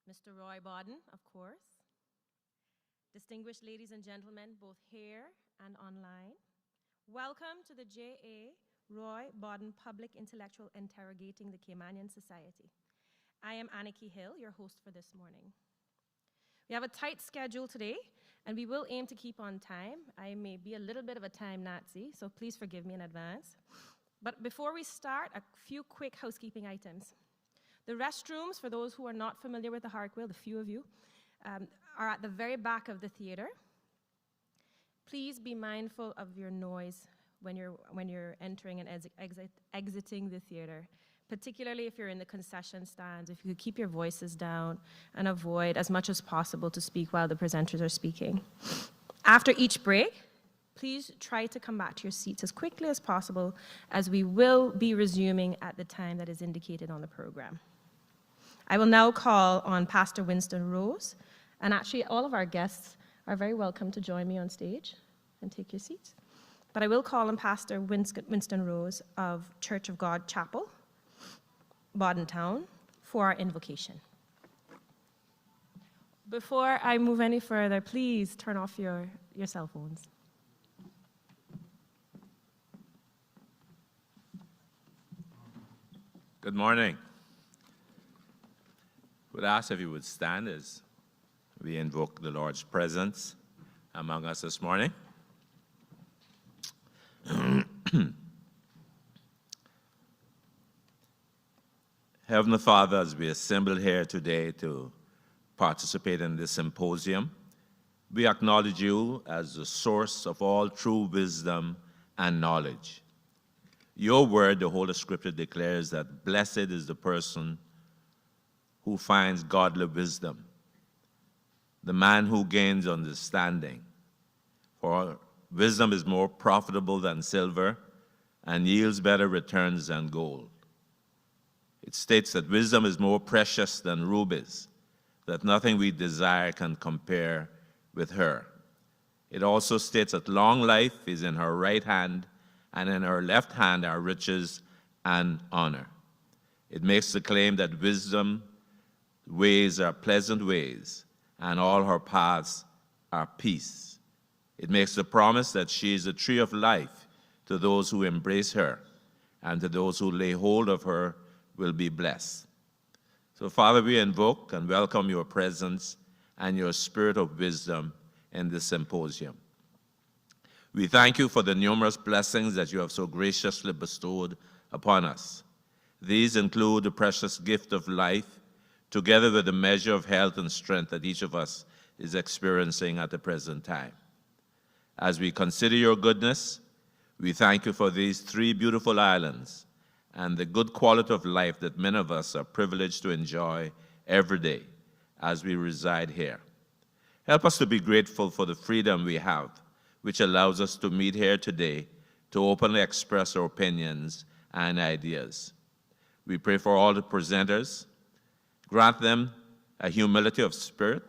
Mr. Roy Bodden, of course, distinguished ladies and gentlemen, both here and online, welcome to the J.A. Roy Bodden Public Intellectual Interrogating the Caymanian Society. I am Aniki Hill, your host for this morning. We have a tight schedule today, and we will aim to keep on time. I may be a little bit of a time Nazi, so please forgive me in advance. But before we start, a few quick housekeeping items. The restrooms, for those who are not familiar with the Hartwell, the few of you, are at the very back of the theater. Please be mindful of your noise when you're entering and exiting the theater, particularly if you're in the concession stands. If you could keep your voices down and avoid as much as possible to speak while the presenters are speaking. After each break, please try to come back to your seats as quickly as possible, as we will be resuming at the time that is indicated on the program. I will now call on Pastor Winston Rose, and actually all of our guests are very welcome to join me on stage and take your seats. But I will call on Pastor Winston Rose of Church of God Chapel, Bodden Town, for our invocation. Before I move any further, please turn off your cell phones. Good morning. Would ask if you would stand as we invoke the Lord's presence among us this morning. Heavenly Father, as we assemble here today to participate in this symposium, we acknowledge you as the source of all true wisdom and knowledge. Your word, the Holy Scripture, declares that blessed is the person who finds godly wisdom, the man who gains understanding. For wisdom is more profitable than silver and yields better returns than gold. It states that wisdom is more precious than rubies, that nothing we desire can compare with her. It also states that long life is in her right hand, and in her left hand are riches and honor. It makes the claim that wisdom ways are pleasant ways, and all her paths are peace. It makes the promise that she is a tree of life to those who embrace her, and to those who lay hold of her will be blessed. So, Father, we invoke and welcome your presence and your spirit of wisdom in this symposium. We thank you for the numerous blessings that you have so graciously bestowed upon us. These include the precious gift of life, together with the measure of health and strength that each of us is experiencing at the present time. As we consider your goodness, we thank you for these three beautiful islands and the good quality of life that many of us are privileged to enjoy every day as we reside here. Help us to be grateful for the freedom we have, which allows us to meet here today to openly express our opinions and ideas. We pray for all the presenters. Grant them a humility of spirit,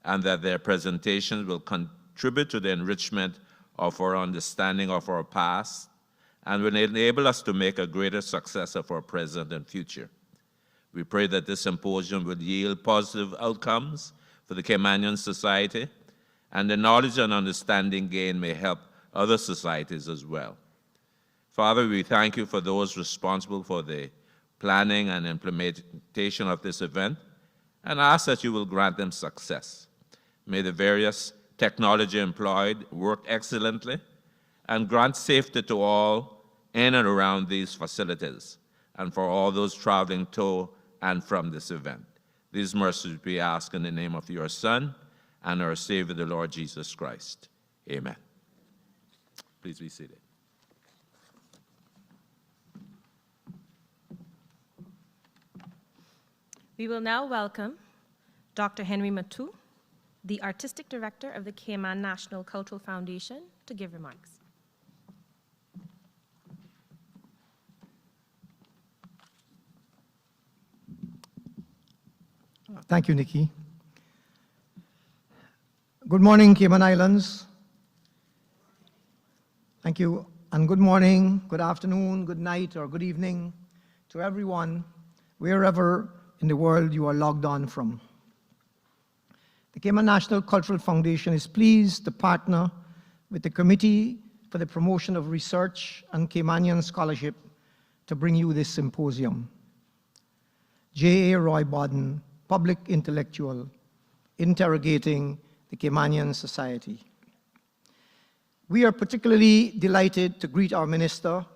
and that their presentations will contribute to the enrichment of our understanding of our past, and will enable us to make a greater success of our present and future. We pray that this symposium will yield positive outcomes for the Caymanian society, and the knowledge and understanding gained may help other societies as well. Father, we thank you for those responsible for the planning and implementation of this event, and ask that you will grant them success. May the various technology employed work excellently, and grant safety to all in and around these facilities, and for all those traveling to and from this event. These mercies we ask in the name of your Son and our Savior, the Lord Jesus Christ. Amen. Please be seated. We will now welcome Dr. Henry Matu, the Artistic Director of the Cayman National Cultural Foundation, to give remarks. Thank you, Nikki. Good morning, Cayman Islands. Thank you, and good morning, good afternoon, good night, or good evening to everyone, wherever in the world you are logged on from. The Cayman National Cultural Foundation is pleased to partner with the Committee for the Promotion of Research and Caymanian Scholarship to bring you this symposium. J.A. Roy Bodden, Public Intellectual, Interrogating the Caymanian Society. We are particularly delighted to greet our Minister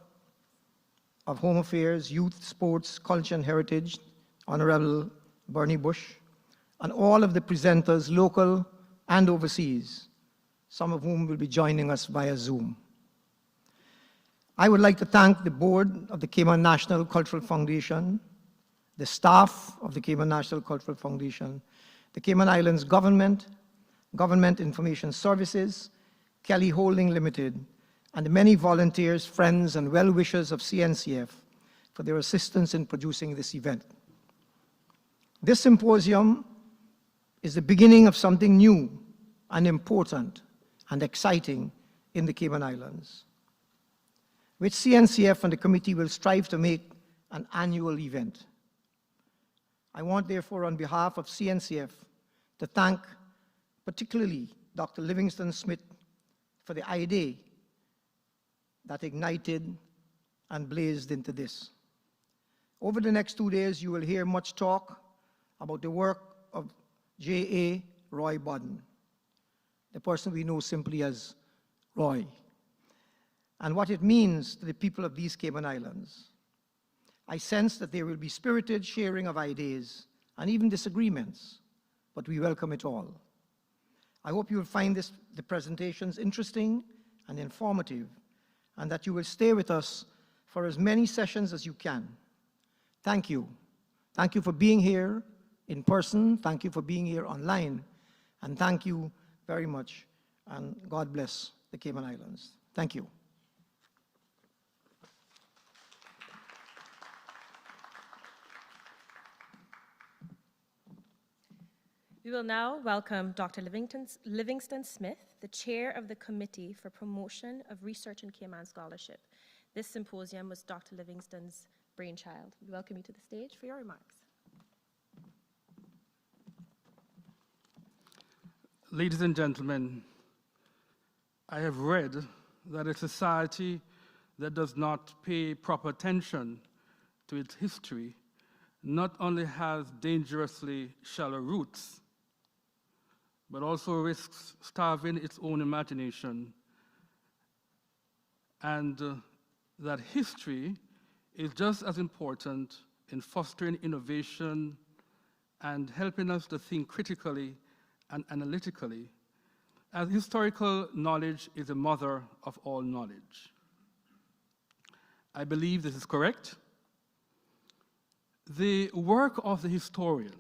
of Home Affairs, Youth, Sports, Culture and Heritage, Honorable Bernie Bush, and all of the presenters, local and overseas, some of whom will be joining us via Zoom. I would like to thank the board of the Cayman National Cultural Foundation, the staff of the Cayman National Cultural Foundation, the Cayman Islands Government, Government Information Services, Kelly Holding Limited, and the many volunteers, friends, and well-wishers of CNCF for their assistance in producing this event. This symposium is the beginning of something new and important and exciting in the Cayman Islands, which CNCF and the committee will strive to make an annual event. I want, therefore, on behalf of CNCF, to thank particularly Dr. Livingston Smith for the idea that ignited and blazed into this. Over the next 2 days, you will hear much talk about the work of J.A. Roy Bodden, the person we know simply as Roy, and what it means to the people of these Cayman Islands. I sense that there will be spirited sharing of ideas and even disagreements, but we welcome it all. I hope you will find the presentations interesting and informative, and that you will stay with us for as many sessions as you can. Thank you. Thank you for being here in person. Thank you for being here online. And thank you very much. And God bless the Cayman Islands. Thank you. We will now welcome Dr. Livingston Smith, the chair of the Committee for Promotion of Research in Cayman Scholarship. This symposium was Dr. Livingston's brainchild. We welcome you to the stage for your remarks. Ladies and gentlemen, I have read that a society that does not pay proper attention to its history not only has dangerously shallow roots, but also risks starving its own imagination, and that history is just as important in fostering innovation and helping us to think critically and analytically, as historical knowledge is the mother of all knowledge. I believe this is correct. The work of the historian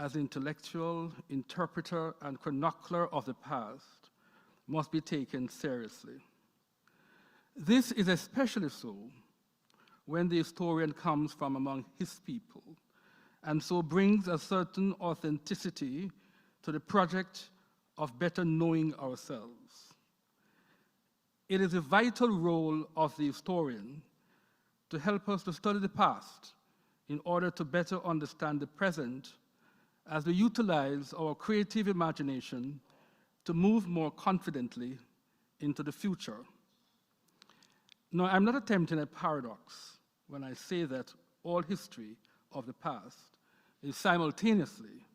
as intellectual, interpreter, and chronicler of the past must be taken seriously. This is especially so when the historian comes from among his people, and so brings a certain authenticity to the project of better knowing ourselves. It is a vital role of the historian to help us to study the past in order to better understand the present, as we utilize our creative imagination to move more confidently into the future. Now, I'm not attempting a paradox when I say that all history of the past is simultaneously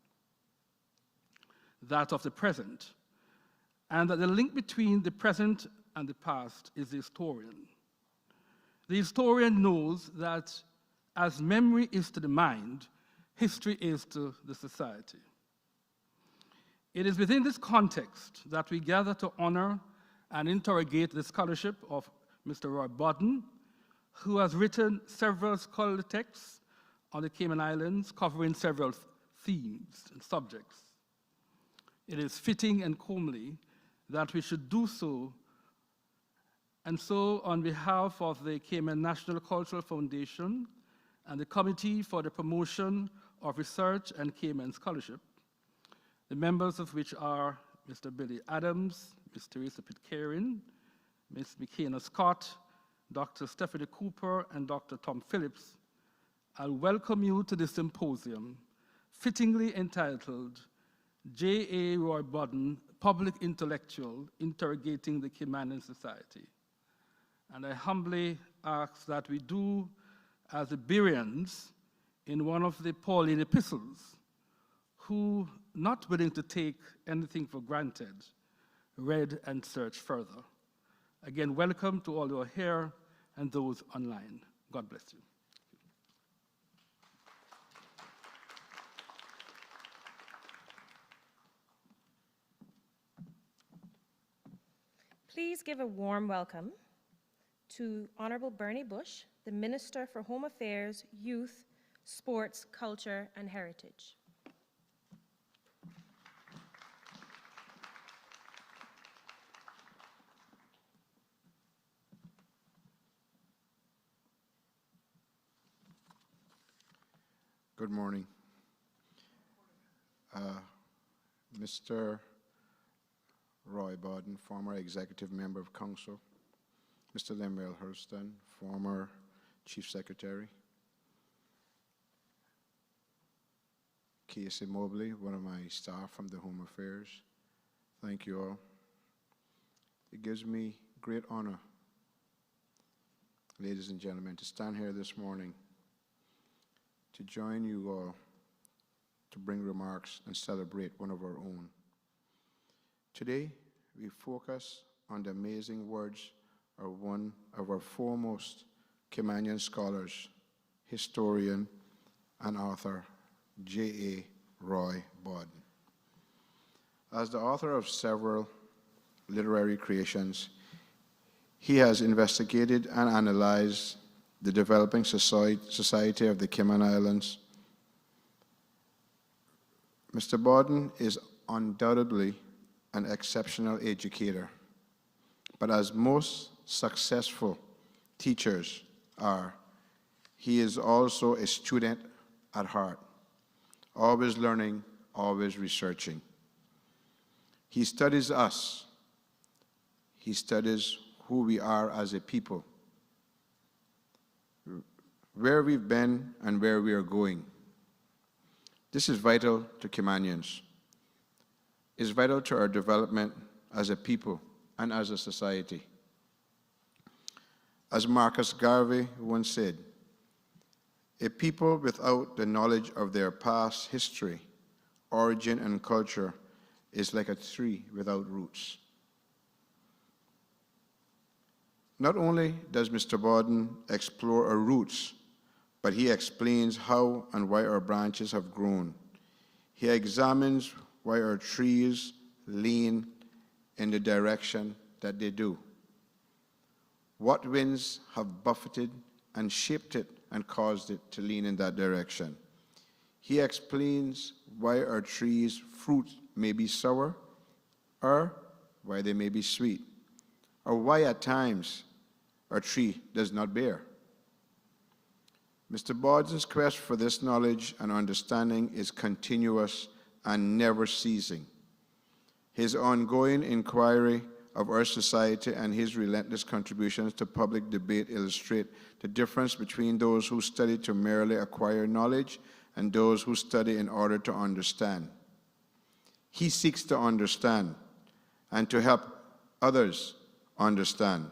that of the present, and that the link between the present and the past is the historian. The historian knows that as memory is to the mind, history is to the society. It is within this context that we gather to honor and interrogate the scholarship of Mr. Roy Bodden, who has written several scholarly texts on the Cayman Islands covering several themes and subjects. It is fitting and comely that we should do so. And so, on behalf of the Cayman National Cultural Foundation and the Committee for the Promotion of Research and Cayman Scholarship, the members of which are Mr. Billy Adams, Ms. Teresa Pitcairn, Ms. McKenna Scott, Dr. Stephanie Cooper, and Dr. Tom Phillips, I'll welcome you to this symposium fittingly entitled J.A. Roy Bodden, Public Intellectual Interrogating the Caymanian Society. And I humbly ask that we do as the Bereans in one of the Pauline epistles, who, not willing to take anything for granted, read and searched further. Again, welcome to all who are here and those online. God bless you. Please give a warm welcome to Honorable Bernie Bush, the Minister for Home Affairs, Youth, Sports, Culture, and Heritage. Good morning. Mr. Roy Bodden, former Executive Member of Council. Mr. Lemuel Hurston, former Chief Secretary. Casey Mobley, one of my staff from the Home Affairs. Thank you all. It gives me great honor, ladies and gentlemen, to stand here this morning to join you all to bring remarks and celebrate one of our own. Today, we focus on the amazing words of one of our foremost Caymanian scholars, historian, and author, J.A. Roy Bodden. As the author of several literary creations, he has investigated and analyzed the developing society of the Cayman Islands. Mr. Bodden is undoubtedly an exceptional educator, but as most successful teachers are, he is also a student at heart, always learning, always researching. He studies us. He studies who we are as a people, where we've been and where we are going. This is vital to Caymanians. It's vital to our development as a people and as a society. As Marcus Garvey once said, a people without the knowledge of their past history, origin, and culture is like a tree without roots. Not only does Mr. Bodden explore our roots, but he explains how and why our branches have grown. He examines why our trees lean in the direction that they do. What winds have buffeted and shaped it and caused it to lean in that direction. He explains why our trees' fruit may be sour, or why they may be sweet, or why at times our tree does not bear. Mr. Bodden's quest for this knowledge and understanding is continuous and never ceasing. His ongoing inquiry of our society and his relentless contributions to public debate illustrate the difference between those who study to merely acquire knowledge and those who study in order to understand. He seeks to understand and to help others understand.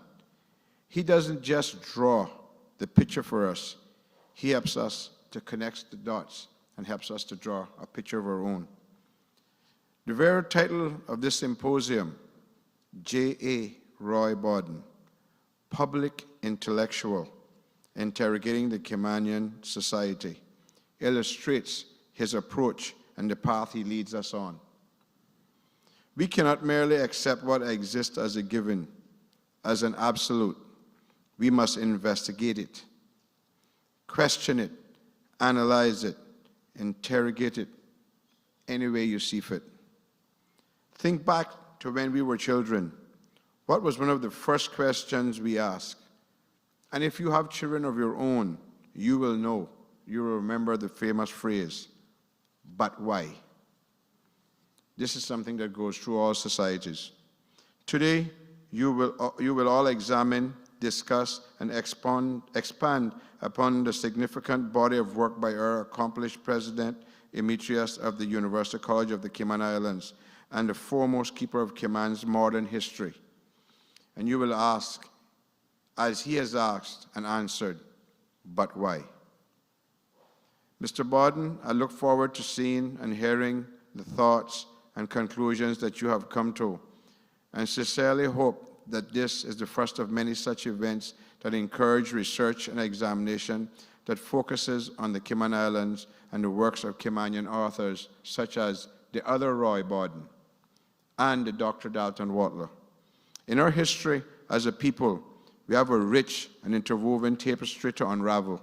He doesn't just draw the picture for us. He helps us to connect the dots and helps us to draw a picture of our own. The very title of this symposium, J.A. Roy Bodden, Public Intellectual Interrogating the Caymanian Society, illustrates his approach and the path he leads us on. We cannot merely accept what exists as a given, as an absolute. We must investigate it, question it, analyze it, interrogate it any way you see fit. Think back to when we were children. What was one of the first questions we asked? And if you have children of your own, you will know, you will remember the famous phrase, but why? This is something that goes through all societies. Today, you will all examine, discuss, and expand upon the significant body of work by our accomplished President, Emeritus of the Universal College of the Cayman Islands and the foremost keeper of Cayman's modern history. And you will ask, as he has asked and answered, but why? Mr. Bodden, I look forward to seeing and hearing the thoughts and conclusions that you have come to, and sincerely hope that this is the first of many such events that encourage research and examination that focuses on the Cayman Islands and the works of Caymanian authors such as the other Roy Bodden and the Dr. Dalton Watler. In our history as a people, we have a rich and interwoven tapestry to unravel.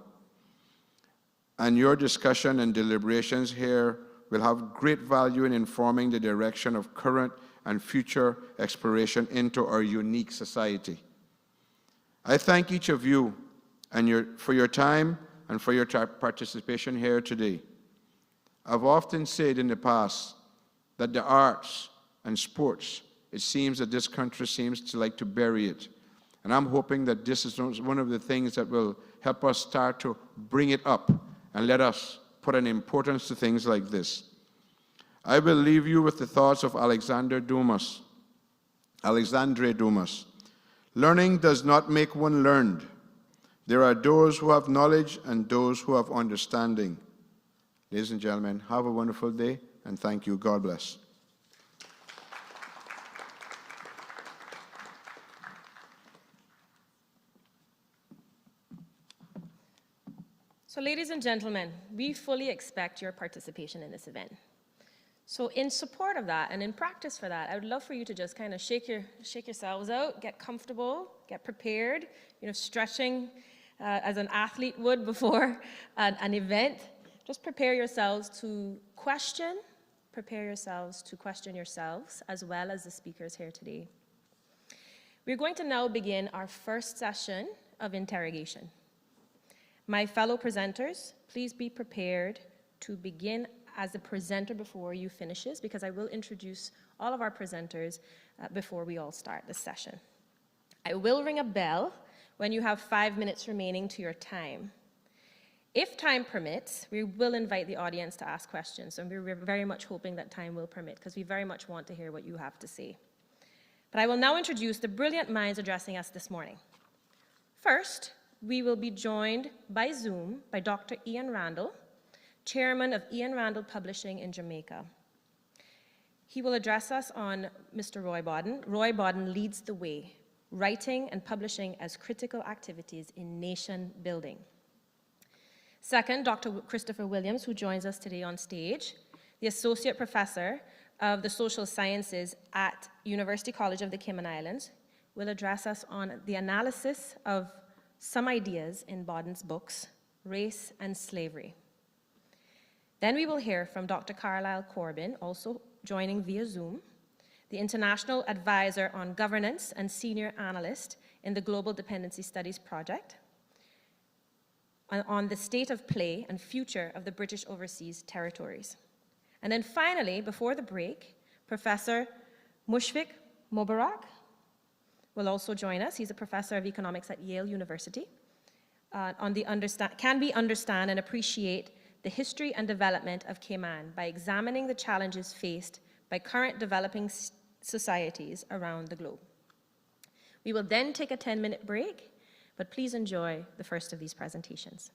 And your discussion and deliberations here will have great value in informing the direction of current and future exploration into our unique society. I thank each of you for your time and for your participation here today. I've often said in the past that the arts and sports, it seems that this country seems to like to bury it. And I'm hoping that this is one of the things that will help us start to bring it up and let us put an importance to things like this. I will leave you with the thoughts of Alexandre Dumas. Learning does not make one learned. There are those who have knowledge and those who have understanding. Ladies and gentlemen, have a wonderful day, and thank you. God bless. So ladies and gentlemen, we fully expect your participation in this event. So in support of that and in practice for that, I would love for you to just kind of shake yourselves out, get comfortable, get prepared, stretching as an athlete would before an event. Just prepare yourselves to question yourselves as well as the speakers here today. We're going to now begin our first session of interrogation. My fellow presenters, please be prepared to begin as the presenter before you finishes, because I will introduce all of our presenters before we all start this session. I will ring a bell when you have 5 minutes remaining to your time. If time permits, we will invite the audience to ask questions, and we're very much hoping that time will permit, because we very much want to hear what you have to say. But I will now introduce the brilliant minds addressing us this morning. First, we will be joined by Zoom by Dr. Ian Randall, chairman of Ian Randall Publishing in Jamaica. He will address us on Mr. Roy Bodden. Roy Bodden leads the way, writing and publishing as critical activities in nation building. Second, Dr. Christopher Williams, who joins us today on stage, the associate professor of the social sciences at University College of the Cayman Islands, will address us on the analysis of some ideas in Bodden's books, Race and Slavery. Then we will hear from Dr. Carlisle Corbin, also joining via Zoom, the International Advisor on Governance and Senior Analyst in the Global Dependency Studies Project, on the state of play and future of the British Overseas Territories. And then finally, before the break, Professor Mushfiq Mobarak will also join us. He's a professor of economics at Yale University. Can we understand and appreciate the history and development of Cayman by examining the challenges faced by current developing societies around the globe. We will then take a 10-minute break, but please enjoy the first of these presentations.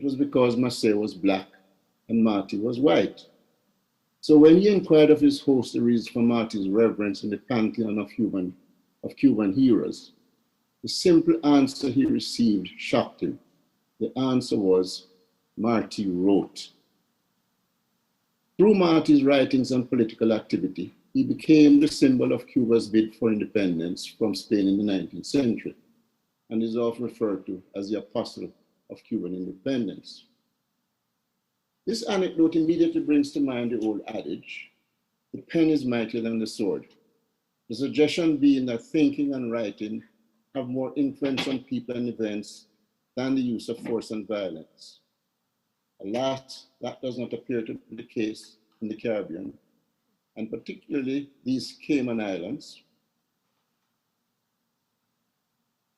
it was because Marseille was black and Marty was white. So when he inquired of his host the reason for Marty's reverence in the pantheon of Cuban heroes, the simple answer he received shocked him. The answer was, Marty wrote. Through Marty's writings and political activity, he became the symbol of Cuba's bid for independence from Spain in the 19th century, and is often referred to as the apostle of Cuban independence. This anecdote immediately brings to mind the old adage, the pen is mightier than the sword. The suggestion being that thinking and writing have more influence on people and events than the use of force and violence. Alas, that does not appear to be the case in the Caribbean, and particularly these Cayman Islands,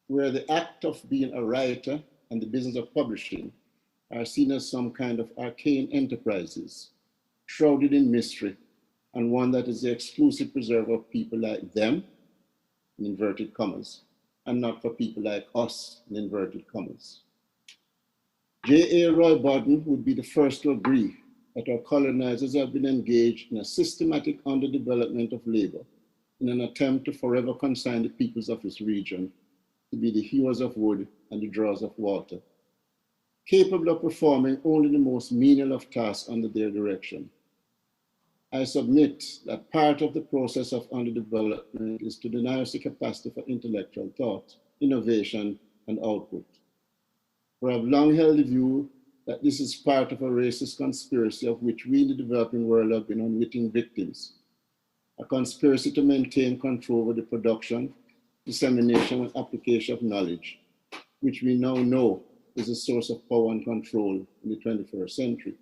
where the act of being a writer and the business of publishing are seen as some kind of arcane enterprises, shrouded in mystery, and one that is the exclusive preserver of people like them, in inverted commas, and not for people like us, in inverted commas. J.A. Roy Bodden would be the first to agree that our colonizers have been engaged in a systematic underdevelopment of labor in an attempt to forever consign the peoples of this region to be the hewers of wood and the drawers of water, capable of performing only the most menial of tasks under their direction. I submit that part of the process of underdevelopment is to deny us the capacity for intellectual thought, innovation, and output. For I've long held the view that this is part of a racist conspiracy of which we in the developing world have been unwitting victims, a conspiracy to maintain control over the production, dissemination, and application of knowledge, which we now know is a source of power and control in the 21st century.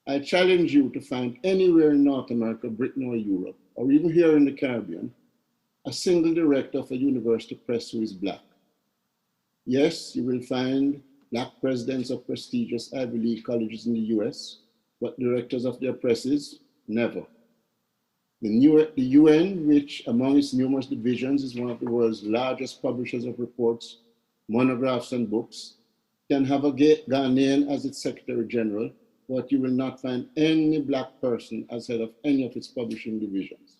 I challenge you to find anywhere in North America, Britain, or Europe, or even here in the Caribbean, a single director of a university press who is black. Yes, you will find black presidents of prestigious Ivy League colleges in the US, but directors of their presses, never. The UN, which among its numerous divisions is one of the world's largest publishers of reports, monographs, and books, can have a Ghanaian as its Secretary General, but you will not find any black person as head of any of its publishing divisions.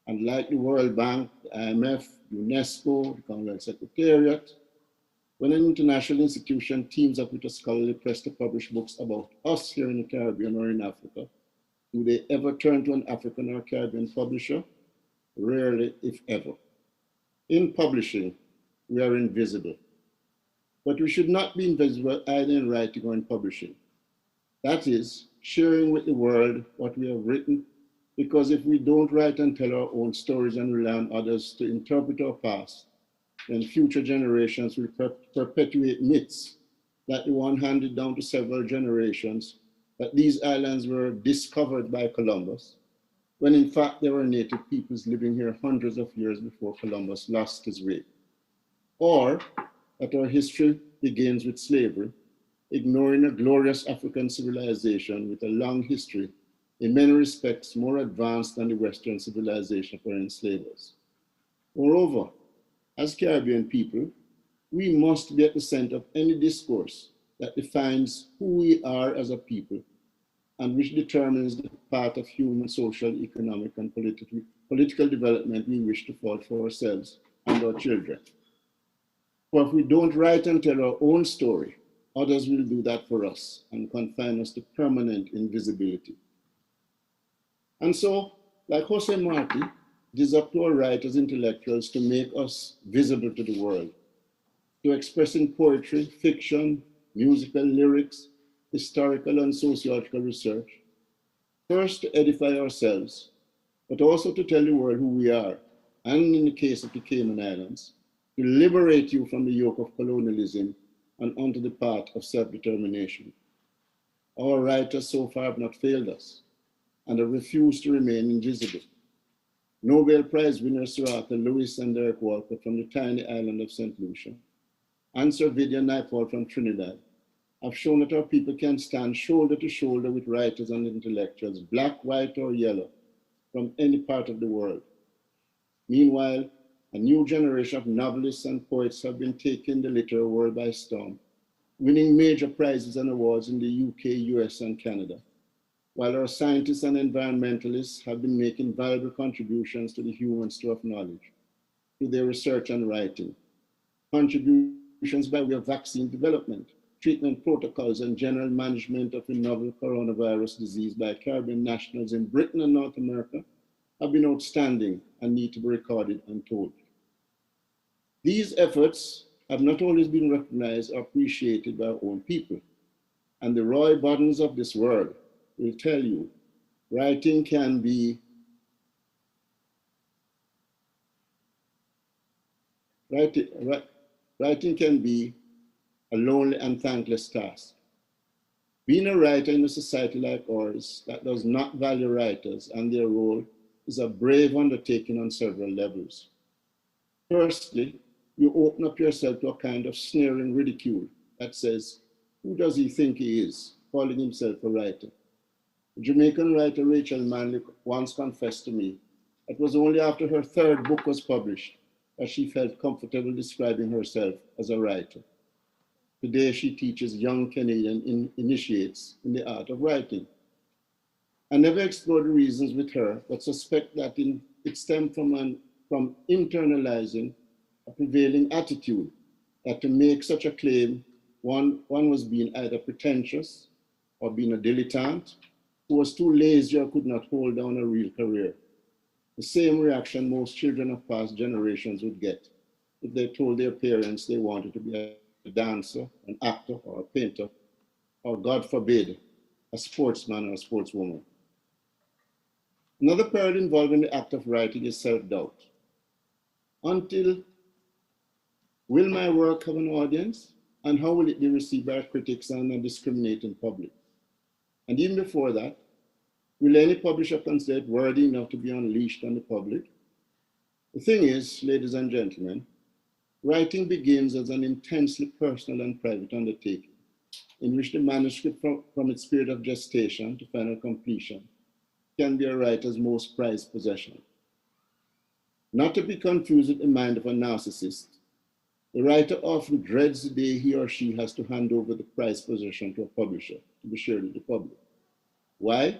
And like the World Bank, the IMF, UNESCO, the Commonwealth Secretariat, when an international institution teams up with a scholarly press to publish books about us here in the Caribbean or in Africa, do they ever turn to an African or Caribbean publisher? Rarely, if ever. In publishing, we are invisible. But we should not be invisible either in writing or in publishing. That is, sharing with the world what we have written, because if we don't write and tell our own stories and rely on others to interpret our past, then future generations will perpetuate myths that the one handed down to several generations, that these islands were discovered by Columbus, when in fact there were native peoples living here hundreds of years before Columbus lost his way. Or that our history begins with slavery, ignoring a glorious African civilization with a long history, in many respects more advanced than the Western civilization for enslavers. Moreover, as Caribbean people, we must be at the center of any discourse that defines who we are as a people and which determines the path of human, social, economic, and political development we wish to follow for ourselves and our children. For if we don't write and tell our own story, others will do that for us and confine us to permanent invisibility. And so, like Jose Marti, it is up to our writers, intellectuals to make us visible to the world, to express in poetry, fiction, musical lyrics, historical and sociological research, first to edify ourselves, but also to tell the world who we are, and in the case of the Cayman Islands, to liberate you from the yoke of colonialism and onto the path of self-determination. Our writers so far have not failed us and have refused to remain invisible. Nobel Prize winners Sir Arthur Lewis and Derek Walker from the tiny island of St. Lucia, and Sir Vidya Naipaul from Trinidad, have shown that our people can stand shoulder to shoulder with writers and intellectuals, black, white, or yellow, from any part of the world. Meanwhile, a new generation of novelists and poets have been taking the literary world by storm, winning major prizes and awards in the UK, US, and Canada, while our scientists and environmentalists have been making valuable contributions to the human store of knowledge through their research and writing, contributions by way of vaccine development, treatment protocols, and general management of the novel coronavirus disease by Caribbean nationals in Britain and North America have been outstanding and need to be recorded and told. These efforts have not always been recognized or appreciated by our own people, and the Roy Boddens of this world will tell you, writing can be a lonely and thankless task. Being a writer in a society like ours that does not value writers and their role is a brave undertaking on several levels. Firstly, you open up yourself to a kind of sneering ridicule that says, who does he think he is, calling himself a writer? The Jamaican writer Rachel Manley once confessed to me it was only after her third book was published that she felt comfortable describing herself as a writer. Today, she teaches young Canadian initiates in the art of writing. I never explored the reasons with her, but suspect that it stemmed from internalizing a prevailing attitude that to make such a claim, one was being either pretentious or being a dilettante who was too lazy or could not hold down a real career. The same reaction most children of past generations would get if they told their parents they wanted to be a dancer, an actor, or a painter, or God forbid, a sportsman or a sportswoman. Another period involving the act of writing is self-doubt. Until, will my work have an audience? And how will it be received by critics and a discriminating public? And even before that, will any publisher consider it worthy enough to be unleashed on the public? The thing is, ladies and gentlemen, writing begins as an intensely personal and private undertaking in which the manuscript from its period of gestation to final completion can be a writer's most prized possession. Not to be confused with the mind of a narcissist, the writer often dreads the day he or she has to hand over the prized possession to a publisher to be shared with the public. Why?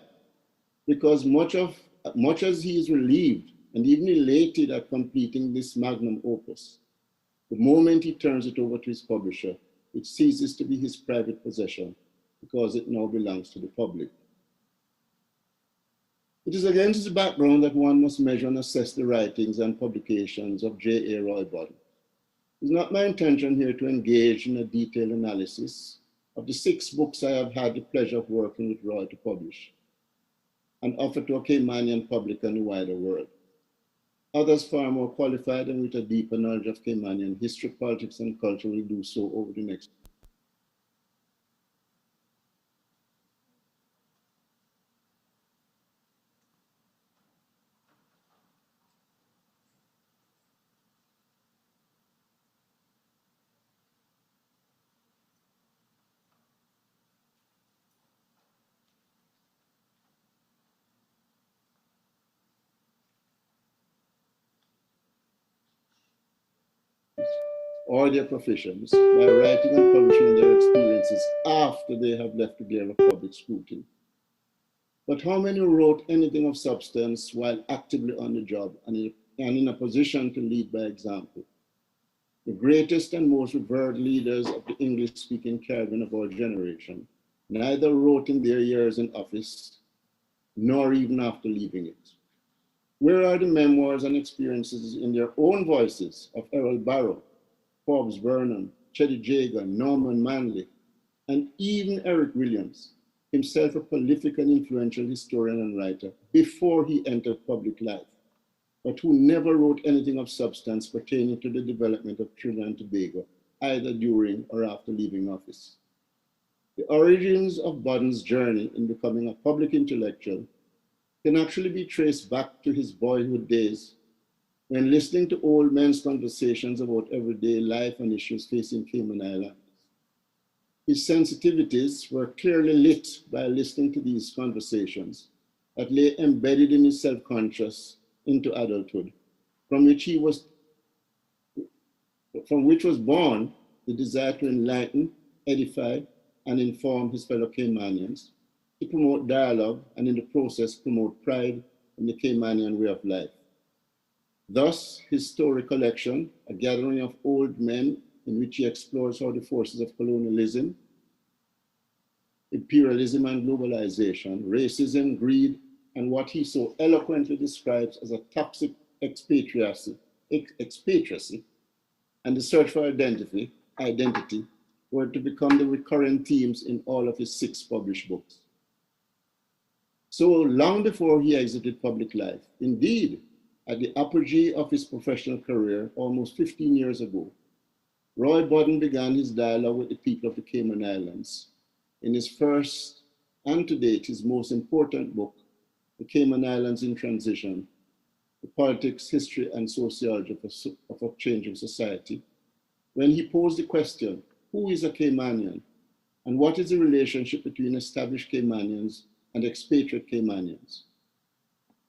Because much as he is relieved and even elated at completing this magnum opus, the moment he turns it over to his publisher, it ceases to be his private possession because it now belongs to the public. It is against this background that one must measure and assess the writings and publications of J.A. Roy Bodden. It is not my intention here to engage in a detailed analysis of the 6 books I have had the pleasure of working with Roy to publish and offer to a Caymanian public and the wider world. Others far more qualified and with a deeper knowledge of Caymanian history, politics, and culture will do so over the next. Or their professions by writing and publishing their experiences after they have left the glare of public scrutiny. But how many wrote anything of substance while actively on the job and in a position to lead by example? The greatest and most revered leaders of the English-speaking Caribbean of our generation neither wrote in their years in office, nor even after leaving it. Where are the memoirs and experiences in their own voices of Errol Barrow, Forbes Burnham, Cheddy Jagan, Norman Manley, and even Eric Williams, himself a prolific and influential historian and writer before he entered public life, but who never wrote anything of substance pertaining to the development of Trinidad and Tobago, either during or after leaving office. The origins of Bodden's journey in becoming a public intellectual can actually be traced back to his boyhood days when listening to old men's conversations about everyday life and issues facing Cayman Islands. His sensitivities were clearly lit by listening to these conversations that lay embedded in his self-conscious into adulthood, from which was born the desire to enlighten edify, and inform his fellow Caymanians, to promote dialogue, and in the process promote pride in the Caymanian way of life. Thus, his story collection, A Gathering of Old Men, in which he explores how the forces of colonialism, imperialism and globalization, racism, greed, and what he so eloquently describes as a toxic expatriacy, and the search for identity were to become the recurrent themes in all of his 6 published books. So long before he exited public life, indeed, at the apogee of his professional career almost 15 years ago, Roy Bodden began his dialogue with the people of the Cayman Islands in his first, and to date, his most important book, The Cayman Islands in Transition, The Politics, History, and Sociology of a Changing Society, when he posed the question, who is a Caymanian, and what is the relationship between established Caymanians and expatriate Caymanians?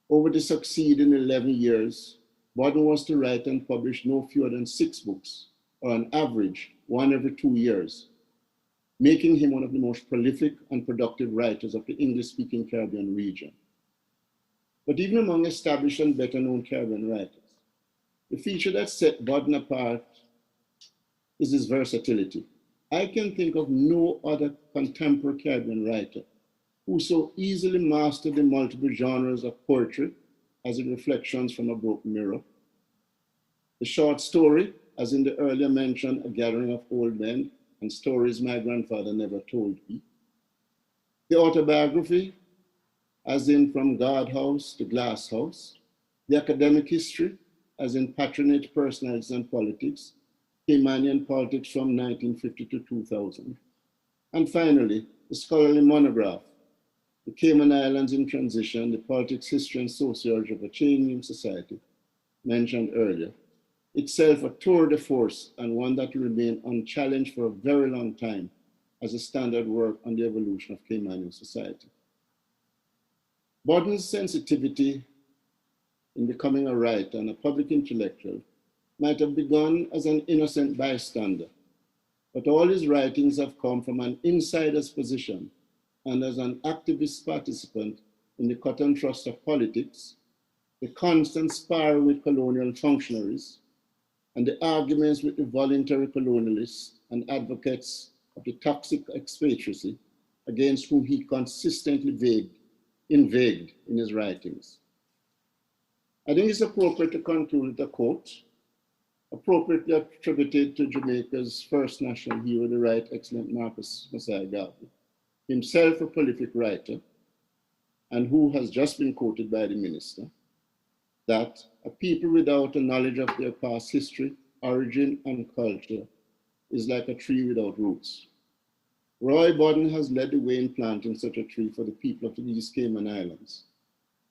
Over the succeeding 11 years, Bodden was to write and publish no fewer than 6 books, or on average, 1 every 2 years, making him one of the most prolific and productive writers of the English-speaking Caribbean region. But even among established and better-known Caribbean writers, the feature that set Bodden apart is his versatility. I can think of no other contemporary Caribbean writer who so easily mastered the multiple genres of poetry, as in Reflections from a Broken Mirror, the short story, as in the earlier mentioned A Gathering of Old Men and Stories My Grandfather Never Told Me, the autobiography, as in From Guardhouse to Glass House, the academic history, as in Patronage, Personalities and Politics, Caymanian Politics from 1950 to 2000, and finally, the scholarly monograph, The Cayman Islands in Transition, The Politics, History, and Sociology of a Changing Society, mentioned earlier, itself a tour de force and one that will remain unchallenged for a very long time as a standard work on the evolution of Caymanian society. Bodden's sensitivity in becoming a writer and a public intellectual might have begun as an innocent bystander, but all his writings have come from an insider's position and as an activist participant in the cut and thrust of politics, the constant sparring with colonial functionaries, and the arguments with the voluntary colonialists and advocates of the toxic expatriacy against whom he consistently inveigled in his writings. I think it's appropriate to conclude with a quote, appropriately attributed to Jamaica's first national hero, the Right Excellent Marcus Messiah Garvey, himself a prolific writer, and who has just been quoted by the minister, that a people without a knowledge of their past history, origin, and culture is like a tree without roots. Roy Bodden has led the way in planting such a tree for the people of the East Cayman Islands.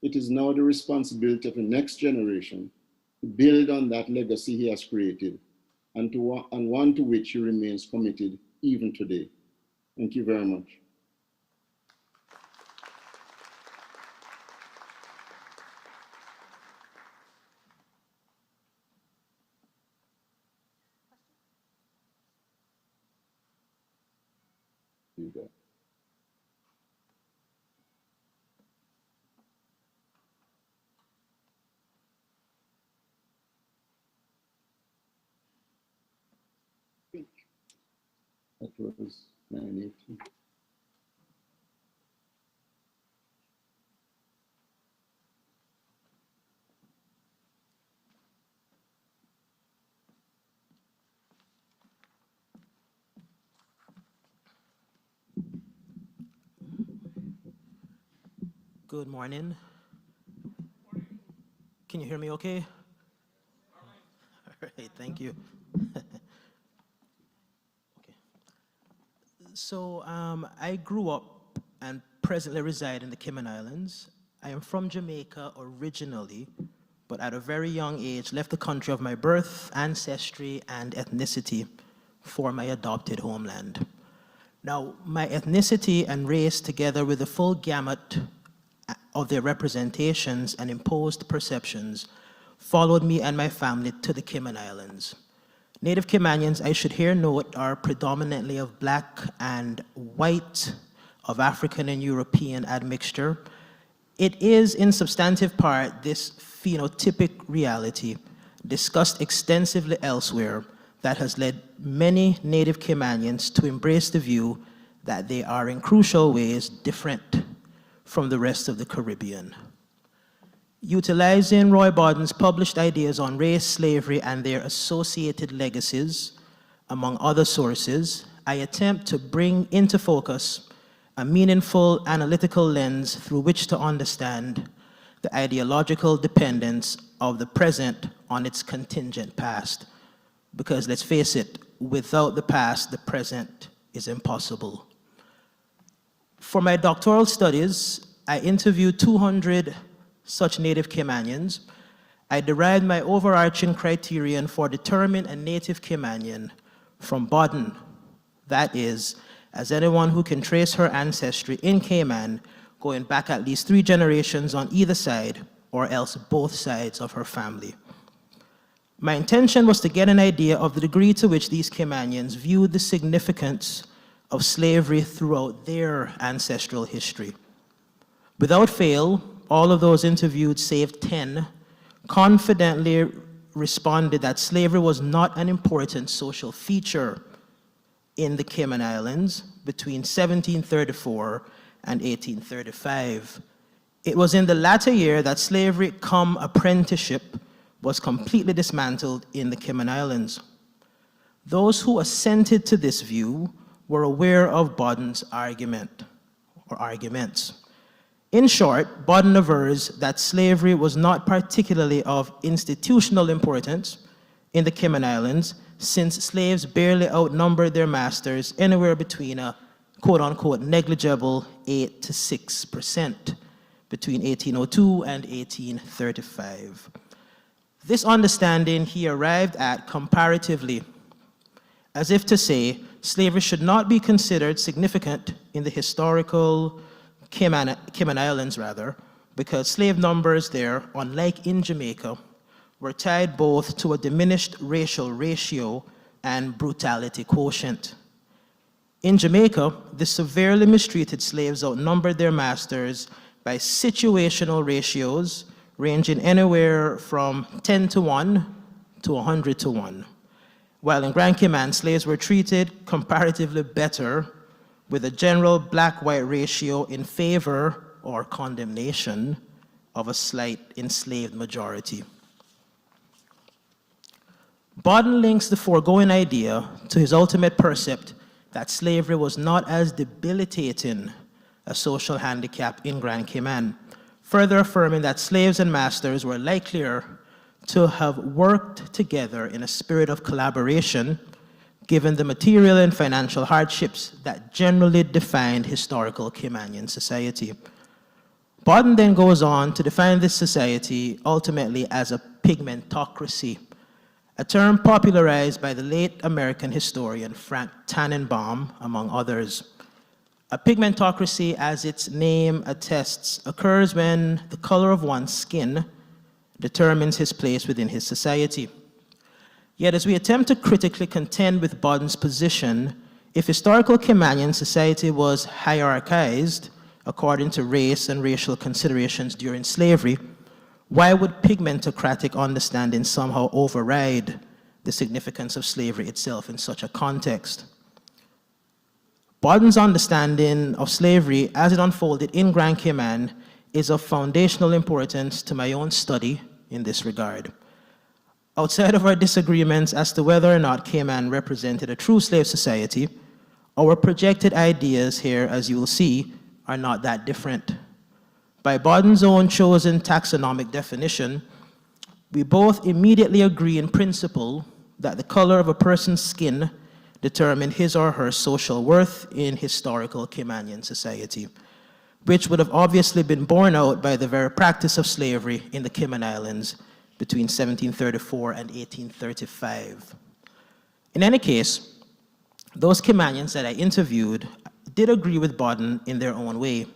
It is now the responsibility of the next generation to build on that legacy he has created and one to which he remains committed even today. Thank you very much. You go. That was 918. Good morning. Can you hear me okay? All right, thank you. Okay. So I grew up and presently reside in the Cayman Islands. I am from Jamaica originally, but at a very young age left the country of my birth, ancestry, and ethnicity for my adopted homeland. Now, my ethnicity and race, together with the full gamut of their representations and imposed perceptions, followed me and my family to the Cayman Islands. Native Caymanians, I should here note, are predominantly of black and white, of African and European admixture. It is, in substantive part, this phenotypic reality, discussed extensively elsewhere, that has led many Native Caymanians to embrace the view that they are in crucial ways different from the rest of the Caribbean. Utilizing Roy Bodden's published ideas on race, slavery, and their associated legacies, among other sources, I attempt to bring into focus a meaningful analytical lens through which to understand the ideological dependence of the present on its contingent past. Because let's face it, without the past, the present is impossible. For my doctoral studies, I interviewed 200 such Native Caymanians. I derived my overarching criterion for determining a Native Caymanian from Bodden. That is, as anyone who can trace her ancestry in Cayman, going back at least 3 generations on either side, or else both sides of her family. My intention was to get an idea of the degree to which these Caymanians viewed the significance of slavery throughout their ancestral history. Without fail, all of those interviewed, save 10, confidently responded that slavery was not an important social feature in the Cayman Islands between 1734 and 1835. It was in the latter year that slavery cum apprenticeship was completely dismantled in the Cayman Islands. Those who assented to this view were aware of Bodden's argument, or arguments. In short, Bodden avers that slavery was not particularly of institutional importance in the Cayman Islands, since slaves barely outnumbered their masters anywhere between a quote-unquote negligible 8 to 6% between 1802 and 1835. This understanding he arrived at comparatively, as if to say, slavery should not be considered significant in the historical Cayman Islands, because slave numbers there, unlike in Jamaica, were tied both to a diminished racial ratio and brutality quotient. In Jamaica, the severely mistreated slaves outnumbered their masters by situational ratios ranging anywhere from 10 to 1 to 100 to 1. While in Grand Cayman, slaves were treated comparatively better with a general black-white ratio in favor or condemnation of a slight enslaved majority. Bodden links the foregoing idea to his ultimate percept that slavery was not as debilitating a social handicap in Grand Cayman, further affirming that slaves and masters were likelier to have worked together in a spirit of collaboration, given the material and financial hardships that generally defined historical Caymanian society. Bodden then goes on to define this society ultimately as a pigmentocracy, a term popularized by the late American historian Frank Tannenbaum, among others. A pigmentocracy, as its name attests, occurs when the color of one's skin determines his place within his society. Yet as we attempt to critically contend with Bodden's position, if historical Caymanian society was hierarchized according to race and racial considerations during slavery, why would pigmentocratic understanding somehow override the significance of slavery itself in such a context? Bodden's understanding of slavery as it unfolded in Grand Cayman is of foundational importance to my own study in this regard. Outside of our disagreements as to whether or not Cayman represented a true slave society, our projected ideas here, as you will see, are not that different. By Bodden's own chosen taxonomic definition, we both immediately agree in principle that the color of a person's skin determined his or her social worth in historical Caymanian society, which would have obviously been borne out by the very practice of slavery in the Cayman Islands between 1734 and 1835. In any case, those Caymanians that I interviewed did agree with Bodden in their own way.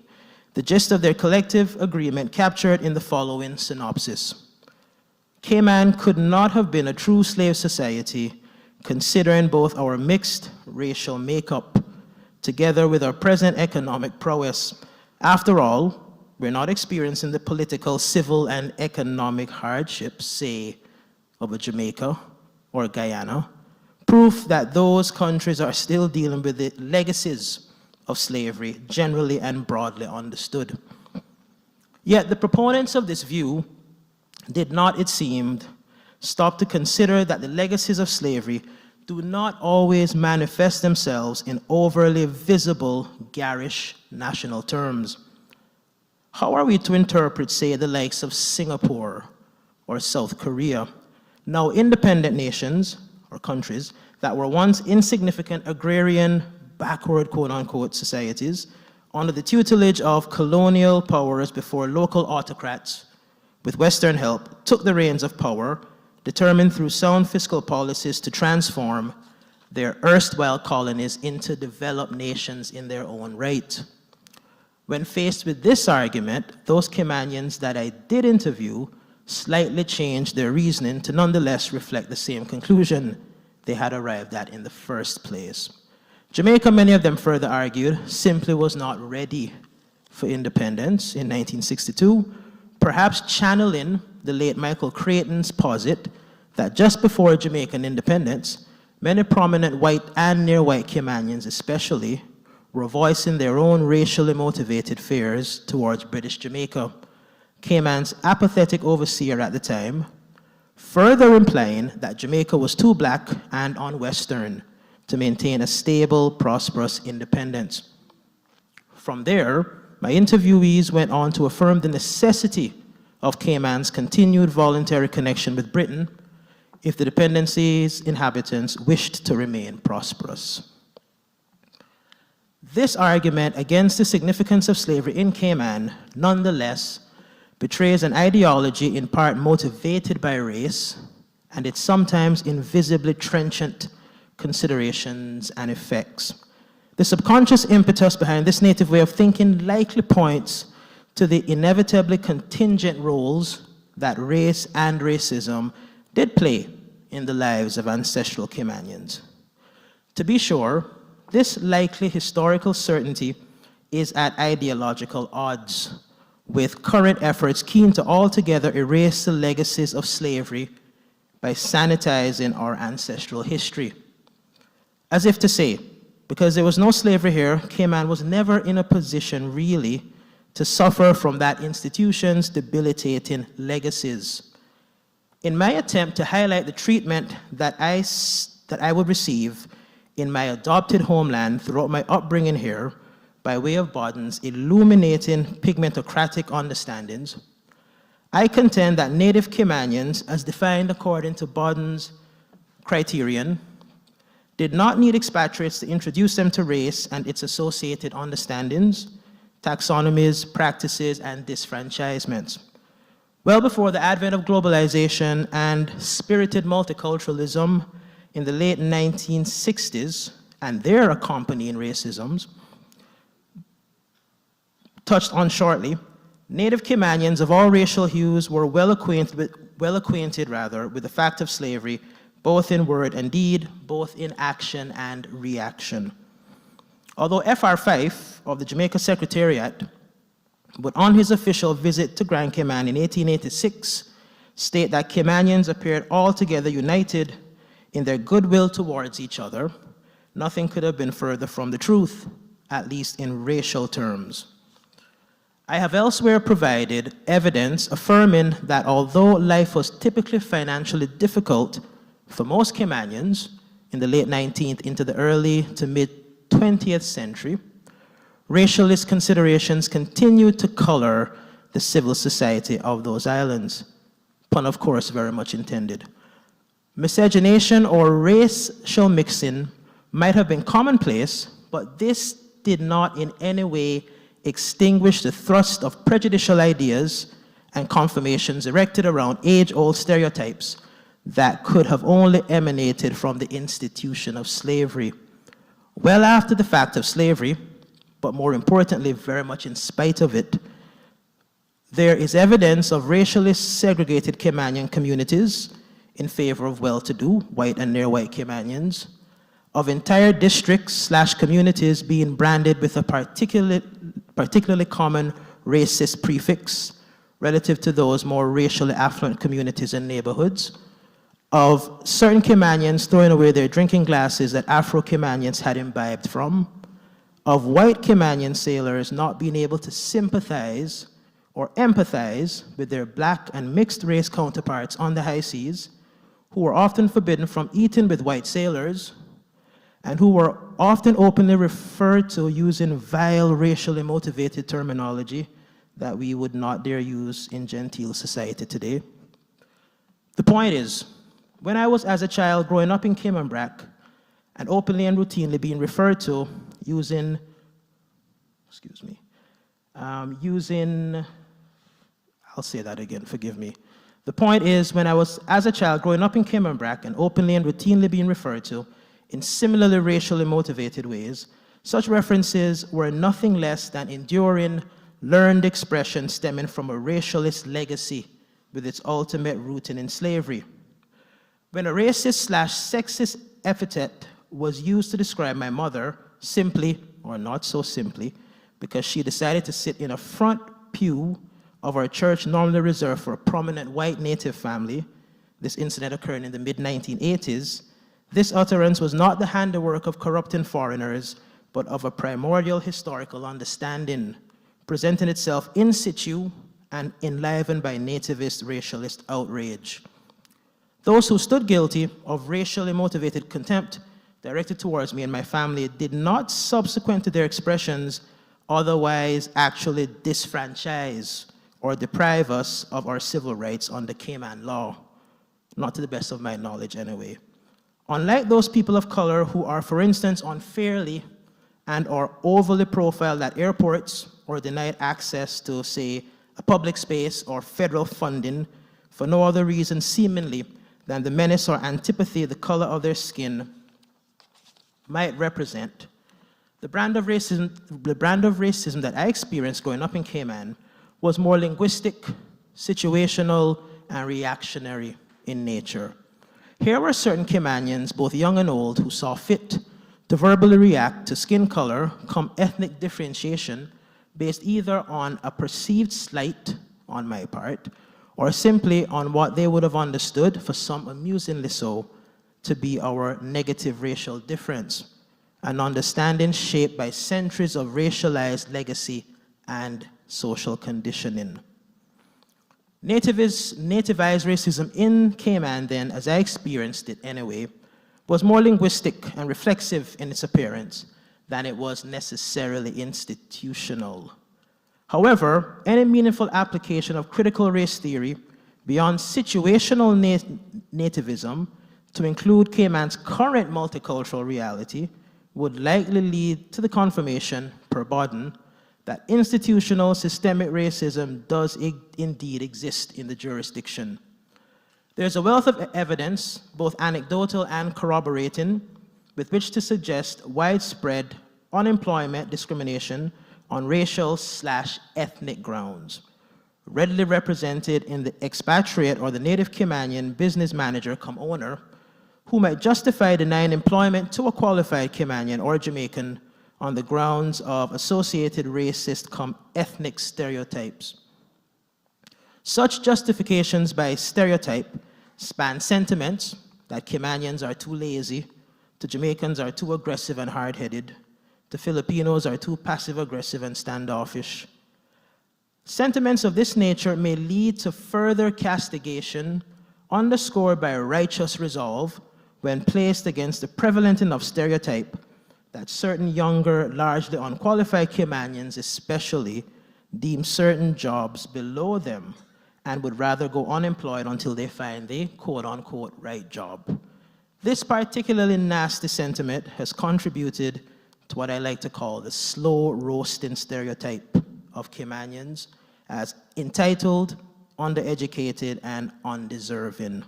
The gist of their collective agreement captured in the following synopsis. Cayman could not have been a true slave society considering both our mixed racial makeup together with our present economic prowess. After all, we're not experiencing the political, civil, and economic hardships, say, of a Jamaica or Guyana, proof that those countries are still dealing with the legacies of slavery, generally and broadly understood. Yet the proponents of this view did not, it seemed, stop to consider that the legacies of slavery do not always manifest themselves in overly visible, garish national terms. How are we to interpret, say, the likes of Singapore or South Korea, now independent nations or countries that were once insignificant agrarian, backward, quote-unquote, societies under the tutelage of colonial powers before local autocrats, with Western help, took the reins of power, determined through sound fiscal policies to transform their erstwhile colonies into developed nations in their own right. When faced with this argument, those Caymanians that I did interview slightly changed their reasoning to nonetheless reflect the same conclusion they had arrived at in the first place. Jamaica, many of them further argued, simply was not ready for independence in 1962, perhaps channeling the late Michael Creighton's posit that just before Jamaican independence, many prominent white and near-white Caymanians especially were voicing their own racially motivated fears towards British Jamaica, Cayman's apathetic overseer at the time, further implying that Jamaica was too black and un-Western to maintain a stable, prosperous independence. From there, my interviewees went on to affirm the necessity of Cayman's continued voluntary connection with Britain if the dependency's inhabitants wished to remain prosperous. This argument against the significance of slavery in Cayman, nonetheless, betrays an ideology in part motivated by race and its sometimes invisibly trenchant considerations and effects. The subconscious impetus behind this native way of thinking likely points to the inevitably contingent roles that race and racism did play in the lives of ancestral Caymanians. To be sure, this likely historical certainty is at ideological odds with current efforts keen to altogether erase the legacies of slavery by sanitizing our ancestral history. As if to say, because there was no slavery here, Cayman was never in a position really to suffer from that institution's debilitating legacies. In my attempt to highlight the treatment that I would receive in my adopted homeland throughout my upbringing here, by way of Bodden's illuminating pigmentocratic understandings, I contend that native Caymanians, as defined according to Bodden's criterion, did not need expatriates to introduce them to race and its associated understandings, taxonomies, practices, and disfranchisements. Well before the advent of globalization and spirited multiculturalism in the late 1960s and their accompanying racisms, touched on shortly, native Caymanians of all racial hues were well acquainted with the fact of slavery, both in word and deed, both in action and reaction. Although F.R. Fife of the Jamaica Secretariat would on his official visit to Grand Cayman in 1886 state that Caymanians appeared altogether united in their goodwill towards each other, nothing could have been further from the truth, at least in racial terms. I have elsewhere provided evidence affirming that although life was typically financially difficult for most Caymanians in the late 19th into the early to mid-20th century, racialist considerations continued to color the civil society of those islands. Pun, of course, very much intended. Miscegenation or racial mixing might have been commonplace, but this did not in any way extinguish the thrust of prejudicial ideas and confirmations erected around age-old stereotypes that could have only emanated from the institution of slavery. Well after the fact of slavery, but more importantly, very much in spite of it, there is evidence of racially segregated Caymanian communities in favor of well-to-do white and near-white Caymanians, of entire districts/communities being branded with a particularly common racist prefix relative to those more racially affluent communities and neighborhoods, of certain Caymanians throwing away their drinking glasses that Afro-Caymanians had imbibed from, of white Cayman sailors not being able to sympathize or empathize with their black and mixed race counterparts on the high seas, who were often forbidden from eating with white sailors, and who were often openly referred to using vile racially motivated terminology that we would not dare use in genteel society today. The point is, when I was as a child growing up in Cayman Brac and openly and routinely being referred to using, I'll say that again, forgive me. The point is, when I was as a child growing up in Cayman Brac and openly and routinely being referred to in similarly racially motivated ways, such references were nothing less than enduring, learned expression stemming from a racialist legacy with its ultimate rooting in slavery. When a racist/sexist epithet was used to describe my mother, simply, or not so simply, because she decided to sit in a front pew of our church normally reserved for a prominent white native family, this incident occurring in the mid-1980s, this utterance was not the handiwork of corrupting foreigners, but of a primordial historical understanding, presenting itself in situ and enlivened by nativist racialist outrage. Those who stood guilty of racially motivated contempt directed towards me and my family did not, subsequent to their expressions, otherwise actually disfranchise or deprive us of our civil rights under Cayman law. Not to the best of my knowledge, anyway. Unlike those people of color who are, for instance, unfairly and or overly profiled at airports or denied access to, say, a public space or federal funding for no other reason seemingly than the menace or antipathy the color of their skin might represent. The brand of racism that I experienced growing up in Cayman was more linguistic, situational, and reactionary in nature. Here were certain Caymanians, both young and old, who saw fit to verbally react to skin color, come ethnic differentiation, based either on a perceived slight on my part, or simply on what they would have understood, for some amusingly so, to be our negative racial difference, an understanding shaped by centuries of racialized legacy and social conditioning. Nativized racism in Cayman then, as I experienced it anyway, was more linguistic and reflexive in its appearance than it was necessarily institutional. However, any meaningful application of critical race theory beyond situational nativism to include Cayman's current multicultural reality would likely lead to the confirmation, per Bodden, that institutional systemic racism does indeed exist in the jurisdiction. There's a wealth of evidence, both anecdotal and corroborating, with which to suggest widespread unemployment discrimination on racial/ethnic grounds, readily represented in the expatriate or the native Caymanian business manager come owner, who might justify denying employment to a qualified Caymanian or Jamaican on the grounds of associated racist come ethnic stereotypes. Such justifications by stereotype span sentiments that Caymanians are too lazy, to Jamaicans are too aggressive and hard-headed, to Filipinos are too passive-aggressive and standoffish. Sentiments of this nature may lead to further castigation underscored by a righteous resolve when placed against the prevalent enough stereotype that certain younger, largely unqualified Caymanians especially deem certain jobs below them and would rather go unemployed until they find the quote-unquote right job. This particularly nasty sentiment has contributed to what I like to call the slow roasting stereotype of Caymanians as entitled, undereducated, and undeserving.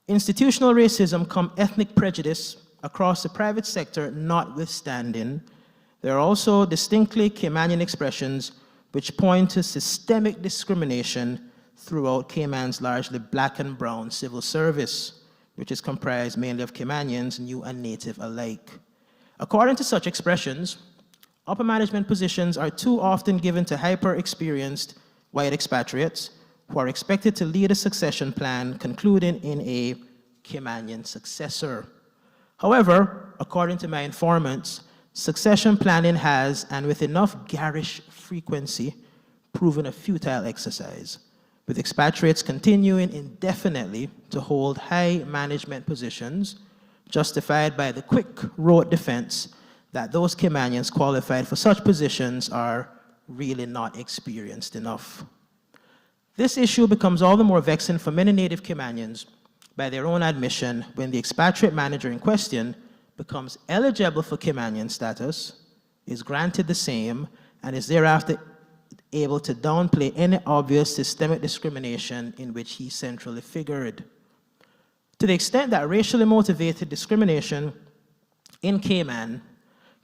Institutional racism come ethnic prejudice across the private sector notwithstanding, there are also distinctly Caymanian expressions which point to systemic discrimination throughout Cayman's largely black and brown civil service, which is comprised mainly of Caymanians, new and native alike. According to such expressions, upper management positions are too often given to hyper-experienced white expatriates who are expected to lead a succession plan concluding in a Caymanian successor. However, according to my informants, succession planning has, and with enough garish frequency, proven a futile exercise, with expatriates continuing indefinitely to hold high management positions, justified by the quick rote defense that those Caymanians qualified for such positions are really not experienced enough. This issue becomes all the more vexing for many native Caymanians by their own admission when the expatriate manager in question becomes eligible for Caymanian status, is granted the same, and is thereafter able to downplay any obvious systemic discrimination in which he centrally figured. To the extent that racially motivated discrimination in Cayman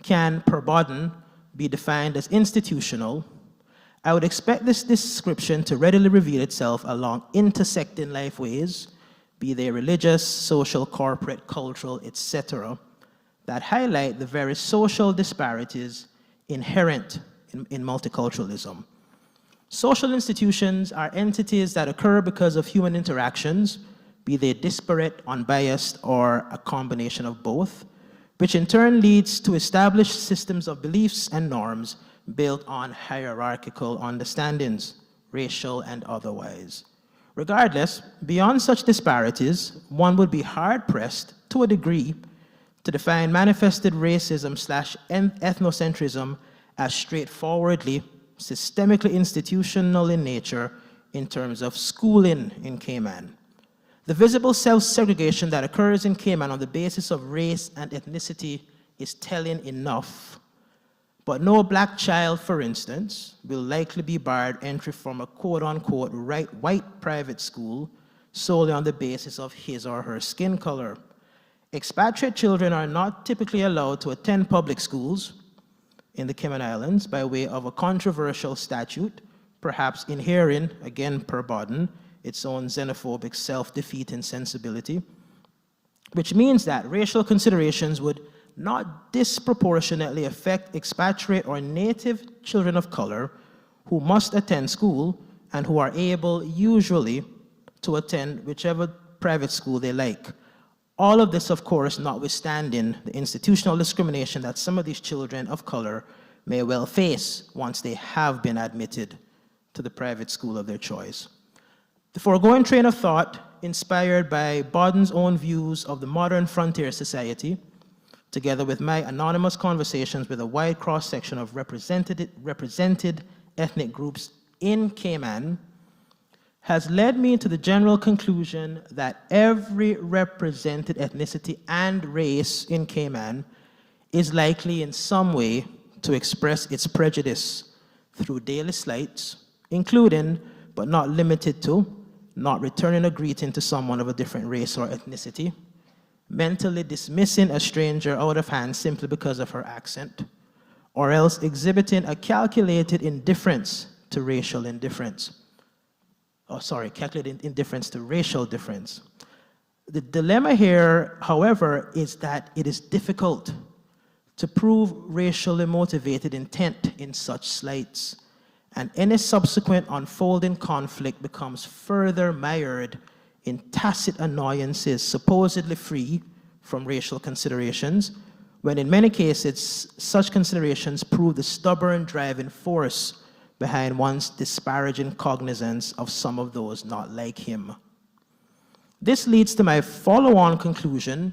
can, per Bodden, be defined as institutional, I would expect this description to readily reveal itself along intersecting lifeways, be they religious, social, corporate, cultural, etc., that highlight the very social disparities inherent in multiculturalism. Social institutions are entities that occur because of human interactions, be they disparate, unbiased, or a combination of both, which in turn leads to established systems of beliefs and norms built on hierarchical understandings, racial and otherwise. Regardless, beyond such disparities, one would be hard-pressed, to a degree, to define manifested racism/ethnocentrism as straightforwardly, systemically institutional in nature in terms of schooling in Cayman. The visible self-segregation that occurs in Cayman on the basis of race and ethnicity is telling enough. But no black child, for instance, will likely be barred entry from a quote-unquote white private school solely on the basis of his or her skin color. Expatriate children are not typically allowed to attend public schools in the Cayman Islands by way of a controversial statute, perhaps inhering, again per Bodden, its own xenophobic self-defeating sensibility, which means that racial considerations would not disproportionately affect expatriate or native children of color who must attend school and who are able, usually, to attend whichever private school they like. All of this, of course, notwithstanding the institutional discrimination that some of these children of color may well face once they have been admitted to the private school of their choice. The foregoing train of thought, inspired by Bodden's own views of the modern frontier society, together with my anonymous conversations with a wide cross-section of represented ethnic groups in Cayman, has led me to the general conclusion that every represented ethnicity and race in Cayman is likely in some way to express its prejudice through daily slights, including, but not limited to, not returning a greeting to someone of a different race or ethnicity, mentally dismissing a stranger out of hand simply because of her accent, or else exhibiting a calculated indifference to racial indifference. Calculated indifference to racial difference. The dilemma here, however, is that it is difficult to prove racially motivated intent in such slights, and any subsequent unfolding conflict becomes further mired in tacit annoyances supposedly free from racial considerations, when in many cases such considerations prove the stubborn driving force behind one's disparaging cognizance of some of those not like him. This leads to my follow-on conclusion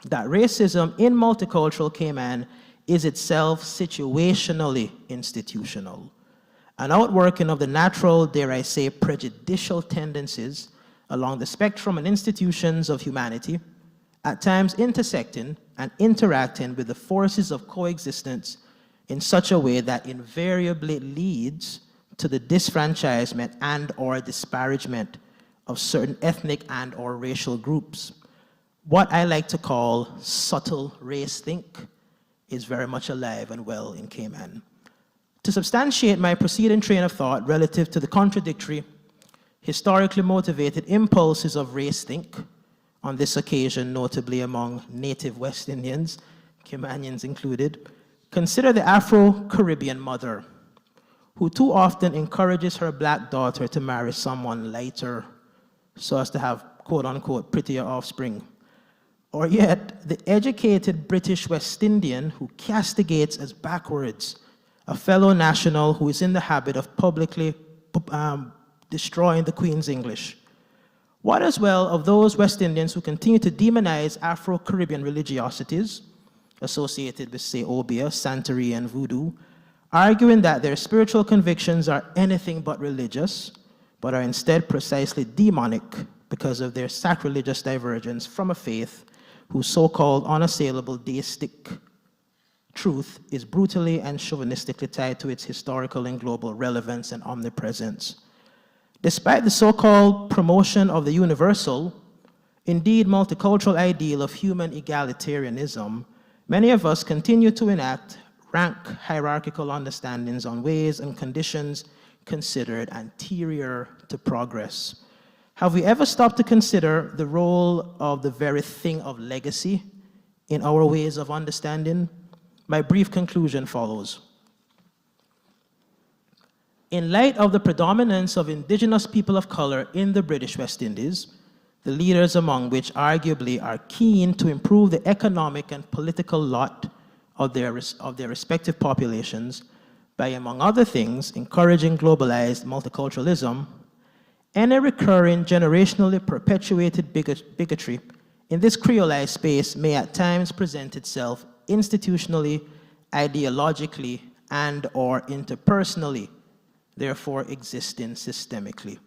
that racism in multicultural Cayman is itself situationally institutional, an outworking of the natural, dare I say, prejudicial tendencies along the spectrum and institutions of humanity, at times intersecting and interacting with the forces of coexistence in such a way that invariably leads to the disfranchisement and or disparagement of certain ethnic and or racial groups. What I like to call subtle race think is very much alive and well in Cayman. To substantiate my preceding train of thought relative to the contradictory historically motivated impulses of race think, on this occasion notably among native West Indians, Caymanians included, consider the Afro-Caribbean mother, who too often encourages her black daughter to marry someone lighter so as to have quote-unquote prettier offspring. Or yet, the educated British West Indian who castigates as backwards a fellow national who is in the habit of publicly destroying the Queen's English. What as well of those West Indians who continue to demonize Afro-Caribbean religiosities associated with, say, Obeah, Santeria, and Voodoo, arguing that their spiritual convictions are anything but religious, but are instead precisely demonic because of their sacrilegious divergence from a faith whose so-called unassailable deistic truth is brutally and chauvinistically tied to its historical and global relevance and omnipresence. Despite the so-called promotion of the universal, indeed multicultural ideal of human egalitarianism, many of us continue to enact rank hierarchical understandings on ways and conditions considered anterior to progress. Have we ever stopped to consider the role of the very thing of legacy in our ways of understanding? My brief conclusion follows. In light of the predominance of indigenous people of color in the British West Indies, the leaders among which arguably are keen to improve the economic and political lot of their respective populations by, among other things, encouraging globalized multiculturalism, any recurring generationally perpetuated bigotry in this creolized space may at times present itself institutionally, ideologically, and or interpersonally, therefore existing systemically.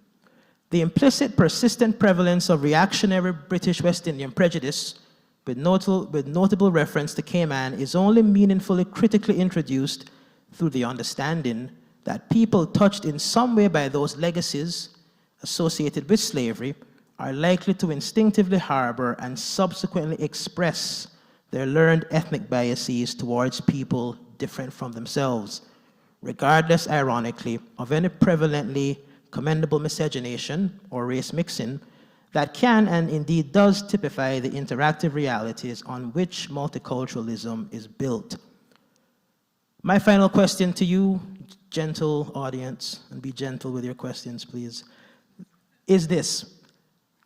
The implicit, persistent prevalence of reactionary British West Indian prejudice with notable reference to Cayman is only meaningfully critically introduced through the understanding that people touched in some way by those legacies associated with slavery are likely to instinctively harbor and subsequently express their learned ethnic biases towards people different from themselves, regardless, ironically, of any prevalently commendable miscegenation or race mixing that can and indeed does typify the interactive realities on which multiculturalism is built. My final question to you, gentle audience, and be gentle with your questions, please, is this.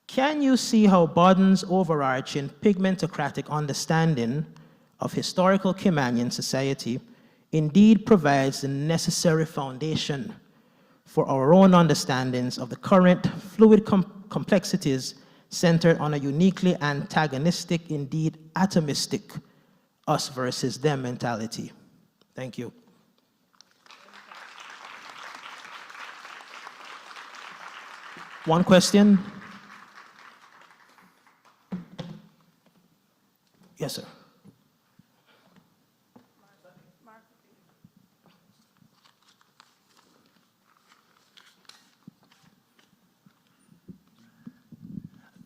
Can you see how Bodden's overarching pigmentocratic understanding of historical Caymanian society indeed provides the necessary foundation for our own understandings of the current fluid complexities centered on a uniquely antagonistic, indeed atomistic, us versus them mentality? Thank you. One question? Yes, sir.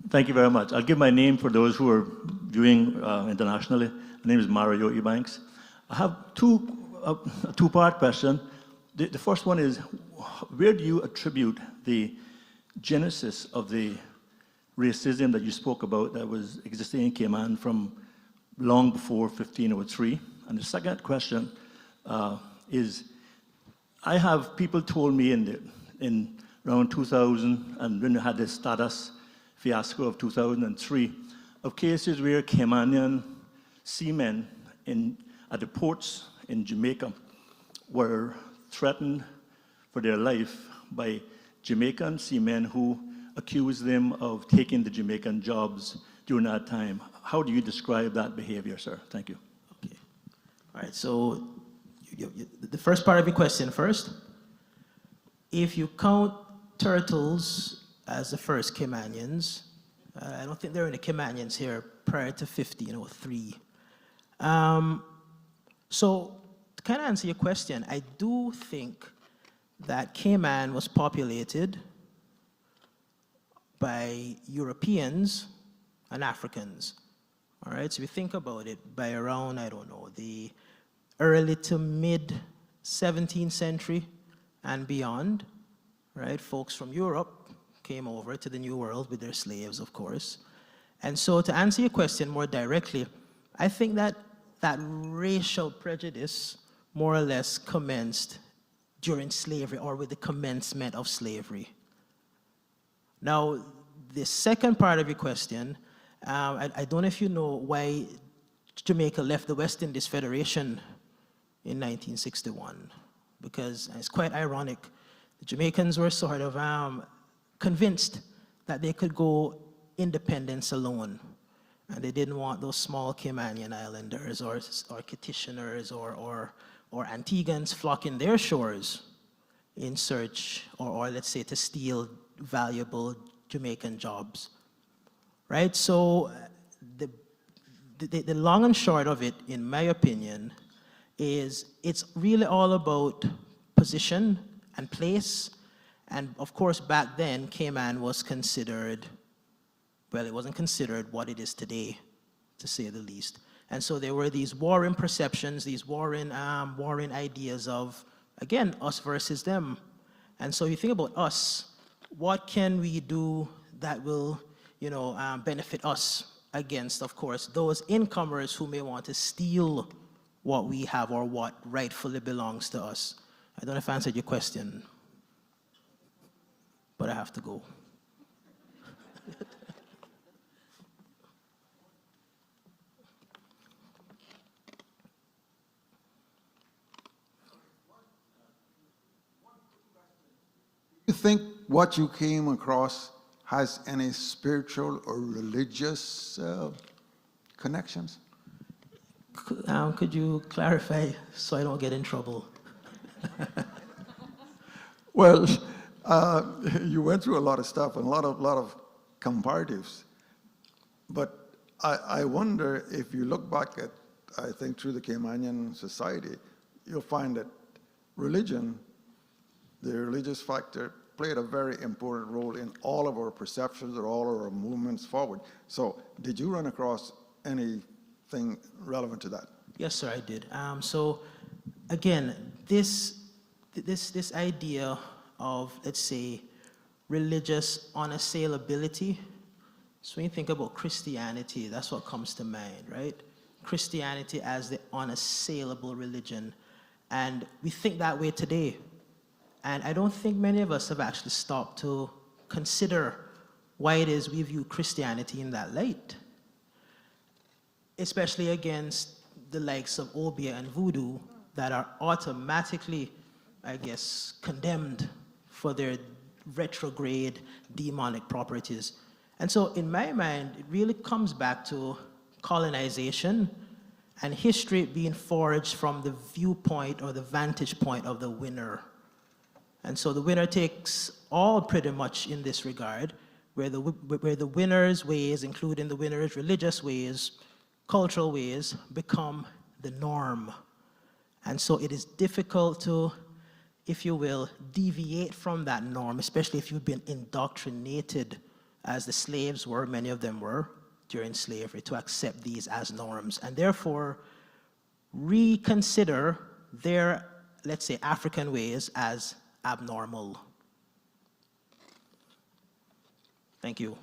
Thank you very much. I'll give my name for those who are viewing internationally. My name is Mario Eubanks. I have a two-part question. The first one is, where do you attribute the genesis of the racism that you spoke about that was existing in Cayman from long before 1503? And the second question is, I have people told me in around 2000, and when we had the status fiasco of 2003, of cases where Caymanian seamen at the ports in Jamaica were threatened for their life by Jamaican seamen who accused them of taking the Jamaican jobs during that time. How do you describe that behavior, sir? Thank you. Okay. All right, so the first part of your question first. If you count turtles as the first Caymanians, I don't think there are any Caymanians here prior to 1503. So to kind of answer your question, I do think that Cayman was populated by Europeans and Africans. All right, so if you think about it, by around, I don't know, the early to mid 17th century and beyond, right, folks from Europe came over to the New World with their slaves, of course. And so to answer your question more directly, I think that that racial prejudice more or less commenced during slavery or with the commencement of slavery. Now, the second part of your question, I don't know if you know why Jamaica left the West Indies Federation in 1961, because it's quite ironic. The Jamaicans were sort of convinced that they could go independence alone, and they didn't want those small Caymanian islanders or Kitchener's or Antiguans flocking their shores in search, or let's say to steal valuable Jamaican jobs, right? So the long and short of it, in my opinion, is it's really all about position and place. And of course, back then, Cayman was considered, well, it wasn't considered what it is today, to say the least. And so there were these warring perceptions, these warring ideas of, again, us versus them. And so you think about us, what can we do that will, benefit us against, of course, those incomers who may want to steal what we have or what rightfully belongs to us? I don't know if I answered your question, but I have to go. Do you think what you came across has any spiritual or religious connections? Could you clarify so I don't get in trouble? Well, you went through a lot of stuff and a lot of comparatives. But I wonder if you look back at, I think, through the Caymanian society, you'll find that religion, the religious factor, played a very important role in all of our perceptions or all of our movements forward. So did you run across anything relevant to that? Yes, sir, I did. So again, this idea of, let's say, religious unassailability. So when you think about Christianity, that's what comes to mind, right? Christianity as the unassailable religion. And we think that way today. And I don't think many of us have actually stopped to consider why it is we view Christianity in that light, especially against the likes of Obeah and Voodoo that are automatically, I guess, condemned for their retrograde demonic properties. And so in my mind, it really comes back to colonization and history being forged from the viewpoint or the vantage point of the winner. And so the winner takes all pretty much in this regard, where the winner's ways, including the winner's religious ways, cultural ways, become the norm. And so it is difficult to, if you will, deviate from that norm, especially if you've been indoctrinated, as the slaves were, many of them were, during slavery, to accept these as norms, and therefore reconsider their, let's say, African ways as abnormal. Thank you.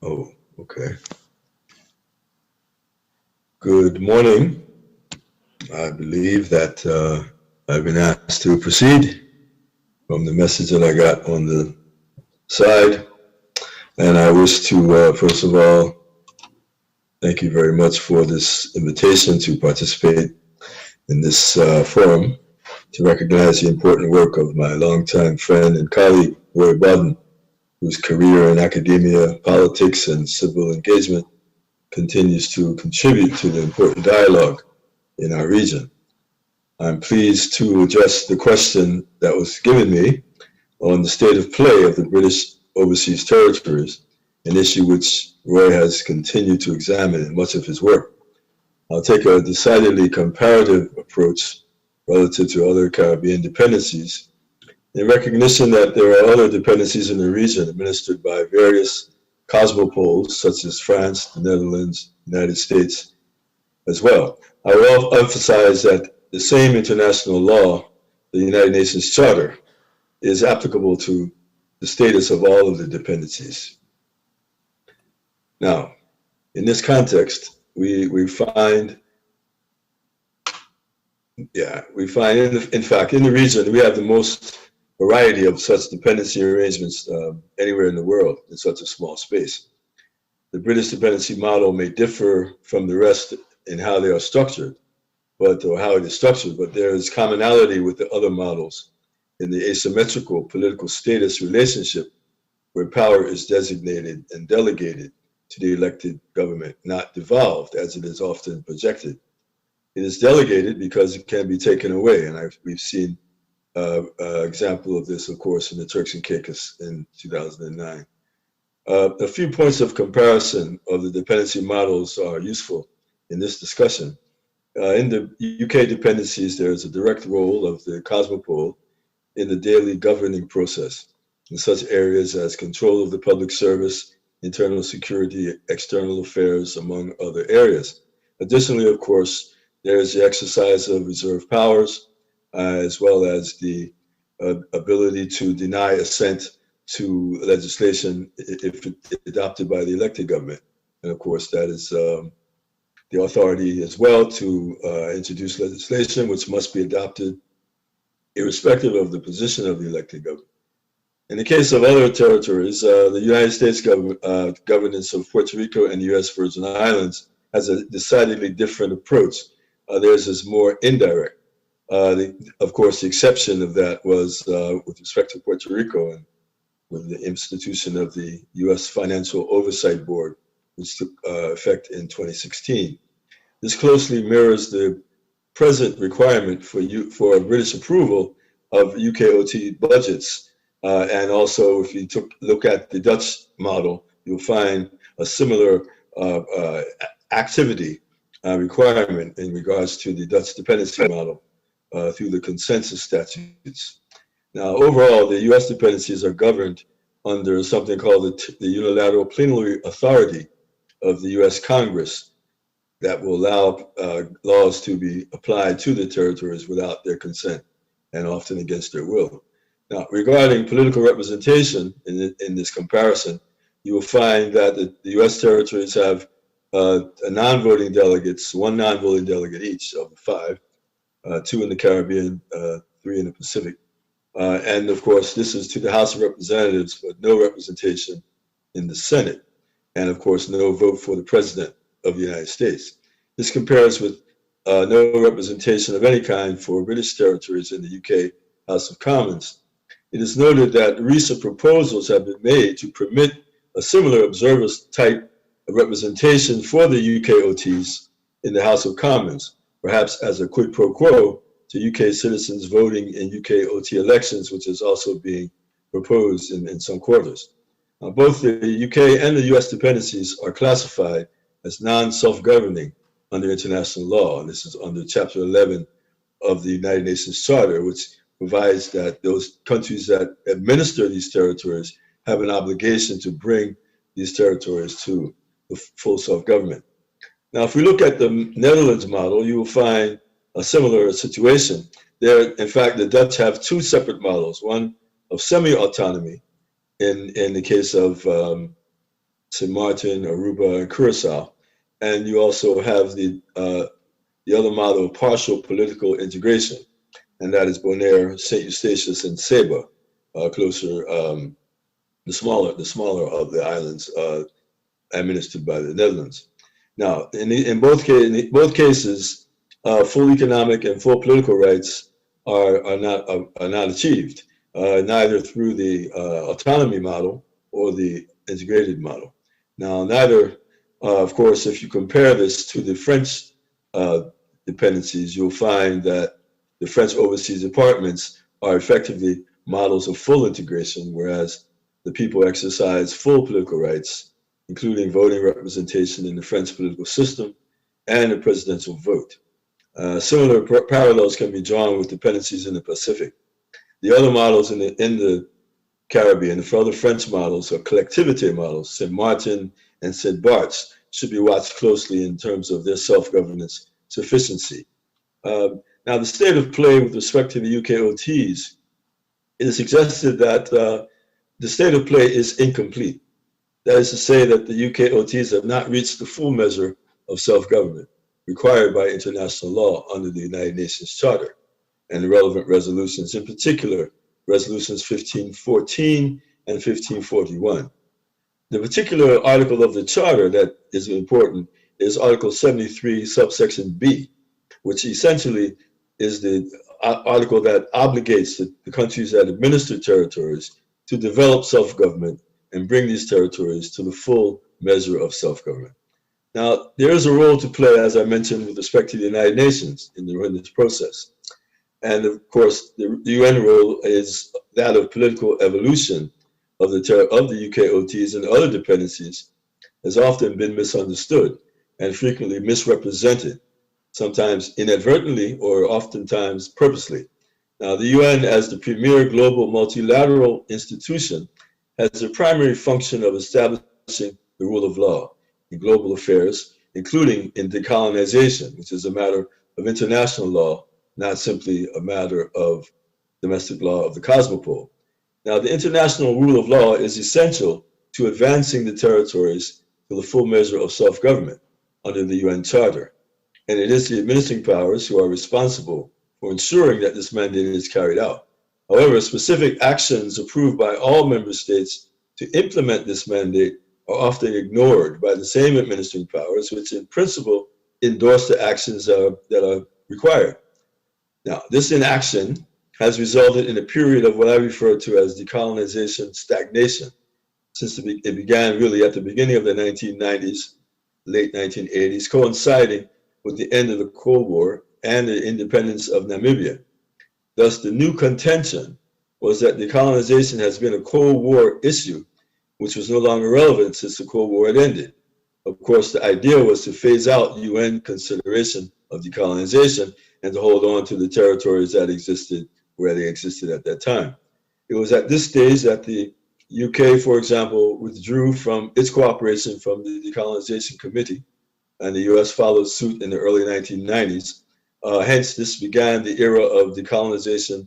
Oh, okay. Good morning. I believe that I've been asked to proceed from the message that I got on the side. And I wish to, first of all, thank you very much for this invitation to participate in this forum. to recognize the important work of my longtime friend and colleague, Roy Bodden, whose career in academia, politics, and civil engagement continues to contribute to the important dialogue in our region. I'm pleased to address the question that was given me on the state of play of the British overseas territories, an issue which Roy has continued to examine in much of his work. I'll take a decidedly comparative approach relative to other Caribbean dependencies, in recognition that there are other dependencies in the region administered by various cosmopoles, such as France, the Netherlands, United States, as well. I will emphasize that the same international law, the United Nations Charter, is applicable to the status of all of the dependencies. Now, in this context, we find in fact, in the region, we have the most variety of such dependency arrangements anywhere in the world in such a small space. The British dependency model may differ from the rest in how they are structured, or how it is structured, but there is commonality with the other models in the asymmetrical political status relationship where power is designated and delegated to the elected government, not devolved as it is often projected. It is delegated because it can be taken away, and we've seen an example of this, of course, in the Turks and Caicos in 2009. A few points of comparison of the dependency models are useful in this discussion. In the UK dependencies, there is a direct role of the cosmopole in the daily governing process in such areas as control of the public service, internal security, external affairs, among other areas. Additionally, of course, there is the exercise of reserve powers, as well as the ability to deny assent to legislation if adopted by the elected government. And of course, that is the authority as well to introduce legislation which must be adopted irrespective of the position of the elected government. In the case of other territories, the United States governance of Puerto Rico and the US Virgin Islands has a decidedly different approach. Theirs is more indirect. Of course, the exception of that was with respect to Puerto Rico and with the institution of the US Financial Oversight Board, which took effect in 2016. This closely mirrors the present requirement for British approval of UKOT budgets. And also, if you look at the Dutch model, you'll find a similar activity requirement in regards to the Dutch dependency model through the consensus statutes. Now, overall, the US dependencies are governed under something called the unilateral plenary authority of the US Congress that will allow laws to be applied to the territories without their consent and often against their will. Now, regarding political representation in this comparison, you will find that the US territories have non-voting delegates, one non-voting delegate each of the 5, 2 in the Caribbean, 3 in the Pacific. And of course, this is to the House of Representatives, but no representation in the Senate. And of course, no vote for the President of the United States. This compares with no representation of any kind for British territories in the UK House of Commons. It is noted that recent proposals have been made to permit a similar observers type of representation for the UKOTs in the House of Commons, perhaps as a quid pro quo to UK citizens voting in UKOT elections, which is also being proposed in some quarters. Both the UK and the US dependencies are classified as non-self-governing under international law. And this is under Chapter 11 of the United Nations Charter, which provides that those countries that administer these territories have an obligation to bring these territories to the full self-government. Now, if we look at the Netherlands model, you will find a similar situation. There, in fact, the Dutch have 2 separate models, one of semi-autonomy in the case of St. Martin, Aruba, and Curacao. And you also have the other model of partial political integration, and that is Bonaire, St. Eustatius, and Saba, closer, the smaller of the islands administered by the Netherlands. Now, in both cases, full economic and full political rights are not achieved, neither through the autonomy model or the integrated model. Now, neither, of course, if you compare this to the French dependencies, you'll find that the French overseas departments are effectively models of full integration, whereas the people exercise full political rights, including voting representation in the French political system and the presidential vote. Similar parallels can be drawn with dependencies in the Pacific. The other models in the Caribbean, the other French models or collectivity models, Saint Martin and Saint Bart's, should be watched closely in terms of their self-governance sufficiency. Now, the state of play with respect to the UKOTs, it is suggested that the state of play is incomplete. That is to say that the UKOTs have not reached the full measure of self-government required by international law under the United Nations Charter and the relevant resolutions, in particular, resolutions 1514 and 1541. The particular article of the Charter that is important is Article 73, subsection B, which essentially is the article that obligates the countries that administer territories to develop self-government and bring these territories to the full measure of self-government. Now, there is a role to play, as I mentioned, with respect to the United Nations in this process. And of course, the UN role is that of political evolution of the UKOTs and other dependencies has often been misunderstood and frequently misrepresented, sometimes inadvertently or oftentimes purposely. Now, the UN, as the premier global multilateral institution, has the primary function of establishing the rule of law in global affairs, including in decolonization, which is a matter of international law, not simply a matter of domestic law of the cosmopole. Now, the international rule of law is essential to advancing the territories to the full measure of self-government under the UN Charter. And it is the administering powers who are responsible for ensuring that this mandate is carried out. However, specific actions approved by all member states to implement this mandate are often ignored by the same administering powers, which in principle endorse the actions that are required. Now, this inaction has resulted in a period of what I refer to as decolonization stagnation, since it began really at the beginning of the 1990s, late 1980s, coinciding with the end of the Cold War and the independence of Namibia. Thus, the new contention was that decolonization has been a Cold War issue, which was no longer relevant since the Cold War had ended. Of course, the idea was to phase out UN consideration of decolonization and to hold on to the territories that existed where they existed at that time. It was at this stage that the UK, for example, withdrew from its cooperation from the Decolonization Committee, and the US followed suit in the early 1990s. Hence, this began the era of decolonization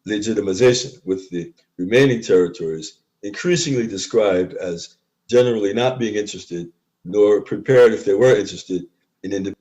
legitimization, with the remaining territories increasingly described as generally not being interested, nor prepared if they were interested in independence.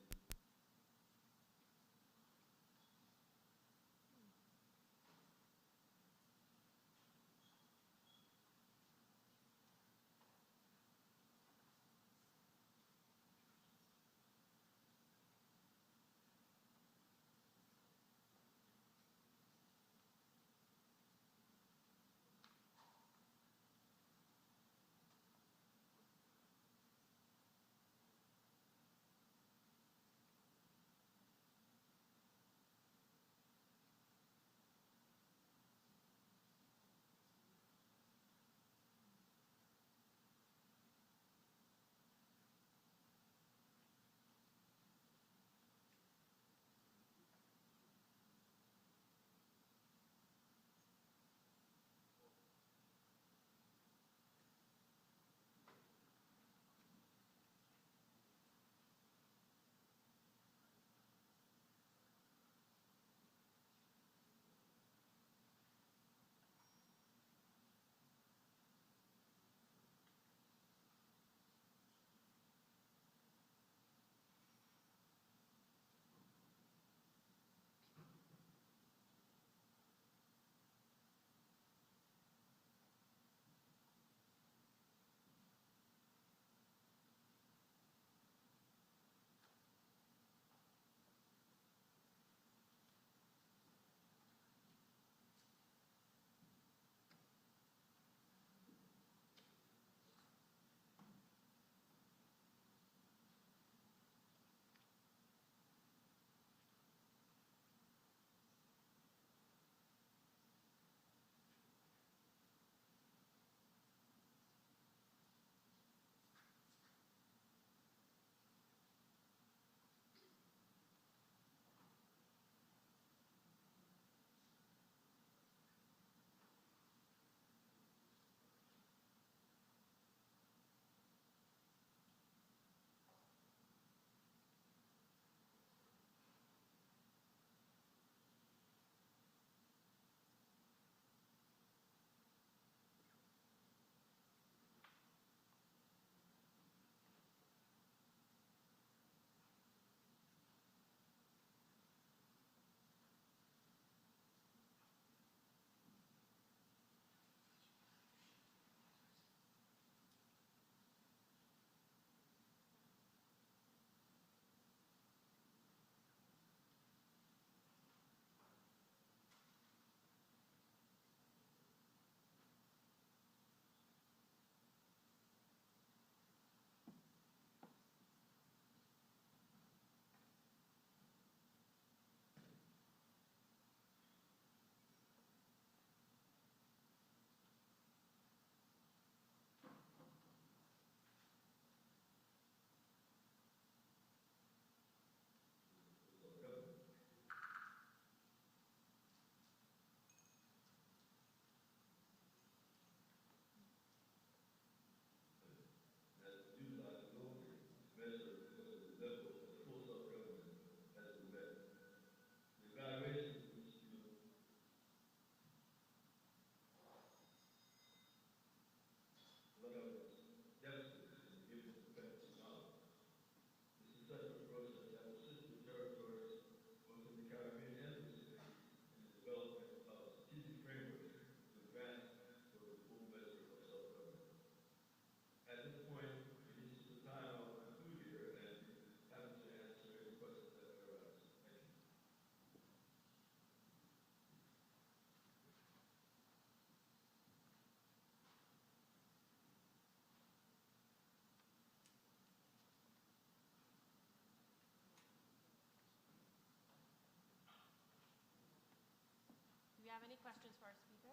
questions for our speaker?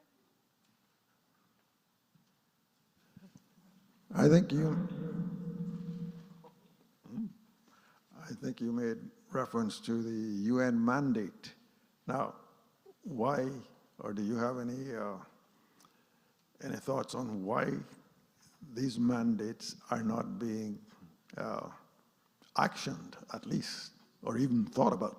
I think you made reference to the UN mandate. Now, why, or do you have any thoughts on why these mandates are not being actioned, at least, or even thought about?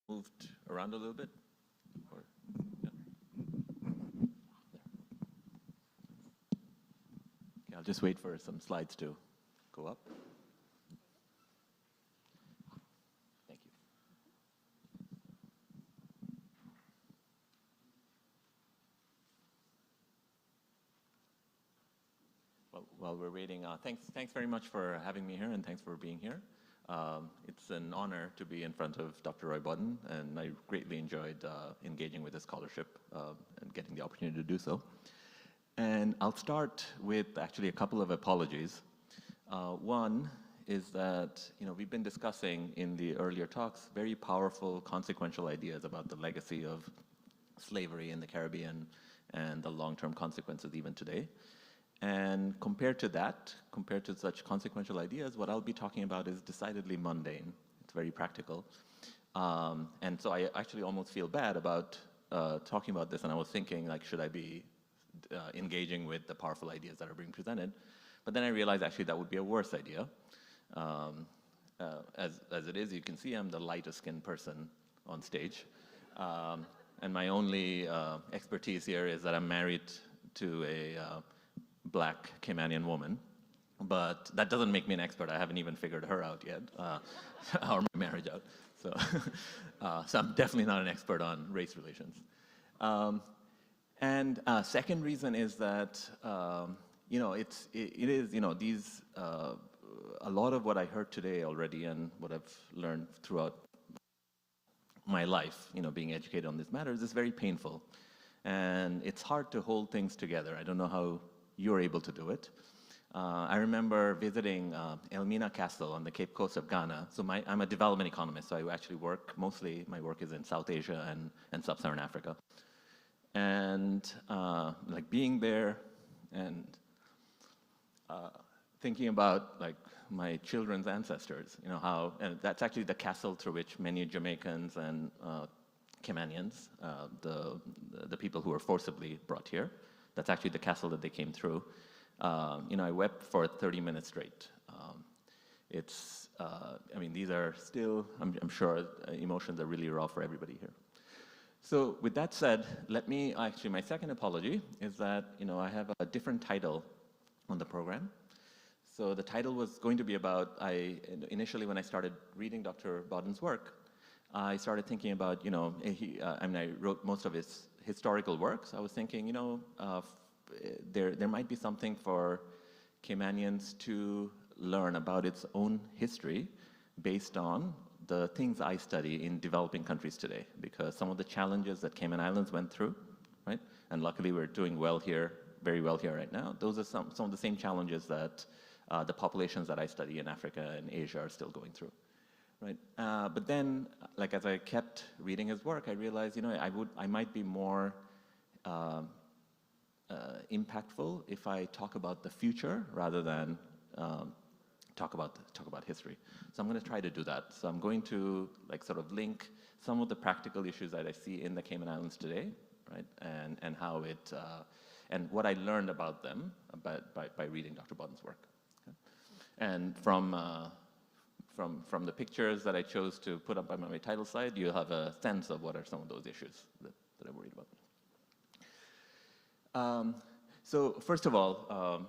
Moved around a little bit? Or, yeah. Okay, I'll just wait for some slides to go up. Thank you. Well, while we're waiting, thanks very much for having me here, and thanks for being here. It's an honor to be in front of Dr. Roy Bodden, and I greatly enjoyed engaging with his scholarship and getting the opportunity to do so. And I'll start with actually a couple of apologies. One is that we've been discussing in the earlier talks very powerful, consequential ideas about the legacy of slavery in the Caribbean and the long-term consequences even today. And compared to such consequential ideas, what I'll be talking about is decidedly mundane. It's very practical. And so I actually almost feel bad about talking about this, and I was thinking, like, should I be engaging with the powerful ideas that are being presented? But then I realized actually that would be a worse idea. As it is, you can see I'm the lightest skinned person on stage. And my only expertise here is that I'm married to a black Caymanian woman, but that doesn't make me an expert. I haven't even figured her out yet, or my marriage out. So, so I'm definitely not an expert on race relations. And second reason is that a lot of what I heard today already and what I've learned throughout my life, being educated on these matters, is very painful, and it's hard to hold things together. I don't know how you're able to do it. I remember visiting Elmina Castle on the Cape Coast of Ghana. So I'm a development economist, so I actually my work is in South Asia and Sub-Saharan Africa. And like being there and thinking about like my children's ancestors, and that's actually the castle through which many Jamaicans and Caymanians, the people who were forcibly brought here, that's actually the castle that they came through. I wept for 30 minutes straight. These are still, I'm sure, emotions are really raw for everybody here. So with that said, my second apology is that, I have a different title on the program. So the title was going to be about, initially when I started reading Dr. Bodden's work, I started thinking about, I wrote most of his historical works. I was thinking, there might be something for Caymanians to learn about its own history based on the things I study in developing countries today, because some of the challenges that Cayman Islands went through, right? And luckily we're doing well here, very well here right now. Those are some of the same challenges that the populations that I study in Africa and Asia are still going through, right? But then, like as I kept reading his work, I realized, you know, I might be more impactful if I talk about the future rather than talk about history. So I'm going to try to do that. So I'm going to like sort of link some of the practical issues that I see in the Cayman Islands today, right? And how it and what I learned about them by reading Dr. Bodden's work. Okay? And from the pictures that I chose to put up on my title slide, you'll have a sense of what are some of those issues that I'm worried about. So first of all,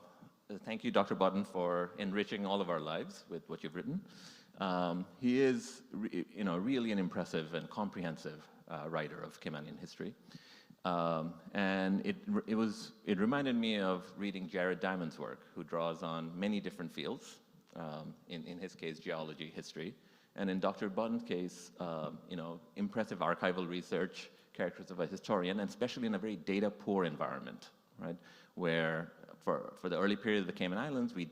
thank you, Dr. Bodden, for enriching all of our lives with what you've written. He is, you know, really an impressive and comprehensive writer of Caymanian history. And it reminded me of reading Jared Diamond's work, who draws on many different fields, in his case, geology, history, and in Dr. Bodden's case, you know, impressive archival research, characters of a historian, and especially in a very data-poor environment, right, where for the early period of the Cayman Islands, we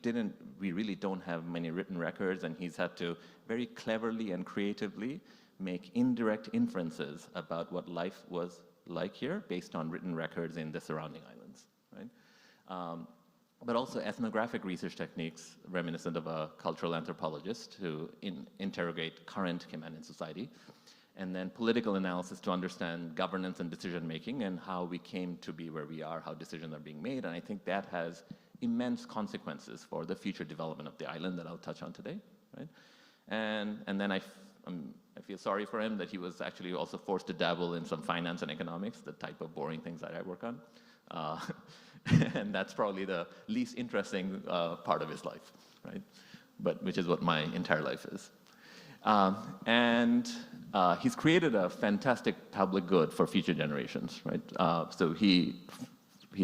really don't have many written records, and he's had to very cleverly and creatively make indirect inferences about what life was like here based on written records in the surrounding islands, right? But also ethnographic research techniques reminiscent of a cultural anthropologist who interrogate current Caymanian society, and then political analysis to understand governance and decision-making and how we came to be where we are, how decisions are being made, and I think that has immense consequences for the future development of the island that I'll touch on today, right? And then I feel sorry for him that he was actually also forced to dabble in some finance and economics, the type of boring things that I work on. And that's probably the least interesting part of his life, right? But which is what my entire life is. He's created a fantastic public good for future generations, right? So he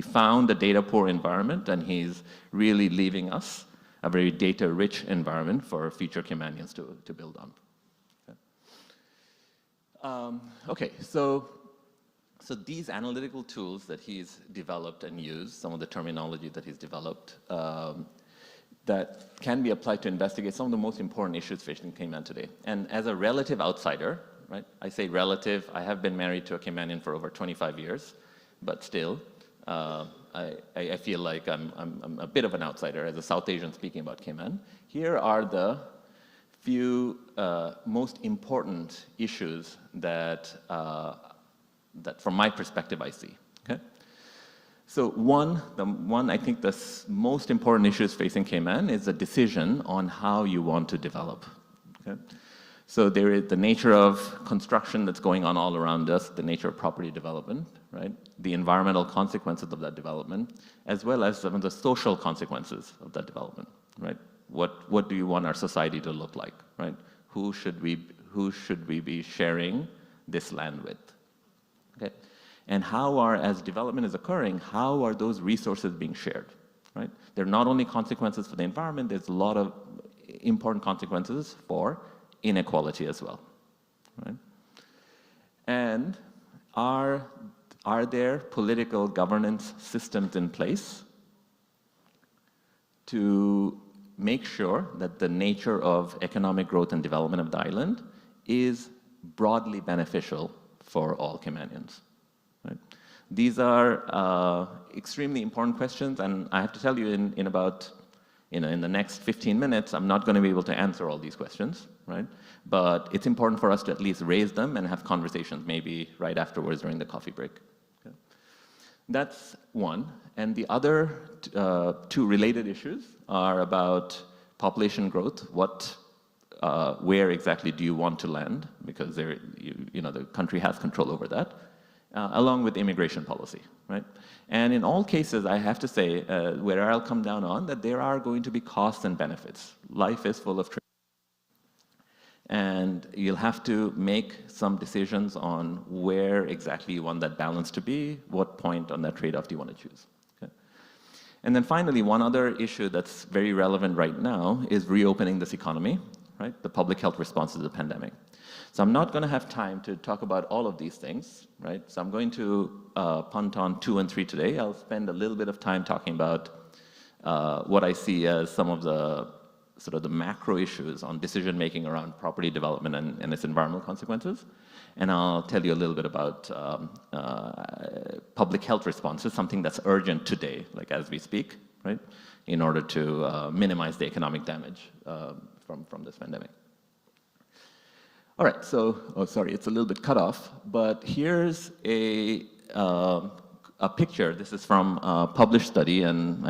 found a data-poor environment, and he's really leaving us a very data-rich environment for future Caymanians to build on. Okay, so these analytical tools that he's developed and used, some of the terminology that he's developed, that can be applied to investigate some of the most important issues facing Cayman today. And as a relative outsider, right, I say relative, I have been married to a Caymanian for over 25 years, but still, I feel like I'm a bit of an outsider as a South Asian speaking about Cayman. Here are the few most important issues that from my perspective I see, okay? So I think the most important issues facing Cayman is a decision on how you want to develop, okay? So there is the nature of construction that's going on all around us, the nature of property development, right? The environmental consequences of that development, as well as some of the social consequences of that development, right? What do you want our society to look like, right? Who should we be sharing this land with, okay? And as development is occurring, how are those resources being shared, right? There are not only consequences for the environment, there's a lot of important consequences for inequality as well, right? And are there political governance systems in place to make sure that the nature of economic growth and development of the island is broadly beneficial for all Caymanians? Right? These are extremely important questions, and I have to tell you in about, in the next 15 minutes, I'm not going to be able to answer all these questions, right? But it's important for us to at least raise them and have conversations, maybe right afterwards during the coffee break. Okay. That's one, and the other two related issues are about population growth. Where exactly do you want to land? Because the country has control over that. Along with immigration policy, right? And in all cases, I have to say, where I'll come down on, that there are going to be costs and benefits. Life is full of trade. And you'll have to make some decisions on where exactly you want that balance to be, what point on that trade-off do you want to choose. Okay? And then finally, one other issue that's very relevant right now is reopening this economy, right? The public health response to the pandemic. So I'm not going to have time to talk about all of these things, right? So I'm going to punt on 2 and 3 today. I'll spend a little bit of time talking about what I see as some of the sort of the macro issues on decision-making around property development and its environmental consequences. And I'll tell you a little bit about public health responses, something that's urgent today, like as we speak, right? In order to minimize the economic damage from this pandemic. All right, so, oh, sorry, it's a little bit cut off, but here's a picture. This is from a published study, and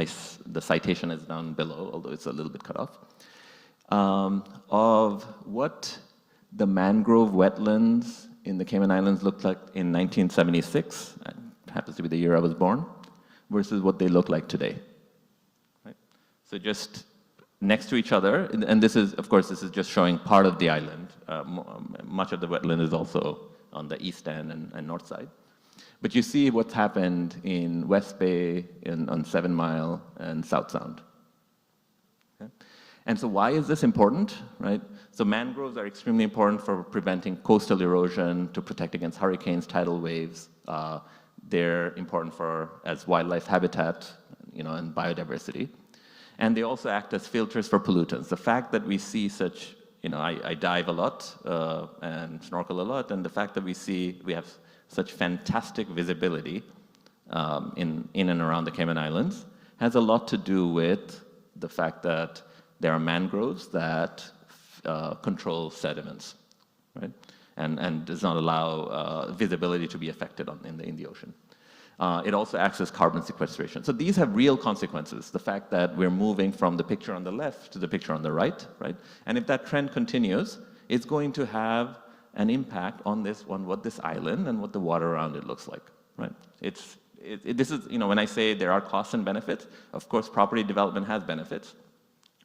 the citation is down below, although it's a little bit cut off, of what the mangrove wetlands in the Cayman Islands looked like in 1976, it happens to be the year I was born, versus what they look like today. Right? So just next to each other, and this is, of course, this is just showing part of the island. Much of the wetland is also on the east end and north side. But you see what's happened in West Bay, on 7 Mile, and South Sound. Okay? And so why is this important, right? So mangroves are extremely important for preventing coastal erosion, to protect against hurricanes, tidal waves. They're important as wildlife habitat, and biodiversity. And they also act as filters for pollutants. The fact that we see such, I dive a lot and snorkel a lot, and the fact that we have such fantastic visibility in and around the Cayman Islands has a lot to do with the fact that there are mangroves that control sediments, right? And does not allow visibility to be affected in the ocean. It also acts as carbon sequestration. So these have real consequences. The fact that we're moving from the picture on the left to the picture on the right? And if that trend continues, it's going to have an impact on what this island and what the water around it looks like, right? This is, when I say there are costs and benefits, of course, property development has benefits,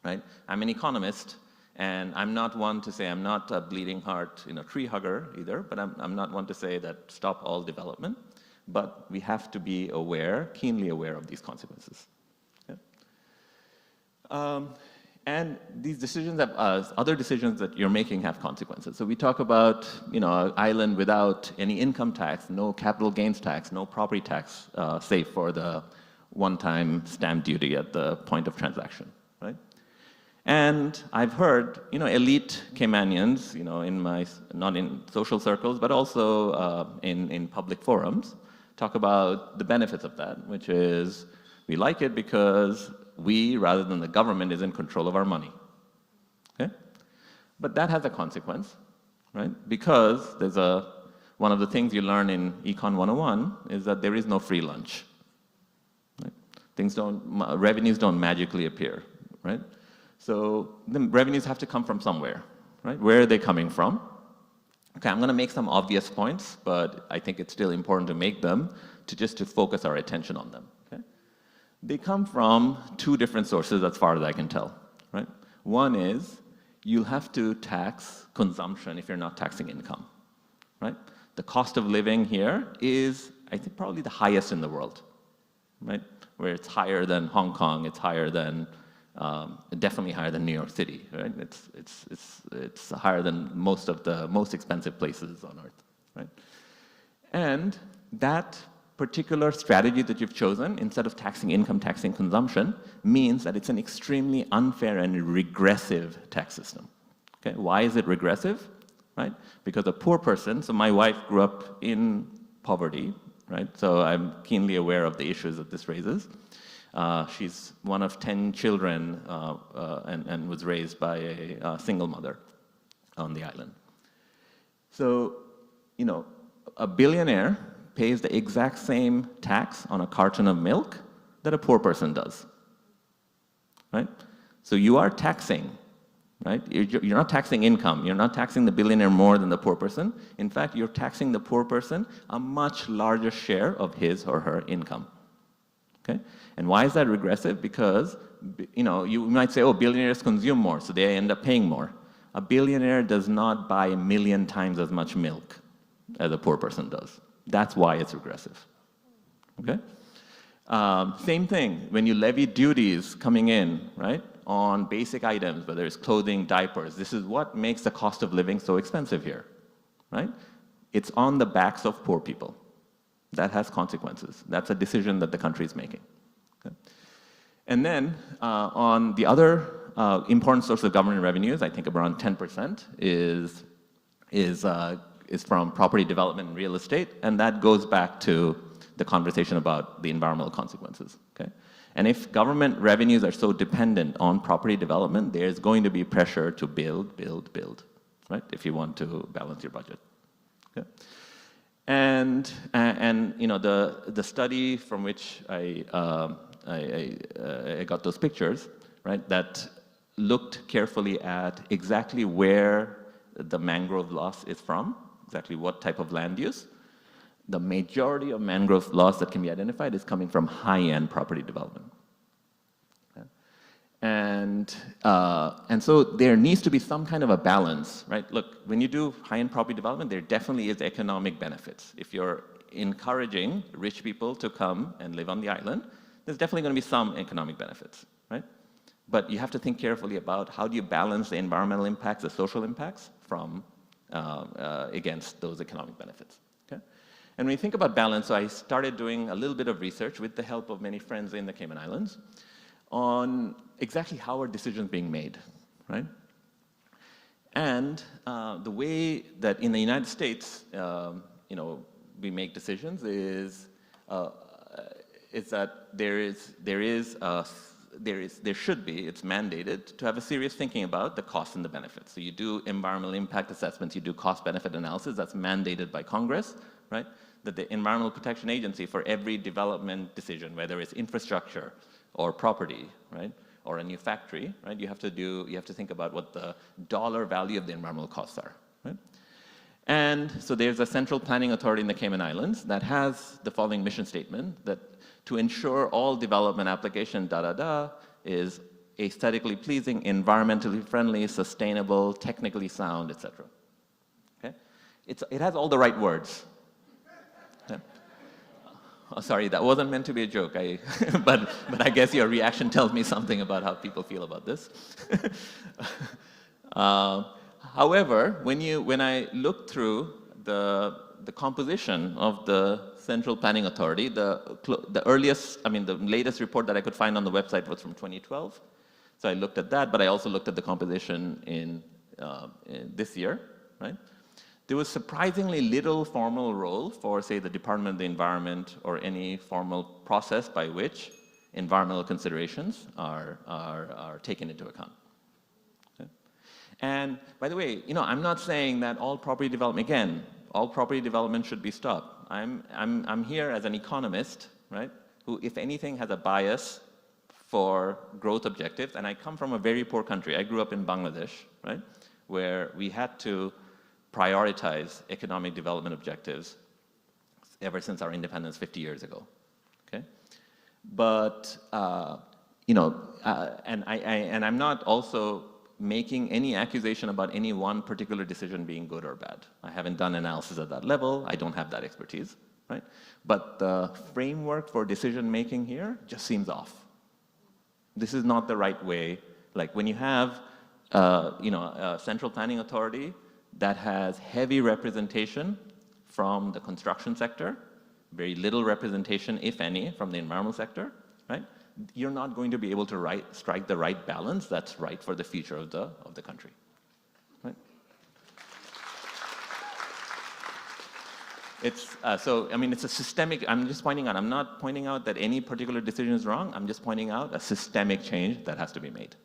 right? I'm an economist, and I'm not one to say, I'm not a bleeding heart, tree hugger either, but I'm not one to say that stop all development. But we have to be keenly aware of these consequences. Yeah. And these decisions other decisions that you're making have consequences. So we talk about, an island without any income tax, no capital gains tax, no property tax, save for the one-time stamp duty at the point of transaction, right? And I've heard, elite Caymanians, not in social circles, but also in public forums, talk about the benefits of that, which is we like it because we, rather than the government, is in control of our money. Okay? But that has a consequence, right? Because one of the things you learn in Econ 101 is that there is no free lunch. Right? Revenues don't magically appear, right? So the revenues have to come from somewhere, right? Where are they coming from? Okay, I'm going to make some obvious points, but I think it's still important to make them to focus our attention on them. Okay? They come from 2 different sources as far as I can tell. Right? One is you'll have to tax consumption if you're not taxing income. Right? The cost of living here is, I think, probably the highest in the world. Right? Where it's higher than Hong Kong, it's higher than definitely higher than New York City, right? It's higher than most of the most expensive places on earth, right? And that particular strategy that you've chosen, instead of taxing income, taxing consumption, means that it's an extremely unfair and regressive tax system. Okay, why is it regressive? Right? Because a poor person. So my wife grew up in poverty, right? So I'm keenly aware of the issues that this raises. She's one of 10 children and was raised by a single mother on the island. So, a billionaire pays the exact same tax on a carton of milk that a poor person does, right? So you are taxing, right? You're not taxing income. You're not taxing the billionaire more than the poor person. In fact, you're taxing the poor person a much larger share of his or her income. Okay? And why is that regressive? Because, you might say, oh, billionaires consume more, so they end up paying more. A billionaire does not buy 1 million times as much milk as a poor person does. That's why it's regressive. Okay? Same thing, when you levy duties coming in, right? on basic items, whether it's clothing, diapers. This is what makes the cost of living so expensive here, right? It's on the backs of poor people. That has consequences. That's a decision that the country is making. Okay? And then on the other important source of government revenues, I think around 10% is from property development and real estate, and that goes back to the conversation about the environmental consequences. Okay? And if government revenues are so dependent on property development, there's going to be pressure to build, right? If you want to balance your budget. Okay? And you know, the study from which I got those pictures, right, that looked carefully at exactly where the mangrove loss is from, exactly what type of land use. The majority of mangrove loss that can be identified is coming from high-end property development. Okay? And so there needs to be some kind of a balance, right? Look, when you do high-end property development, there definitely is economic benefits. If you're encouraging rich people to come and live on the island, there's definitely going to be some economic benefits, right? But you have to think carefully about how do you balance the environmental impacts, the social impacts from against those economic benefits. Okay? And when you think about balance, so I started doing a little bit of research with the help of many friends in the Cayman Islands on exactly how are decisions being made, right? And the way that in the United States, you know, we make decisions is that there should be, it's mandated to have a serious thinking about the costs and the benefits. So you do environmental impact assessments, you do cost-benefit analysis, that's mandated by Congress, right? That the Environmental Protection Agency, for every development decision, whether it's infrastructure or property, right, or a new factory, right, you have to think about what the dollar value of the environmental costs are, right? And so there's a central planning authority in the Cayman Islands that has the following mission statement, that to ensure all development application is aesthetically pleasing, environmentally friendly, sustainable, technically sound, etc. Okay? It has all the right words. Okay. Oh, sorry, that wasn't meant to be a joke. But I guess your reaction tells me something about how people feel about this. However, when I looked through the composition of the Central Planning Authority, the latest report that I could find on the website was from 2012. So I looked at that, but I also looked at the composition in this year, right? There was surprisingly little formal role for, say, the Department of the Environment or any formal process by which environmental considerations are taken into account. Okay? And by the way, you know, I'm not saying that all property development, again, all property development should be stopped. I'm here as an economist, right, who, if anything, has a bias for growth objectives, and I come from a very poor country. I grew up in Bangladesh, right, where we had to prioritize economic development objectives ever since our independence 50 years ago, okay? But, you know, and I'm not also making any accusation about any one particular decision being good or bad. I haven't done analysis at that level. I don't have that expertise, right? But the framework for decision making here just seems off. This is not the right way. Like when you have, you know, a central planning authority that has heavy representation from the construction sector, very little representation, if any, from the environmental sector, right? You're not going to be able to strike the right balance that's right for the future of the country, right? It's, so, I mean, it's a systemic, I'm just pointing out, I'm not pointing out that any particular decision is wrong, I'm just pointing out a systemic change that has to be made.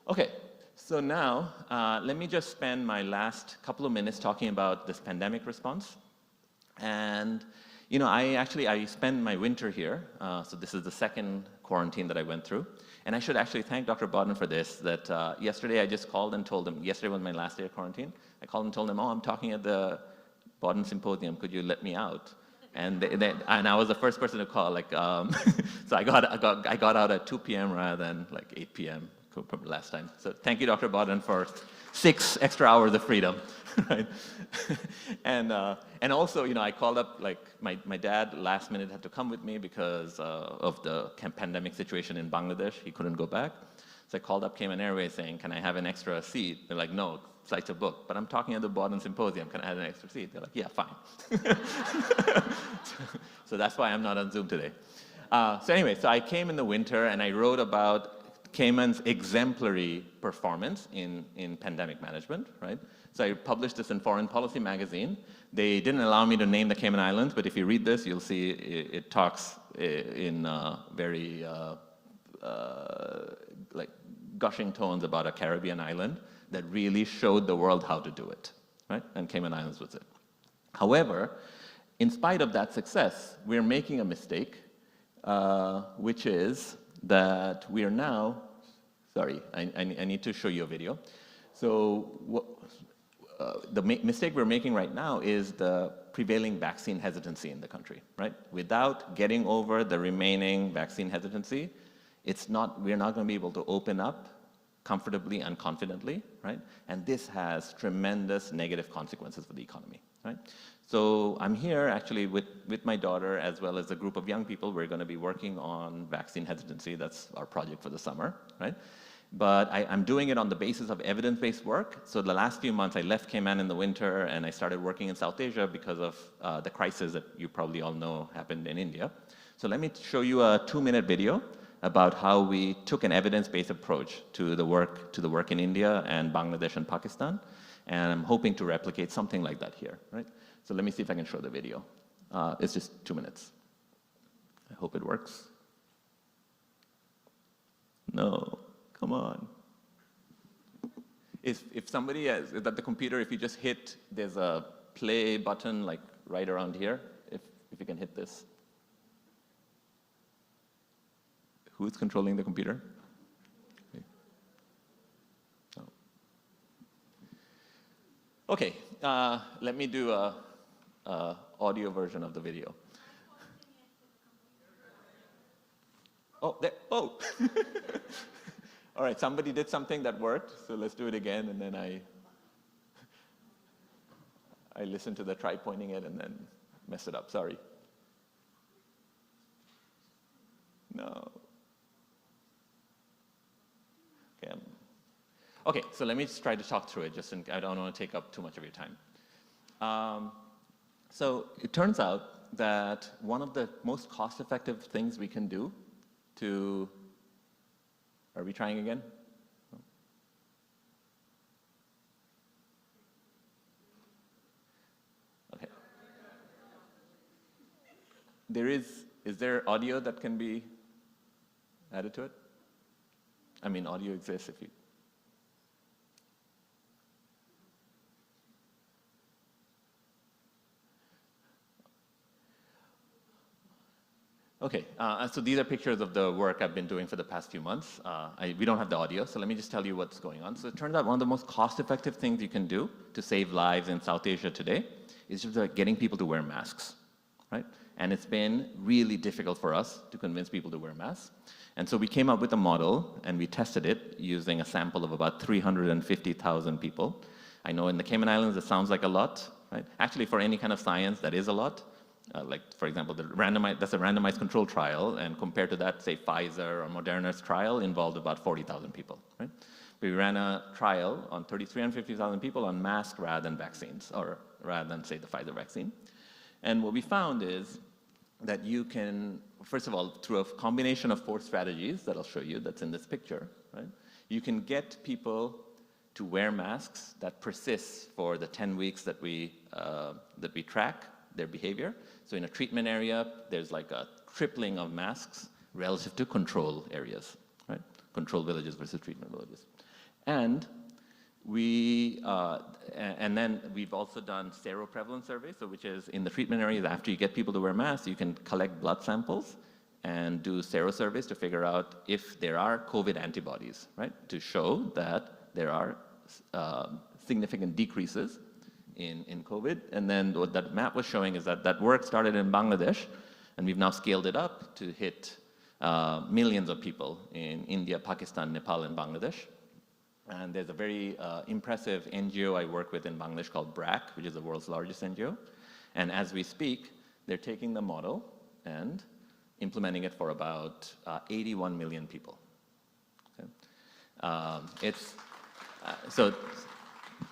Okay, so now, let me just spend my last couple of minutes talking about this pandemic response. And you know, I spend my winter here, so this is the second quarantine that I went through. And I should actually thank Dr. Bodden for this, that yesterday I just called and told him, yesterday was my last day of quarantine, I called and told him, oh, I'm talking at the Bodden Symposium, could you let me out? And and I was the first person to call, like, so I got out at 2 p.m. rather than like 8 p.m. last time. So thank you, Dr. Bodden, for 6 extra hours of freedom, right? And also, you know, I called up, like, my dad last minute had to come with me because of the pandemic situation in Bangladesh. He couldn't go back. So I called up Cayman Airways saying, can I have an extra seat? They're like, no, flights are booked. But I'm talking at the Bodden Symposium. Can I have an extra seat? They're like, yeah, fine. So that's why I'm not on Zoom today. So anyway, so I came in the winter and I wrote about Cayman's exemplary performance in pandemic management, right? So I published this in Foreign Policy magazine. They didn't allow me to name the Cayman Islands, but if you read this, you'll see it talks in very like gushing tones about a Caribbean island that really showed the world how to do it, right? And Cayman Islands was it. However, in spite of that success, we're making a mistake, which is that we are now, sorry, I need to show you a video. So the mistake we're making right now is the prevailing vaccine hesitancy in the country, right? Without getting over the remaining vaccine hesitancy, we're not going to be able to open up comfortably and confidently, right? And this has tremendous negative consequences for the economy, right? So I'm here actually with my daughter as well as a group of young people. We're going to be working on vaccine hesitancy. That's our project for the summer, right? But I'm doing it on the basis of evidence-based work. So the last few months, I left Cayman in the winter and I started working in South Asia because of the crisis that you probably all know happened in India. So let me show you a 2-minute video about how we took an evidence-based approach to the work in India and Bangladesh and Pakistan. And I'm hoping to replicate something like that here, right? So let me see if I can show the video. It's just 2 minutes. I hope it works. No. Come on. If somebody is at the computer, if you just hit, there's a play button like right around here, if you can hit this. Who's controlling the computer? Okay. Oh. Okay, let me do a audio version of the video. Oh, there, oh. All right, somebody did something that worked, so let's do it again, and then I listened to the try pointing it and then messed it up, sorry. No. Okay, so let me just try to talk through it, I don't want to take up too much of your time. So it turns out that one of the most cost-effective things we can do to, are we trying again? Okay. Is there audio that can be added to it? I mean, audio exists if you. Okay, so these are pictures of the work I've been doing for the past few months. We don't have the audio, so let me just tell you what's going on. So it turns out one of the most cost-effective things you can do to save lives in South Asia today is just like getting people to wear masks, right? And it's been really difficult for us to convince people to wear masks. And so we came up with a model, and we tested it using a sample of about 350,000 people. I know in the Cayman Islands, it sounds like a lot, right? Actually, for any kind of science, that is a lot. Like, for example, that's a randomized control trial, and compared to that, say, Pfizer or Moderna's trial involved about 40,000 people, right? We ran a trial on 350,000 people on masks rather than vaccines, or rather than, say, the Pfizer vaccine. And what we found is that you can, first of all, through a combination of 4 strategies that I'll show you, that's in this picture, right? You can get people to wear masks that persist for the 10 weeks that we track their behavior. So in a treatment area, there's like a tripling of masks relative to control areas, right? Control villages versus treatment villages. And then we've also done seroprevalence surveys, so which is in the treatment areas, after you get people to wear masks, you can collect blood samples and do serosurveys to figure out if there are COVID antibodies, right? To show that there are significant decreases in COVID. And then what that map was showing is that work started in Bangladesh, and we've now scaled it up to hit millions of people in India, Pakistan, Nepal, and Bangladesh. And there's a very impressive NGO I work with in Bangladesh called BRAC, which is the world's largest NGO. And as we speak, they're taking the model and implementing it for about 81 million people. Okay? So,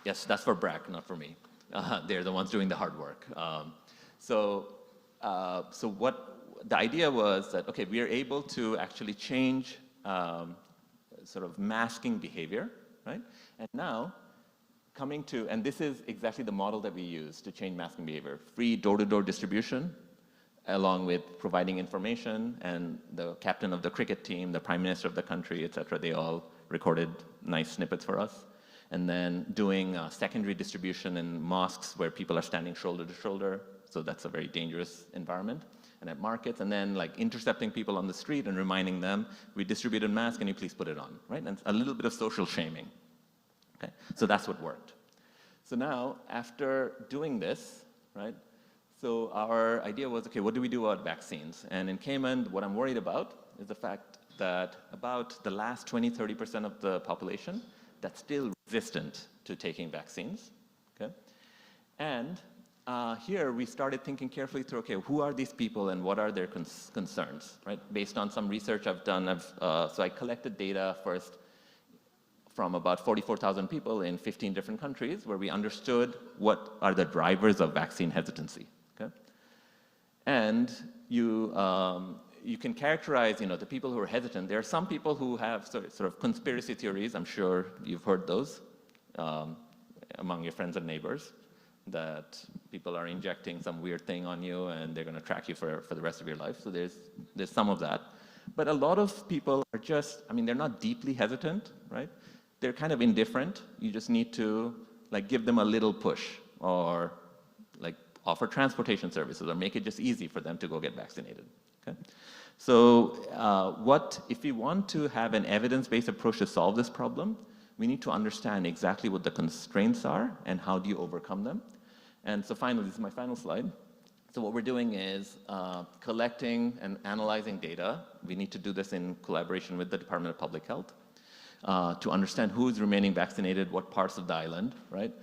yes, that's for BRAC, not for me. They're the ones doing the hard work. So what the idea was that, okay, we are able to actually change sort of masking behavior, right? And now, and this is exactly the model that we use to change masking behavior. Free door-to-door distribution, along with providing information, and the captain of the cricket team, the prime minister of the country, et cetera, they all recorded nice snippets for us. And then doing secondary distribution in mosques where people are standing shoulder to shoulder, so that's a very dangerous environment. And at markets, and then like intercepting people on the street and reminding them, we distributed a mask, can you please put it on, right? And a little bit of social shaming. Okay, so that's what worked. So now, after doing this, right, so our idea was, okay, what do we do about vaccines? And in Cayman, what I'm worried about is the fact that about the last 20–30% of the population that's still resistant to taking vaccines, okay? And here we started thinking carefully through, okay, who are these people and what are their concerns, right? Based on some research I've done, so I collected data first from about 44,000 people in 15 different countries where we understood what are the drivers of vaccine hesitancy, okay? And you can characterize, the people who are hesitant. There are some people who have sort of conspiracy theories. I'm sure you've heard those among your friends and neighbors, that people are injecting some weird thing on you and they're going to track you for the rest of your life. So there's some of that. But a lot of people are just, they're not deeply hesitant, right? They're kind of indifferent. You just need to give them a little push, or offer transportation services, or make it just easy for them to go get vaccinated. Okay? So if we want to have an evidence-based approach to solve this problem, we need to understand exactly what the constraints are and how do you overcome them. And so finally, this is my final slide. So what we're doing is collecting and analyzing data. We need to do this in collaboration with the Department of Public Health to understand who is remaining vaccinated, what parts of the island, right?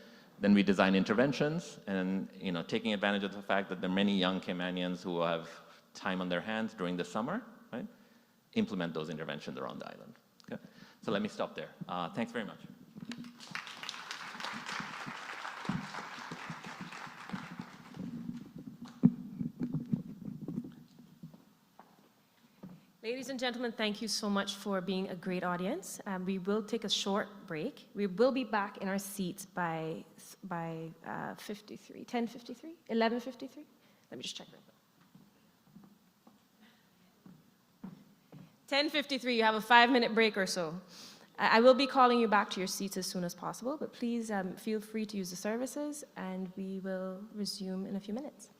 Then we design interventions, and taking advantage of the fact that there are many young Caymanians who have time on their hands during the summer, right? Implement those interventions around the island. Okay? So let me stop there. Thanks very much. Ladies and gentlemen, thank you so much for being a great audience. We will take a short break. We will be back in our seats by 10:53, 11:53. Let me just check real quick. 10:53, you have a 5-minute break or so. I will be calling you back to your seats as soon as possible, but please feel free to use the services, and we will resume in a few minutes.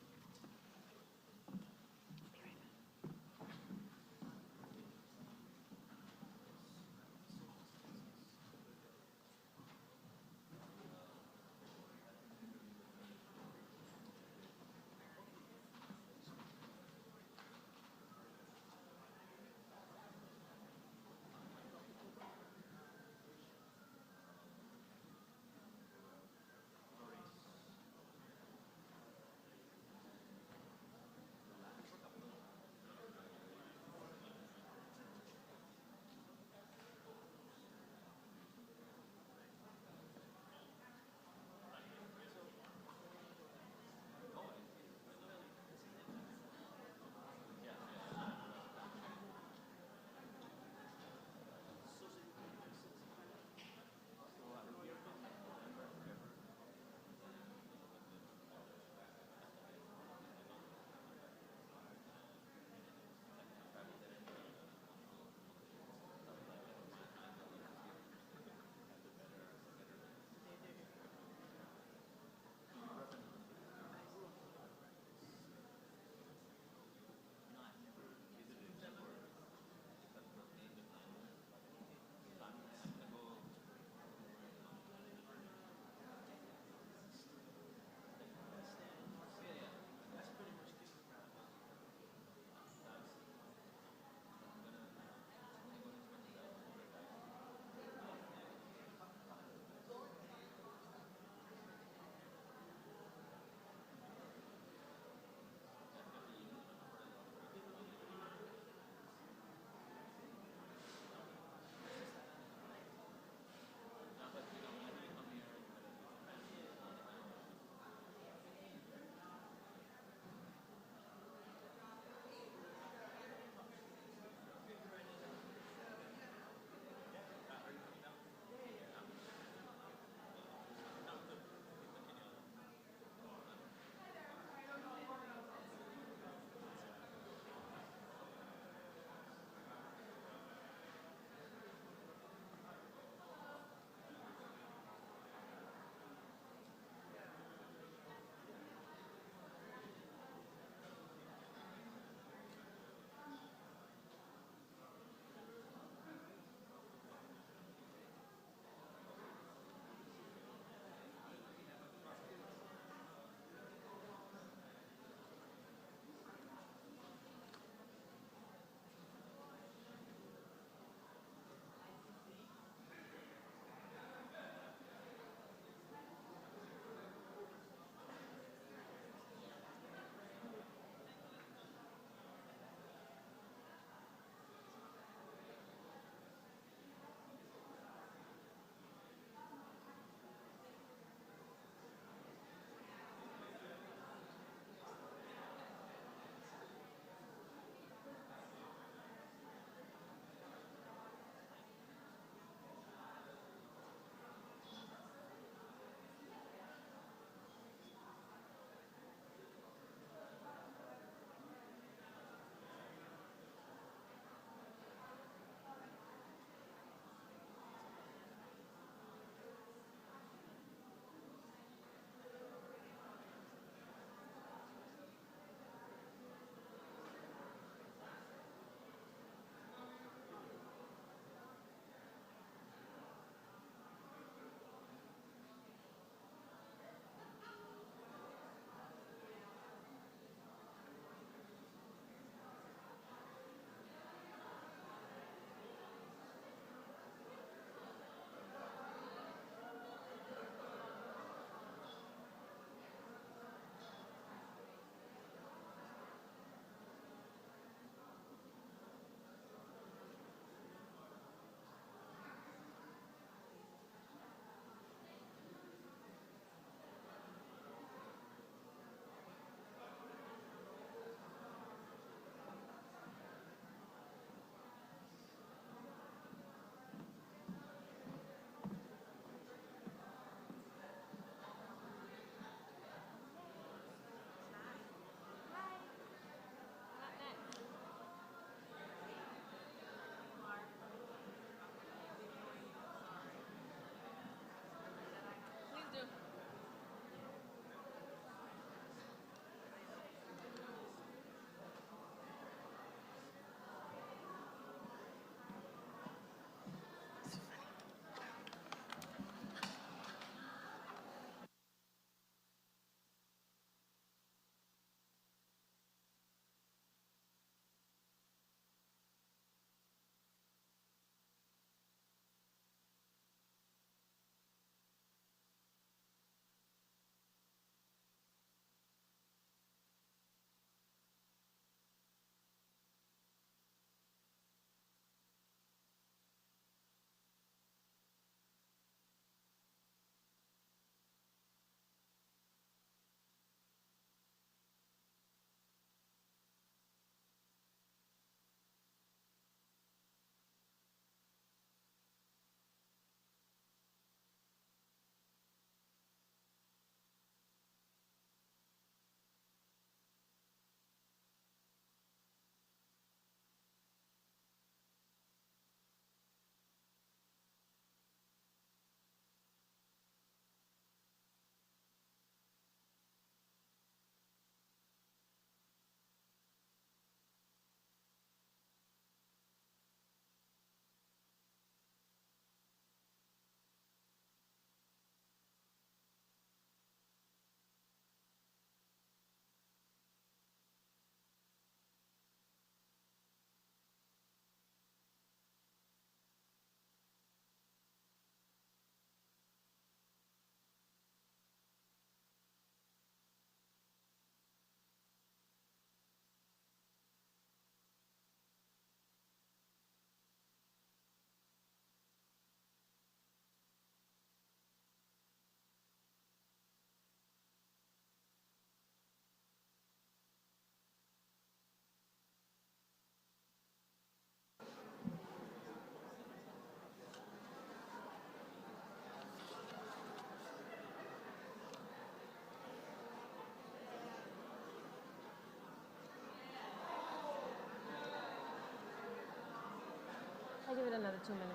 give it another 2 minutes.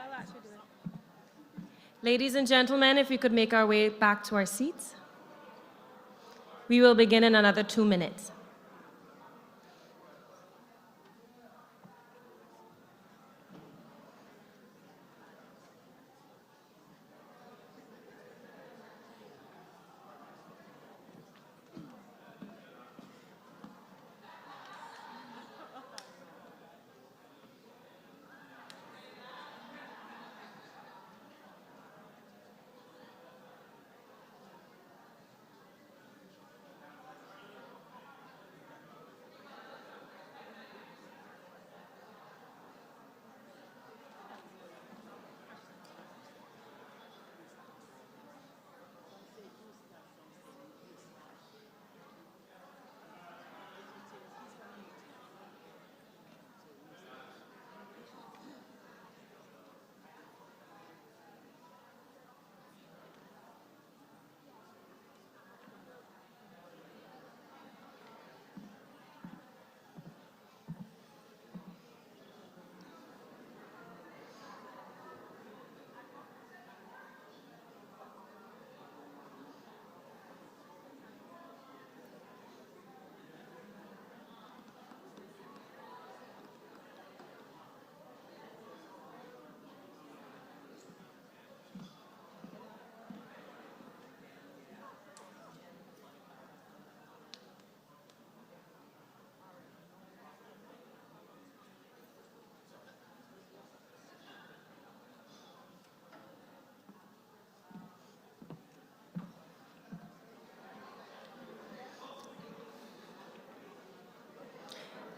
I'll actually do it. Ladies and gentlemen, if we could make our way back to our seats. We will begin in another 2 minutes.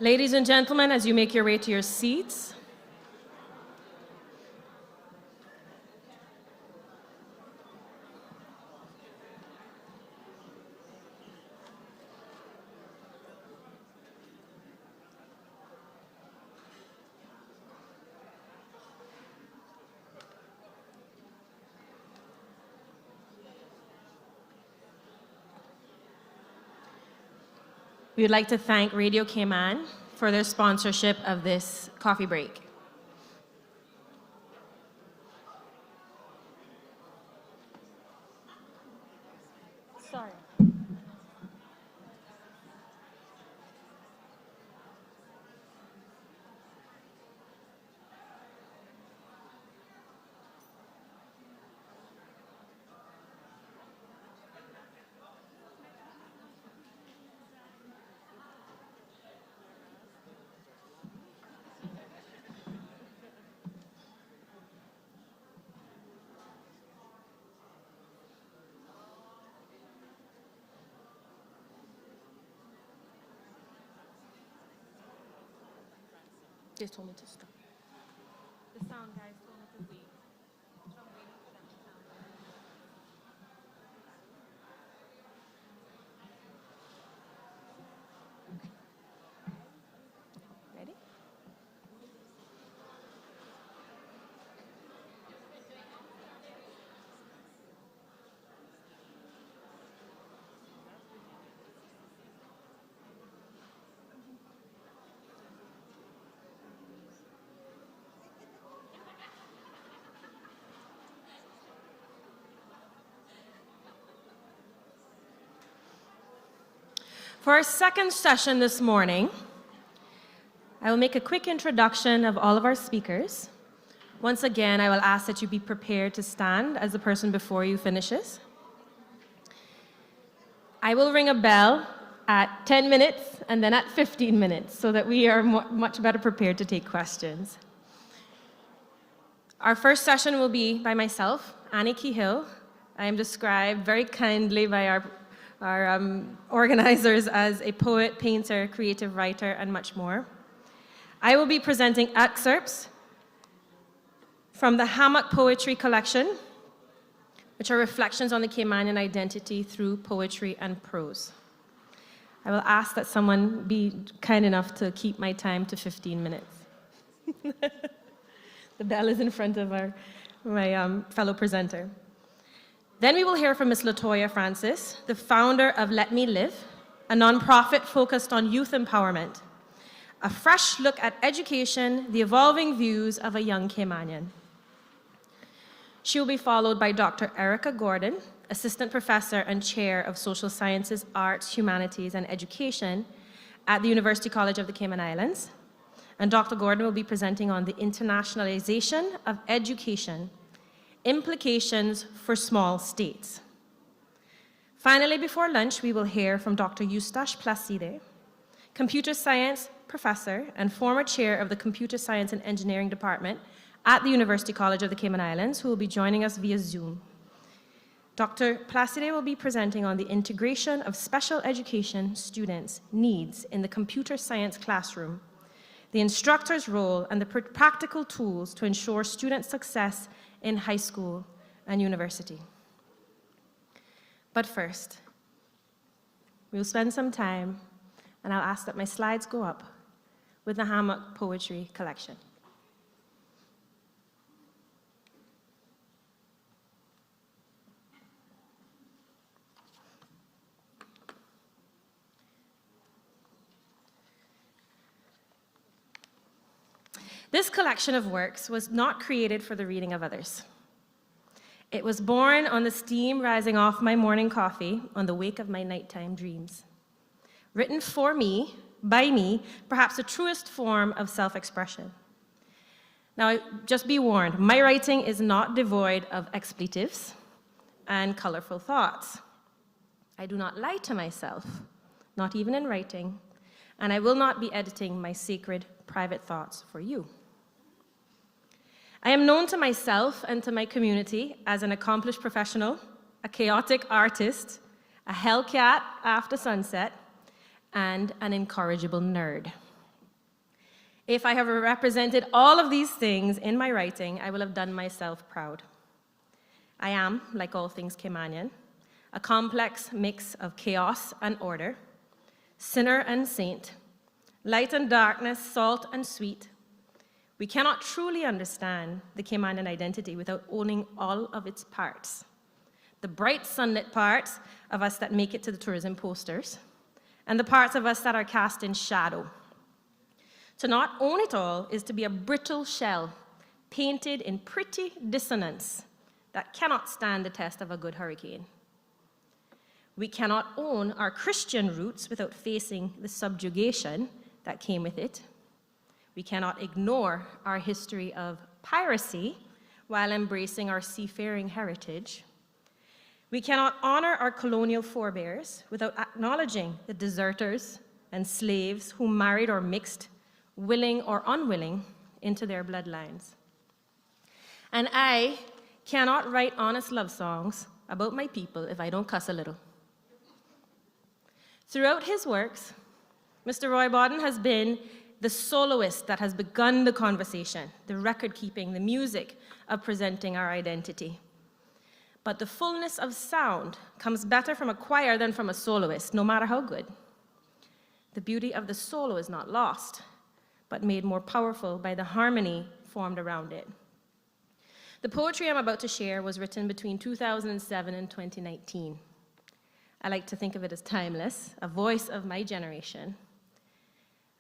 Ladies and gentlemen, as you make your way to your seats, we would like to thank Radio Cayman for their sponsorship of this coffee break. Sorry. They told me to stop. The sound guys told me to wait. So I'm waiting for them to sound. Ready? For our second session this morning, I will make a quick introduction of all of our speakers. Once again, I will ask that you be prepared to stand as the person before you finishes. I will ring a bell at 10 minutes and then at 15 minutes so that we are much better prepared to take questions. Our first session will be by myself, Annie Kehill. I am described very kindly by our organizers as a poet, painter, creative writer, and much more. I will be presenting excerpts from the Hammock Poetry Collection, which are reflections on the Caymanian identity through poetry and prose. I will ask that someone be kind enough to keep my time to 15 minutes. The bell is in front of my fellow presenter. Then we will hear from Ms. Latoya Francis, the founder of Let Me Live, a nonprofit focused on youth empowerment. A fresh look at education, the evolving views of a young Caymanian. She will be followed by Dr. Erica Gordon, Assistant Professor and Chair of Social Sciences, Arts, Humanities, and Education at the University College of the Cayman Islands. And Dr. Gordon will be presenting on the internationalization of education, implications for small states. Finally, before lunch, we will hear from Dr. Eustache Placide, computer science professor and former chair of the Computer Science and Engineering Department at the University College of the Cayman Islands, who will be joining us via Zoom. Dr. Placide will be presenting on the integration of special education students' needs in the computer science classroom, the instructor's role, and the practical tools to ensure student success in high school and university. But first, we'll spend some time, and I'll ask that my slides go up, with the Hammock Poetry Collection. This collection of works was not created for the reading of others. It was born on the steam rising off my morning coffee on the wake of my nighttime dreams. Written for me, by me, perhaps the truest form of self-expression. Now, just be warned, my writing is not devoid of expletives and colorful thoughts. I do not lie to myself, not even in writing, and I will not be editing my sacred private thoughts for you. I am known to myself and to my community as an accomplished professional, a chaotic artist, a hellcat after sunset, and an incorrigible nerd. If I have represented all of these things in my writing, I will have done myself proud. I am, like all things Caymanian, a complex mix of chaos and order, sinner and saint, light and darkness, salt and sweet. We cannot truly understand the Caymanian identity without owning all of its parts. The bright sunlit parts of us that make it to the tourism posters, and the parts of us that are cast in shadow. To not own it all is to be a brittle shell, painted in pretty dissonance that cannot stand the test of a good hurricane. We cannot own our Christian roots without facing the subjugation that came with it. We cannot ignore our history of piracy while embracing our seafaring heritage. We cannot honor our colonial forebears without acknowledging the deserters and slaves who married or mixed, willing or unwilling, into their bloodlines. And I cannot write honest love songs about my people if I don't cuss a little. Throughout his works, Mr. Roy Bodden has been the soloist that has begun the conversation, the record-keeping, the music of presenting our identity. But the fullness of sound comes better from a choir than from a soloist, no matter how good. The beauty of the solo is not lost, but made more powerful by the harmony formed around it. The poetry I'm about to share was written between 2007 and 2019. I like to think of it as timeless, a voice of my generation.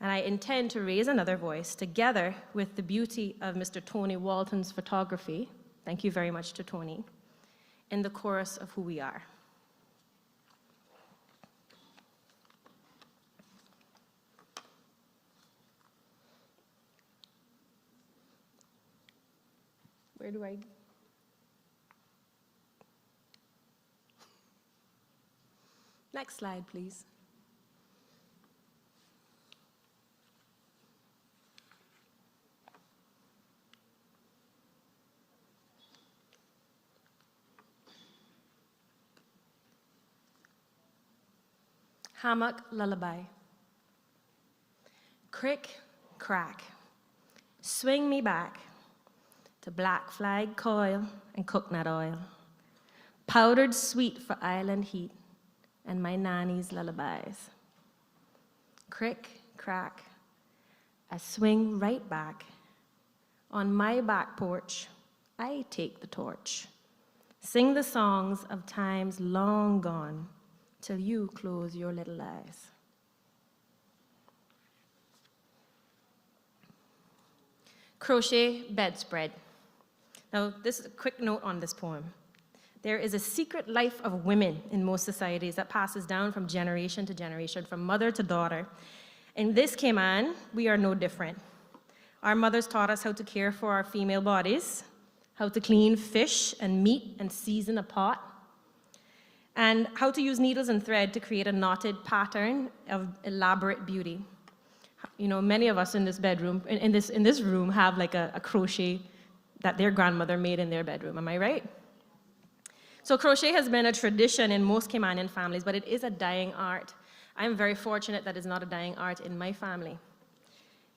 And I intend to raise another voice together with the beauty of Mr. Tony Walton's photography. Thank you very much to Tony. In the chorus of who we are. Where do I? Next slide, please. Hammock lullaby. Crick, crack, swing me back to black flag coil and coconut oil, powdered sweet for island heat and my nanny's lullabies. Crick, crack, I swing right back On my back porch, I take the torch. Sing the songs of times long gone till you close your little eyes. Crochet bedspread. Now, this is a quick note on this poem. There is a secret life of women in most societies that passes down from generation to generation, from mother to daughter. In this Cayman, we are no different. Our mothers taught us how to care for our female bodies, how to clean fish and meat and season a pot, and how to use needles and thread to create a knotted pattern of elaborate beauty. You know, many of us in this bedroom, in this room, have like a crochet that their grandmother made in their bedroom. Am I right? So crochet has been a tradition in most Caymanian families, but it is a dying art. I'm very fortunate that it's not a dying art in my family,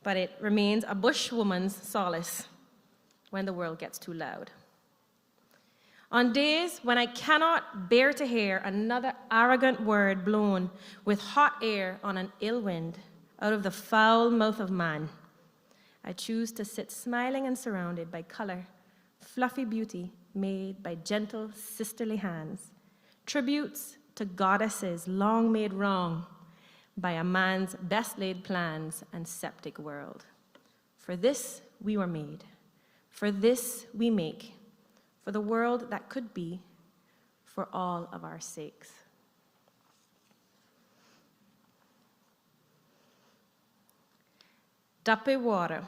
but it remains a bushwoman's solace when the world gets too loud. On days when I cannot bear to hear another arrogant word blown with hot air on an ill wind out of the foul mouth of man, I choose to sit smiling and surrounded by color, fluffy beauty made by gentle sisterly hands, tributes to goddesses long made wrong by a man's best laid plans and septic world. For this we were made, for this we make, for the world that could be, for all of our sakes. Dape water.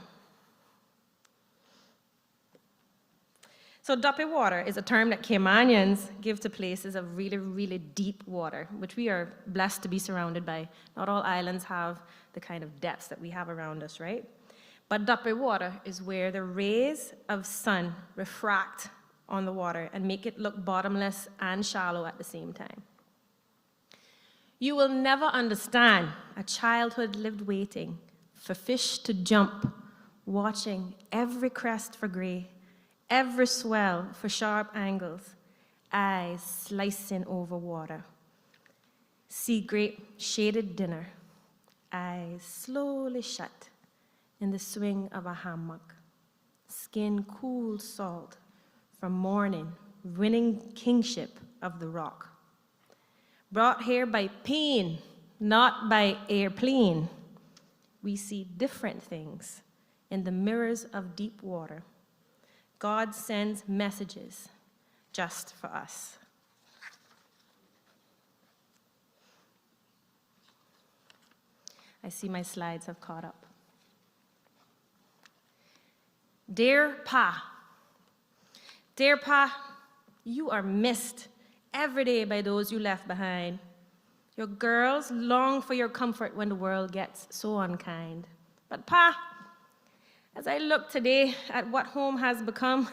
So dape water is a term that Caymanians give to places of really, really deep water, which we are blessed to be surrounded by. Not all islands have the kind of depths that we have around us, right? But dape water is where the rays of sun refract on the water and make it look bottomless and shallow at the same time. You will never understand a childhood lived waiting for fish to jump, watching every crest for gray, every swell for sharp angles, eyes slicing over water. Sea grape shaded dinner, eyes slowly shut in the swing of a hammock, skin cool salt from morning, winning kingship of the rock. Brought here by pain, not by airplane, we see different things in the mirrors of deep water. God sends messages just for us. I see my slides have caught up. Dear Pa, you are missed every day by those you left behind. Your girls long for your comfort when the world gets so unkind. But Pa, as I look today at what home has become,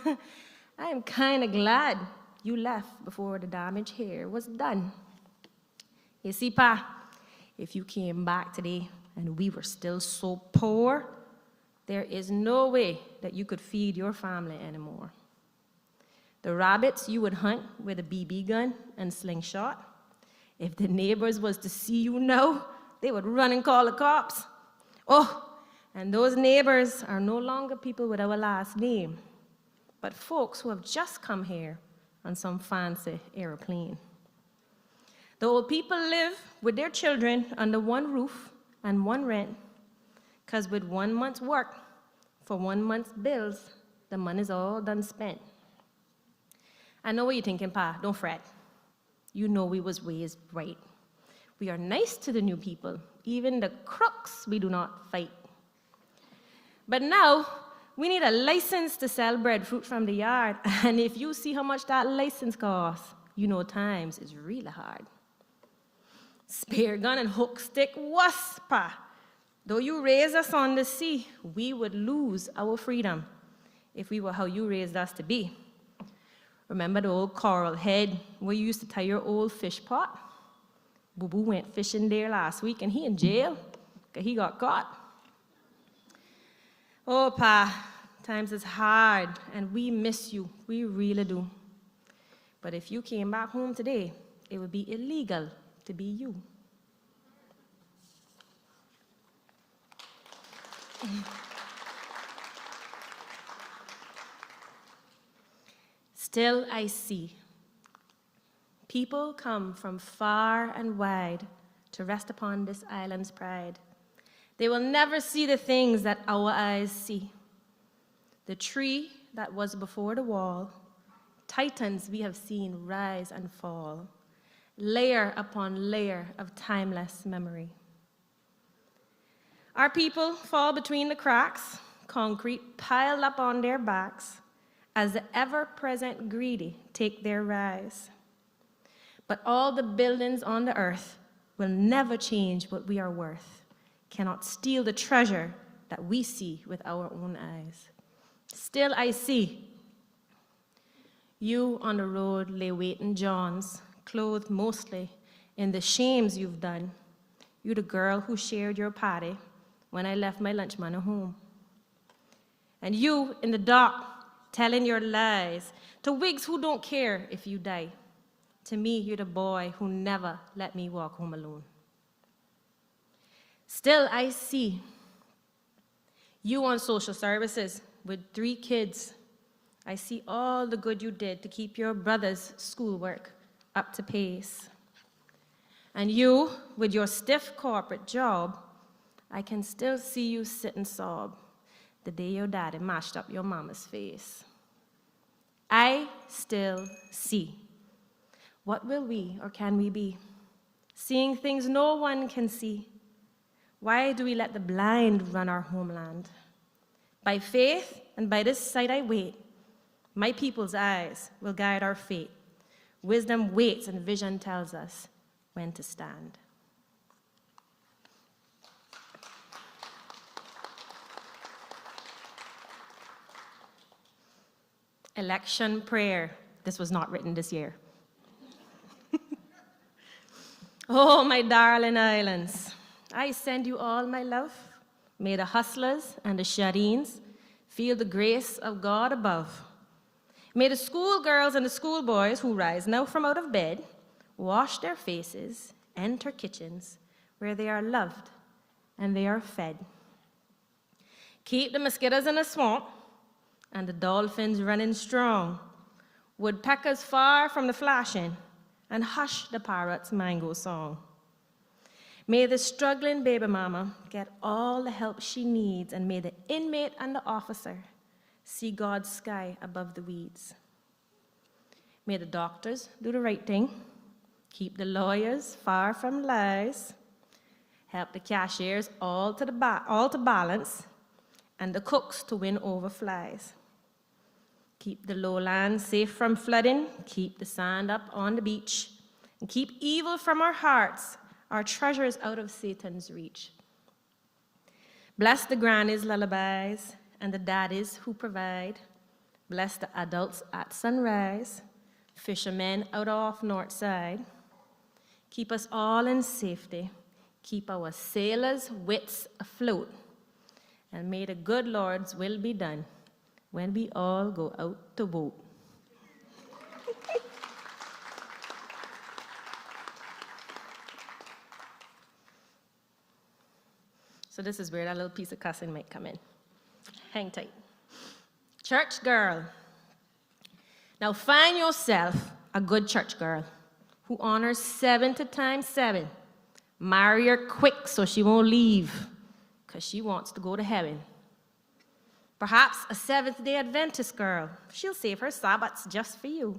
I am kind of glad you left before the damage here was done. You see, Pa, if you came back today and we were still so poor, there is no way that you could feed your family anymore. The rabbits you would hunt with a BB gun and slingshot, if the neighbors was to see you now, they would run and call the cops. Oh, and those neighbors are no longer people with our last name, but folks who have just come here on some fancy airplane. The old people live with their children under one roof and one rent, because with 1 month's work for 1 month's bills, the money's all done spent. I know what you're thinking, Pa, don't fret. You know we was raised right. We are nice to the new people. Even the crooks we do not fight. But now, we need a license to sell breadfruit from the yard. And if you see how much that license costs, you know times is really hard. Spear gun and hook stick was, Pa. Though you raised us on the sea, we would lose our freedom if we were how you raised us to be. Remember the old coral head where you used to tie your old fish pot? Boo-Boo went fishing there last week and he in jail because he got caught. Oh, Pa, times is hard and we miss you. We really do. But if you came back home today, it would be illegal to be you. Still I see. People come from far and wide to rest upon this island's pride. They will never see the things that our eyes see. The tree that was before the wall, titans we have seen rise and fall, layer upon layer of timeless memory. Our people fall between the cracks, concrete piled up on their backs, as the ever-present greedy take their rise. But all the buildings on the earth will never change what we are worth, cannot steal the treasure that we see with our own eyes. Still I see. You on the road lay waiting Johns, clothed mostly in the shames you've done. You the girl who shared your party when I left my lunch money home. And you in the dark telling your lies to wigs who don't care if you die. To me, you're the boy who never let me walk home alone. Still I see. You on social services with 3 kids. I see all the good you did to keep your brother's schoolwork up to pace. And you, with your stiff corporate job, I can still see you sit and sob the day your daddy mashed up your mama's face. I still see. What will we or can we be? Seeing things no one can see. Why do we let the blind run our homeland? By faith and by this sight I wait, my people's eyes will guide our fate. Wisdom waits and vision tells us when to stand. Election prayer. This was not written this year. Oh, my darling islands, I send you all my love. May the hustlers and the shut-ins feel the grace of God above. May the schoolgirls and the schoolboys who rise now from out of bed wash their faces, enter kitchens where they are loved and they are fed. Keep the mosquitoes in the swamp and the dolphins running strong, woodpeckers far from the flashing, and hush the parrot's mango song. May the struggling baby mama get all the help she needs, and may the inmate and the officer see God's sky above the weeds. May the doctors do the right thing, keep the lawyers far from lies, help the cashiers all to balance, and the cooks to win over flies. Keep the lowlands safe from flooding, keep the sand up on the beach, and keep evil from our hearts, our treasures out of Satan's reach. Bless the grannies' lullabies and the daddies who provide. Bless the adults at sunrise, fishermen out off north side. Keep us all in safety, keep our sailors' wits afloat, and may the good Lord's will be done when we all go out to vote. So this is where that little piece of cussing might come in. Hang tight. Church girl. Now find yourself a good church girl who honors 7 times 7. Marry her quick so she won't leave, because she wants to go to heaven. Perhaps a Seventh-day Adventist girl. She'll save her Sabbaths just for you.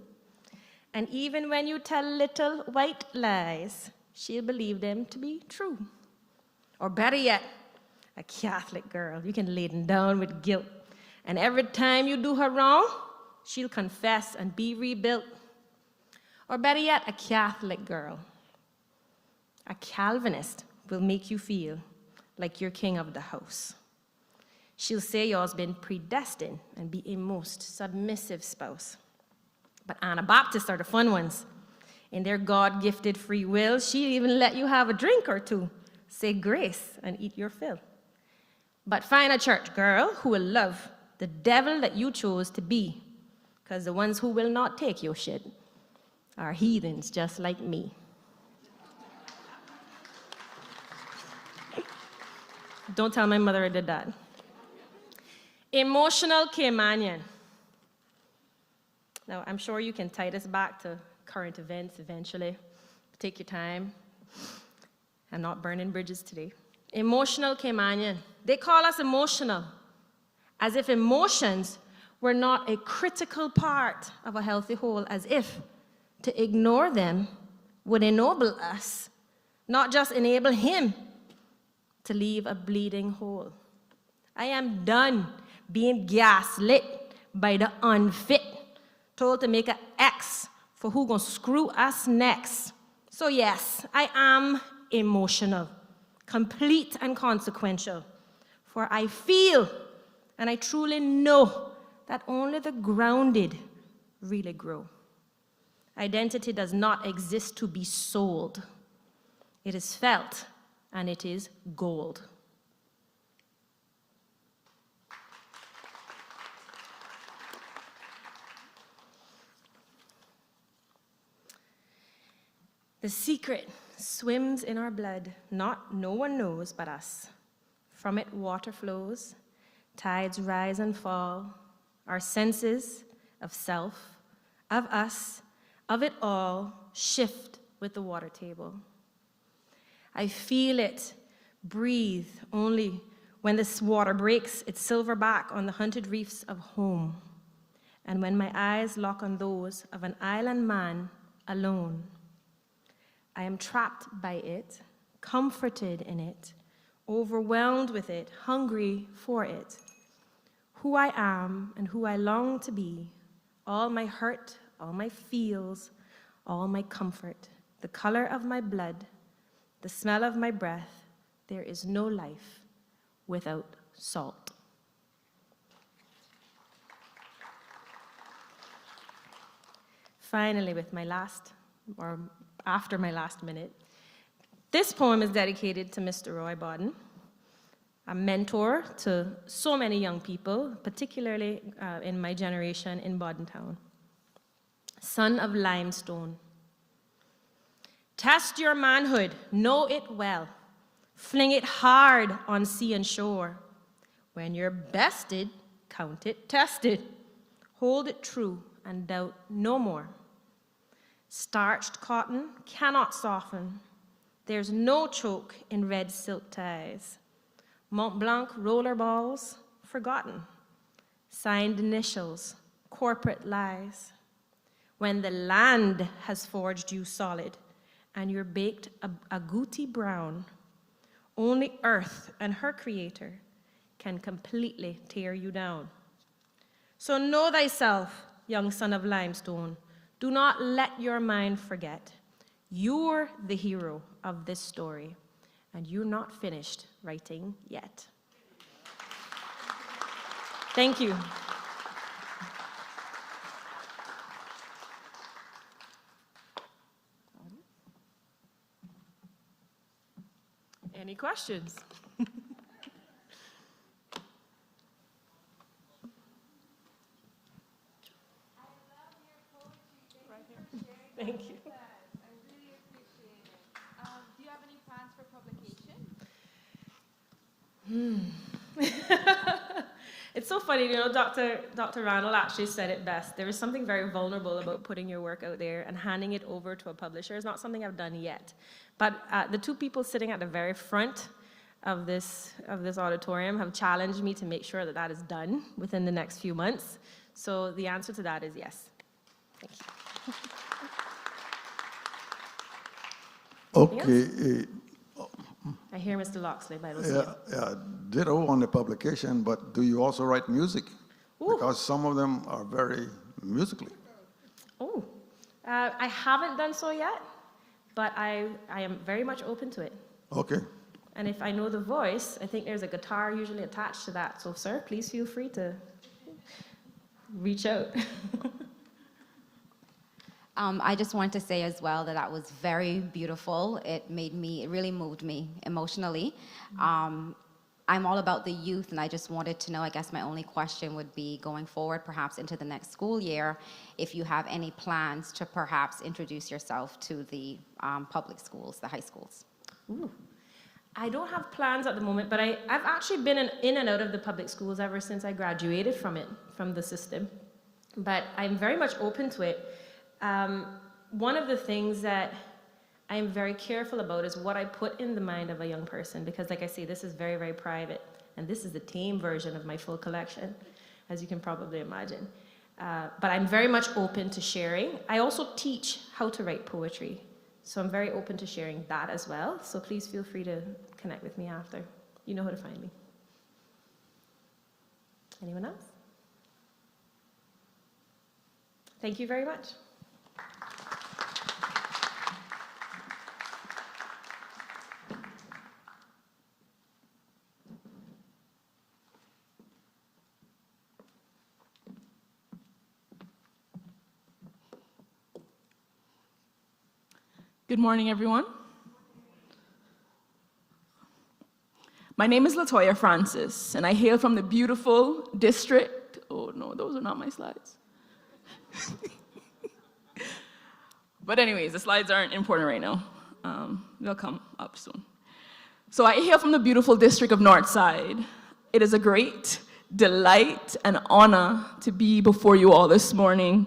And even when you tell little white lies, she'll believe them to be true. Or better yet, a Catholic girl. You can laden down with guilt. And every time you do her wrong, she'll confess and be rebuilt. Or better yet, a Catholic girl. A Calvinist will make you feel like you're king of the house. She'll say yours been predestined and be a most submissive spouse. But Anabaptists are the fun ones. In their God-gifted free will, she'll even let you have a drink or two, say grace, and eat your fill. But find a church girl who will love the devil that you chose to be, because the ones who will not take your shit are heathens just like me. Don't tell my mother I did that. Emotional Caymanian. Now, I'm sure you can tie this back to current events eventually. Take your time and not burning bridges today. Emotional Caymanian. They call us emotional, as if emotions were not a critical part of a healthy whole, as if to ignore them would ennoble us, not just enable him to leave a bleeding hole. I am done being gaslit by the unfit, told to make an X for who gonna screw us next. So yes, I am emotional, complete and consequential, for I feel and I truly know that only the grounded really grow. Identity does not exist to be sold. It is felt and it is gold. The secret swims in our blood, no one knows but us. From it water flows, tides rise and fall. Our senses of self, of us, of it all shift with the water table. I feel it breathe only when this water breaks its silver back on the hunted reefs of home, and when my eyes lock on those of an island man alone. I am trapped by it, comforted in it, overwhelmed with it, hungry for it. Who I am and who I long to be, all my hurt, all my feels, all my comfort, the color of my blood, the smell of my breath, there is no life without salt. Finally, with my last, or after my last minute, this poem is dedicated to Mr. Roy Bodden, a mentor to so many young people, particularly in my generation in Bodden Town. Son of limestone. Test your manhood, know it well. Fling it hard on sea and shore. When you're bested, count it tested. Hold it true and doubt no more. Starched cotton cannot soften. There's no choke in red silk ties. Mont Blanc roller balls, forgotten. Signed initials, corporate lies. When the land has forged you solid and you're baked a agouti brown, only earth and her creator can completely tear you down. So know thyself, young son of limestone. Do not let your mind forget. You're the hero of this story, and you're not finished writing yet. Thank you. Any questions? Thank you. I really appreciate it. Do you have any plans for publication? It's so funny, you know, Dr. Randall actually said it best. There is something very vulnerable about putting your work out there and handing it over to a publisher. It's not something I've done yet. But the two people sitting at the very front of this auditorium have challenged me to make sure that that is done within the next few months. So the answer to that is yes. Thank you. Okay. I hear Mr. Loxley by the Yeah, ditto on the publication, but do you also write music? Ooh. Because some of them are very musically. Oh, I haven't done so yet, but I am very much open to it. Okay. And if I know the voice, I think there's a guitar usually attached to that. So, sir, please feel free to reach out. I just want to say as well that that was very beautiful. It really moved me emotionally. I'm all about the youth, and I just wanted to know, I guess my only question would be going forward, perhaps into the next school year, if you have any plans to perhaps introduce yourself to the public schools, the high schools. Ooh. I don't have plans at the moment, but I've actually been in and out of the public schools ever since I graduated from the system. but I'm very much open to it. One of the things that I'm very careful about is what I put in the mind of a young person, because like I say, this is very, very private, and this is the tame version of my full collection, as you can probably imagine. But I'm very much open to sharing. I also teach how to write poetry, so I'm very open to sharing that as well. So please feel free to connect with me after. You know how to find me. Anyone else? Thank you very much. Good morning, everyone. My name is Latoya Francis, and I hail from the beautiful district. Oh no, those are not my slides. But anyways, the slides aren't important right now. They'll come up soon. So I hail from the beautiful district of Northside. It is a great delight and honor to be before you all this morning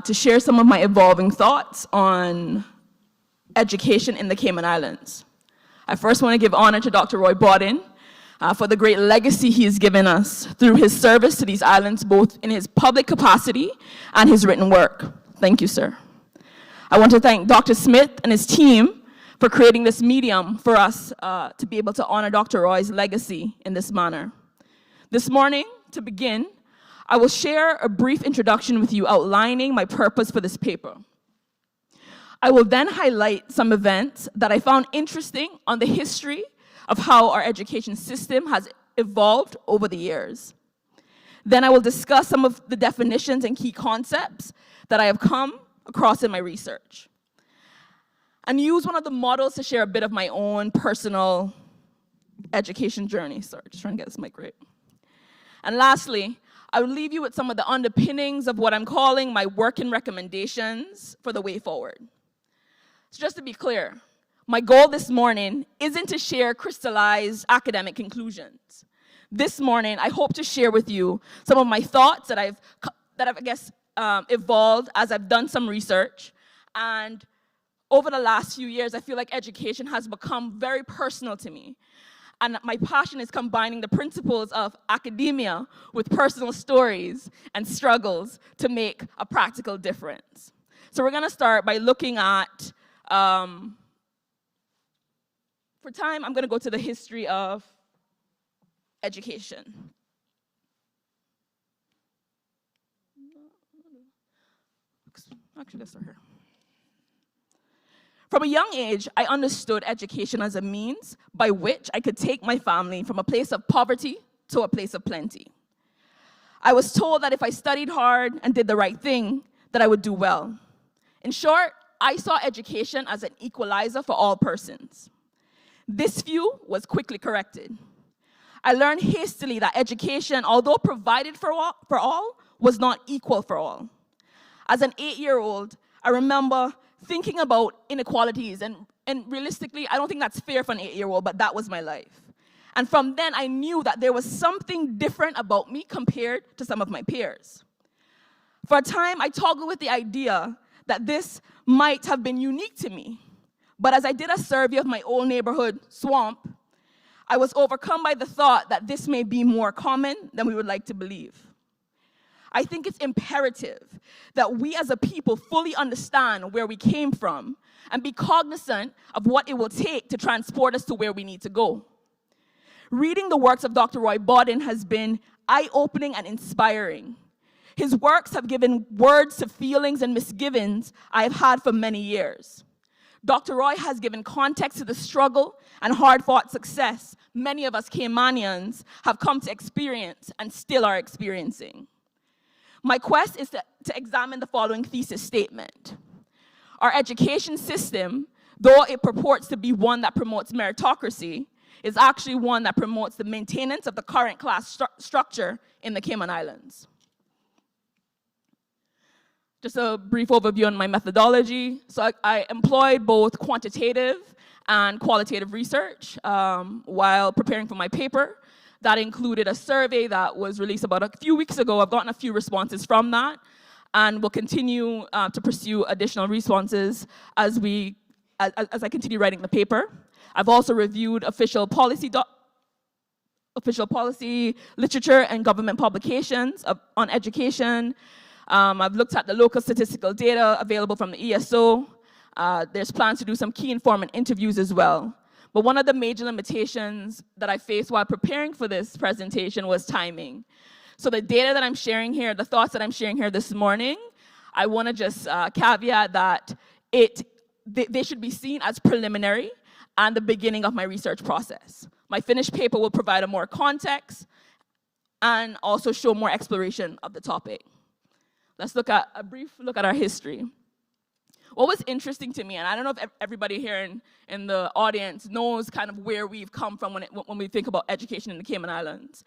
to share some of my evolving thoughts on education in the Cayman Islands. I first want to give honor to Dr. Roy Bodden for the great legacy he has given us through his service to these islands, both in his public capacity and his written work. Thank you, sir. I want to thank Dr. Smith and his team for creating this medium for us to be able to honor Dr. Roy's legacy in this manner. This morning, to begin, I will share a brief introduction with you outlining my purpose for this paper. I will then highlight some events that I found interesting on the history of how our education system has evolved over the years. Then I will discuss some of the definitions and key concepts that I have come across in my research, and use one of the models to share a bit of my own personal education journey. Sorry, just trying to get this mic right. And lastly, I will leave you with some of the underpinnings of what I'm calling my working recommendations for the way forward. So just to be clear, my goal this morning isn't to share crystallized academic conclusions. This morning, I hope to share with you some of my thoughts that I've evolved as I've done some research. And over the last few years, I feel like education has become very personal to me. And my passion is combining the principles of academia with personal stories and struggles to make a practical difference. So we're gonna start by looking at, for time, I'm gonna go to the history of education. Actually, let's start here. From a young age, I understood education as a means by which I could take my family from a place of poverty to a place of plenty. I was told that if I studied hard and did the right thing, that I would do well. In short, I saw education as an equalizer for all persons. This view was quickly corrected. I learned hastily that education, although provided for all, was not equal for all. As an 8-year-old, I remember thinking about inequalities, and realistically, I don't think that's fair for an 8-year-old, but that was my life. And from then, I knew that there was something different about me compared to some of my peers. For a time, I toggled with the idea that this might have been unique to me. But as I did a survey of my old neighborhood, Swamp, I was overcome by the thought that this may be more common than we would like to believe. I think it's imperative that we as a people fully understand where we came from and be cognizant of what it will take to transport us to where we need to go. Reading the works of Dr. Roy Bodden has been eye-opening and inspiring. His works have given words to feelings and misgivings I have had for many years. Dr. Roy has given context to the struggle and hard-fought success many of us Caymanians have come to experience and still are experiencing. My quest is to examine the following thesis statement. Our education system, though it purports to be one that promotes meritocracy, is actually one that promotes the maintenance of the current class structure in the Cayman Islands. Just a brief overview on my methodology. So I employed both quantitative and qualitative research while preparing for my paper That included a survey that was released about a few weeks ago. I've gotten a few responses from that, and will continue to pursue additional responses as I continue writing the paper. I've also reviewed official policy literature and government publications on education. I've looked at the local statistical data available from the ESO. There's plans to do some key informant interviews as well. But one of the major limitations that I faced while preparing for this presentation was timing. So the data that I'm sharing here, the thoughts that I'm sharing here this morning, I want to just caveat that they should be seen as preliminary and the beginning of my research process. My finished paper will provide a more context and also show more exploration of the topic. Let's look at a brief look at our history. What was interesting to me, and I don't know if everybody here in the audience knows kind of where we've come from when we think about education in the Cayman Islands.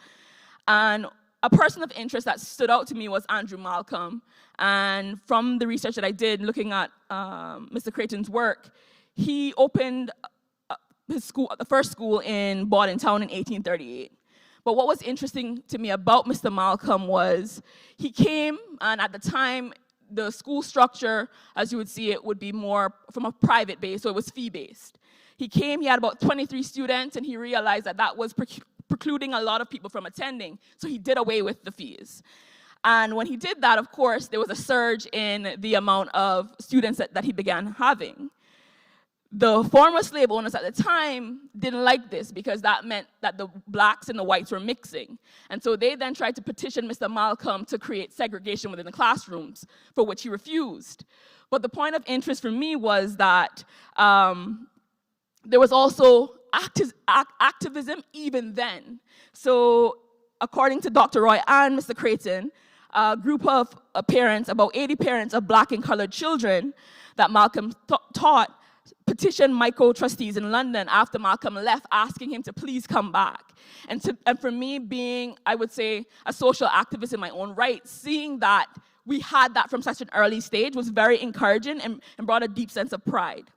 And a person of interest that stood out to me was Andrew Malcolm. And from the research that I did looking at Mr. Creighton's work, he opened the first school in Bodden Town in 1838. But what was interesting to me about Mr. Malcolm was he came, and at the time, the school structure, as you would see it, would be more from a private base, so it was fee-based. He came, he had about 23 students, and he realized that that was precluding a lot of people from attending, so he did away with the fees. And when he did that, of course, there was a surge in the amount of students that he began having. The former slave owners at the time didn't like this because that meant that the blacks and the whites were mixing. And so they then tried to petition Mr. Malcolm to create segregation within the classrooms, for which he refused. But the point of interest for me was that there was also activism even then. So according to Dr. Roy and Mr. Creighton, a group of parents, about 80 parents of black and colored children that Malcolm taught, petitioned micro-trustees in London after Malcolm left, asking him to please come back. And for me, being, I would say, a social activist in my own right, seeing that we had that from such an early stage was very encouraging and brought a deep sense of pride.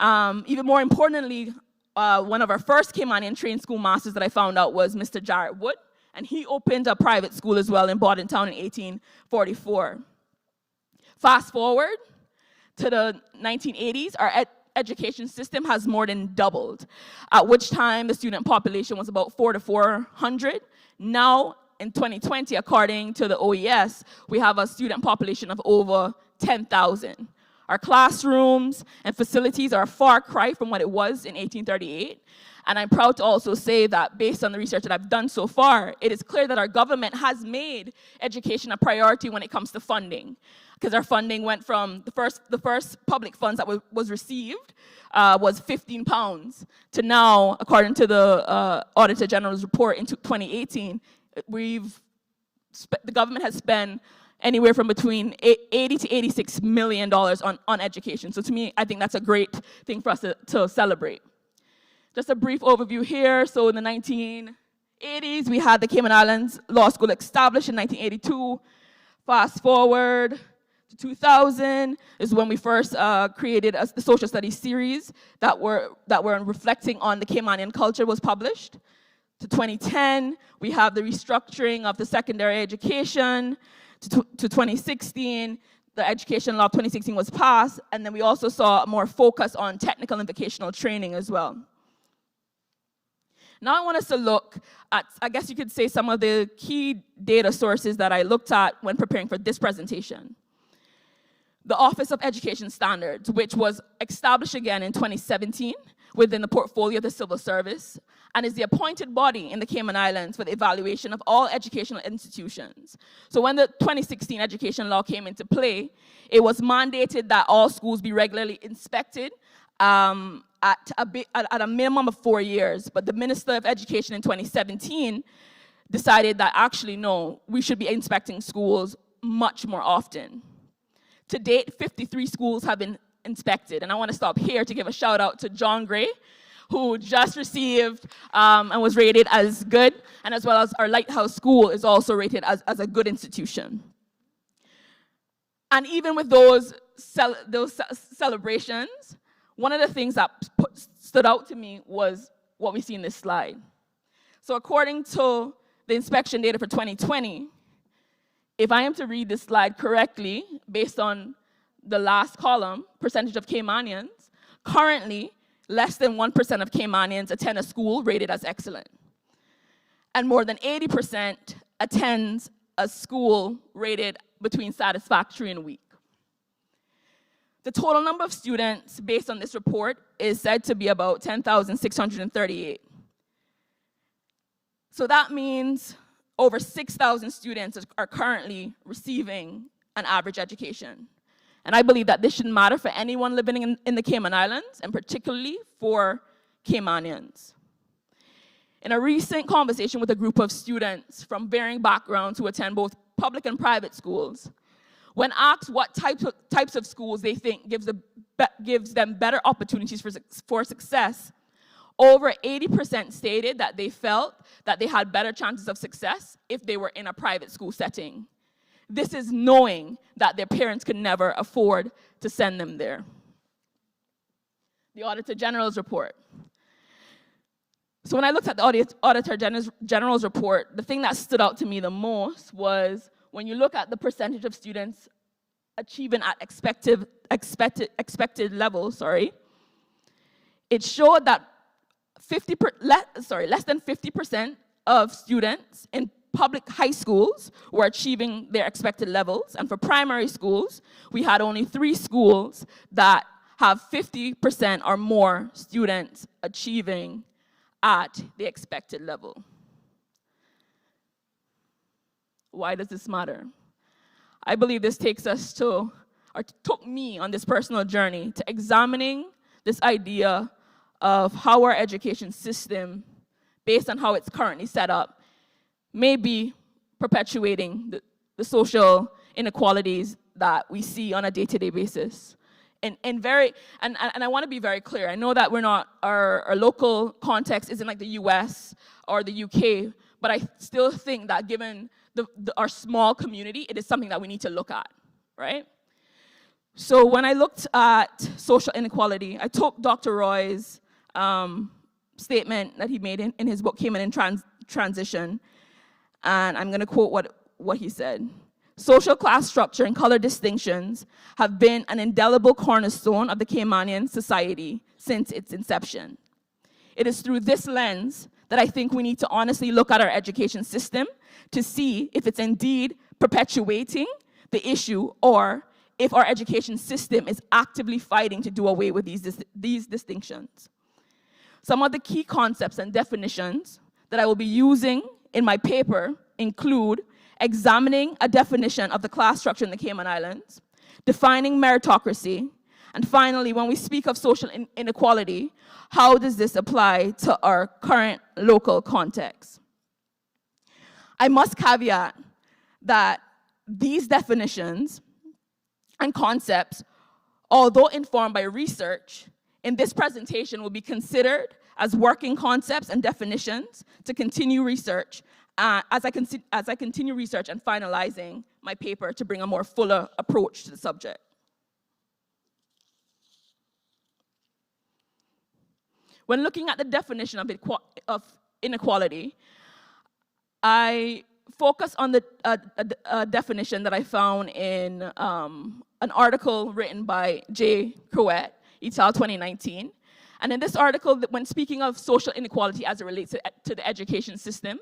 Even more importantly, one of our first Caymanian trained schoolmasters that I found out was Mr. Jarrett Wood, and he opened a private school as well in Bodden Town in 1844. Fast forward to the 1980s, our education system has more than doubled, at which time the student population was about 400 to 400. Now, in 2020, according to the OES, we have a student population of over 10,000. Our classrooms and facilities are a far cry from what it was in 1838. And I'm proud to also say that based on the research that I've done so far, it is clear that our government has made education a priority when it comes to funding. Because our funding went from the first public funds that was received was £15 to now, according to the Auditor General's report in 2018, the government has spent anywhere from between $80 to $86 million on education. So to me, I think that's a great thing for us to celebrate. Just a brief overview here. So in the 1980s, we had the Cayman Islands Law School established in 1982. Fast forward to 2000 is when we first created the social studies series that were reflecting on the Caymanian culture was published. To 2010, we have the restructuring of the secondary education. To 2016, the Education Law of 2016 was passed, and then we also saw more focus on technical and vocational training as well. Now I want us to look at, I guess you could say, some of the key data sources that I looked at when preparing for this presentation. The Office of Education Standards, which was established again in 2017 within the portfolio of the Civil Service, and is the appointed body in the Cayman Islands for the evaluation of all educational institutions. So when the 2016 education law came into play, it was mandated that all schools be regularly inspected at a minimum of 4 years. But the Minister of Education in 2017 decided that actually, no, we should be inspecting schools much more often. To date, 53 schools have been inspected. And I want to stop here to give a shout out to John Gray, who just received and was rated as good, and as well as our Lighthouse School is also rated as a good institution. And even with those celebrations, one of the things that stood out to me was what we see in this slide. So according to the inspection data for 2020, if I am to read this slide correctly, based on the last column, percentage of Caymanians, currently less than 1% of Caymanians attend a school rated as excellent. And more than 80% attends a school rated between satisfactory and weak. The total number of students based on this report is said to be about 10,638. So that means over 6,000 students are currently receiving an average education. And I believe that this should matter for anyone living in the Cayman Islands, and particularly for Caymanians. In a recent conversation with a group of students from varying backgrounds who attend both public and private schools, when asked what types of schools they think gives them better opportunities for success, over 80% stated that they felt that they had better chances of success if they were in a private school setting. This is knowing that their parents could never afford to send them there. The Auditor General's report. So when I looked at the Auditor General's report, the thing that stood out to me the most was when you look at the percentage of students achieving at expected levels, it showed that less than 50% of students in public high schools were achieving their expected levels, and for primary schools, we had only 3 schools that have 50% or more students achieving at the expected level. Why does this matter? I believe this takes us to, or took me on this personal journey to examining this idea of how our education system, based on how it's currently set up, may be perpetuating the social inequalities that we see on a day-to-day basis. And I want to be very clear. I know that we're not, our local context isn't like the US or the UK, but I still think that given our small community, it is something that we need to look at, right? So when I looked at social inequality, I took Dr. Roy's statement that he made in his book, Cayman in Transition, and I'm going to quote what he said. Social class structure and color distinctions have been an indelible cornerstone of the Caymanian society since its inception. It is through this lens that I think we need to honestly look at our education system to see if it's indeed perpetuating the issue or if our education system is actively fighting to do away with these distinctions. Some of the key concepts and definitions that I will be using in my paper include examining a definition of the class structure in the Cayman Islands, defining meritocracy, and finally, when we speak of social inequality, how does this apply to our current local context? I must caveat that these definitions and concepts, although informed by research, in this presentation will be considered as working concepts and definitions to continue research as I continue research and finalizing my paper to bring a more fuller approach to the subject. When looking at the definition of inequality, I focus on a definition that I found in an article written by J. Crowett, et al. 2019. And in this article, when speaking of social inequality as it relates to the education system,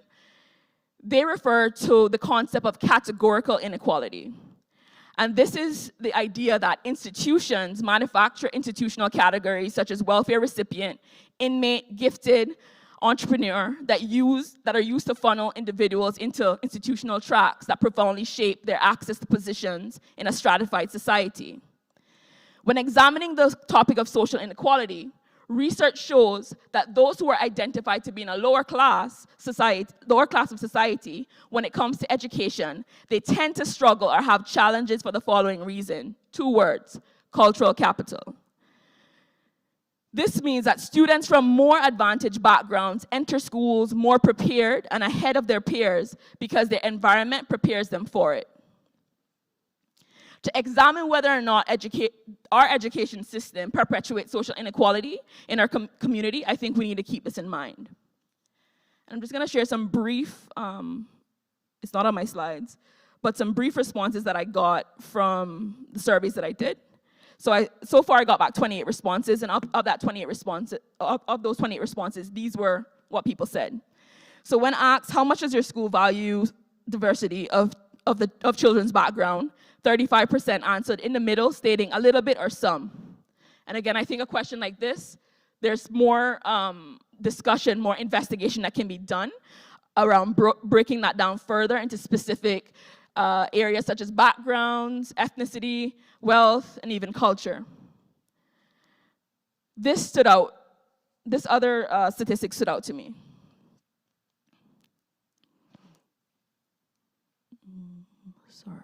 they refer to the concept of categorical inequality. And this is the idea that institutions manufacture institutional categories such as welfare recipient, inmate, gifted, entrepreneur that are used to funnel individuals into institutional tracks that profoundly shape their access to positions in a stratified society. When examining the topic of social inequality, research shows that those who are identified to be in a lower class of society, when it comes to education, they tend to struggle or have challenges for the following reason. 2 words: cultural capital. This means that students from more advantaged backgrounds enter schools more prepared and ahead of their peers because their environment prepares them for it. To examine whether or not our education system perpetuates social inequality in our community, I think we need to keep this in mind. I'm just gonna share some brief, it's not on my slides, but some brief responses that I got from the surveys that I did. So far I got back 28 responses, and of those 28 responses, these were what people said. So when asked, how much does your school value diversity of children's background, 35% answered in the middle, stating a little bit or some. And again, I think a question like this, there's more discussion, more investigation that can be done around breaking that down further into specific areas such as backgrounds, ethnicity, wealth, and even culture. This other statistic stood out to me. Sorry.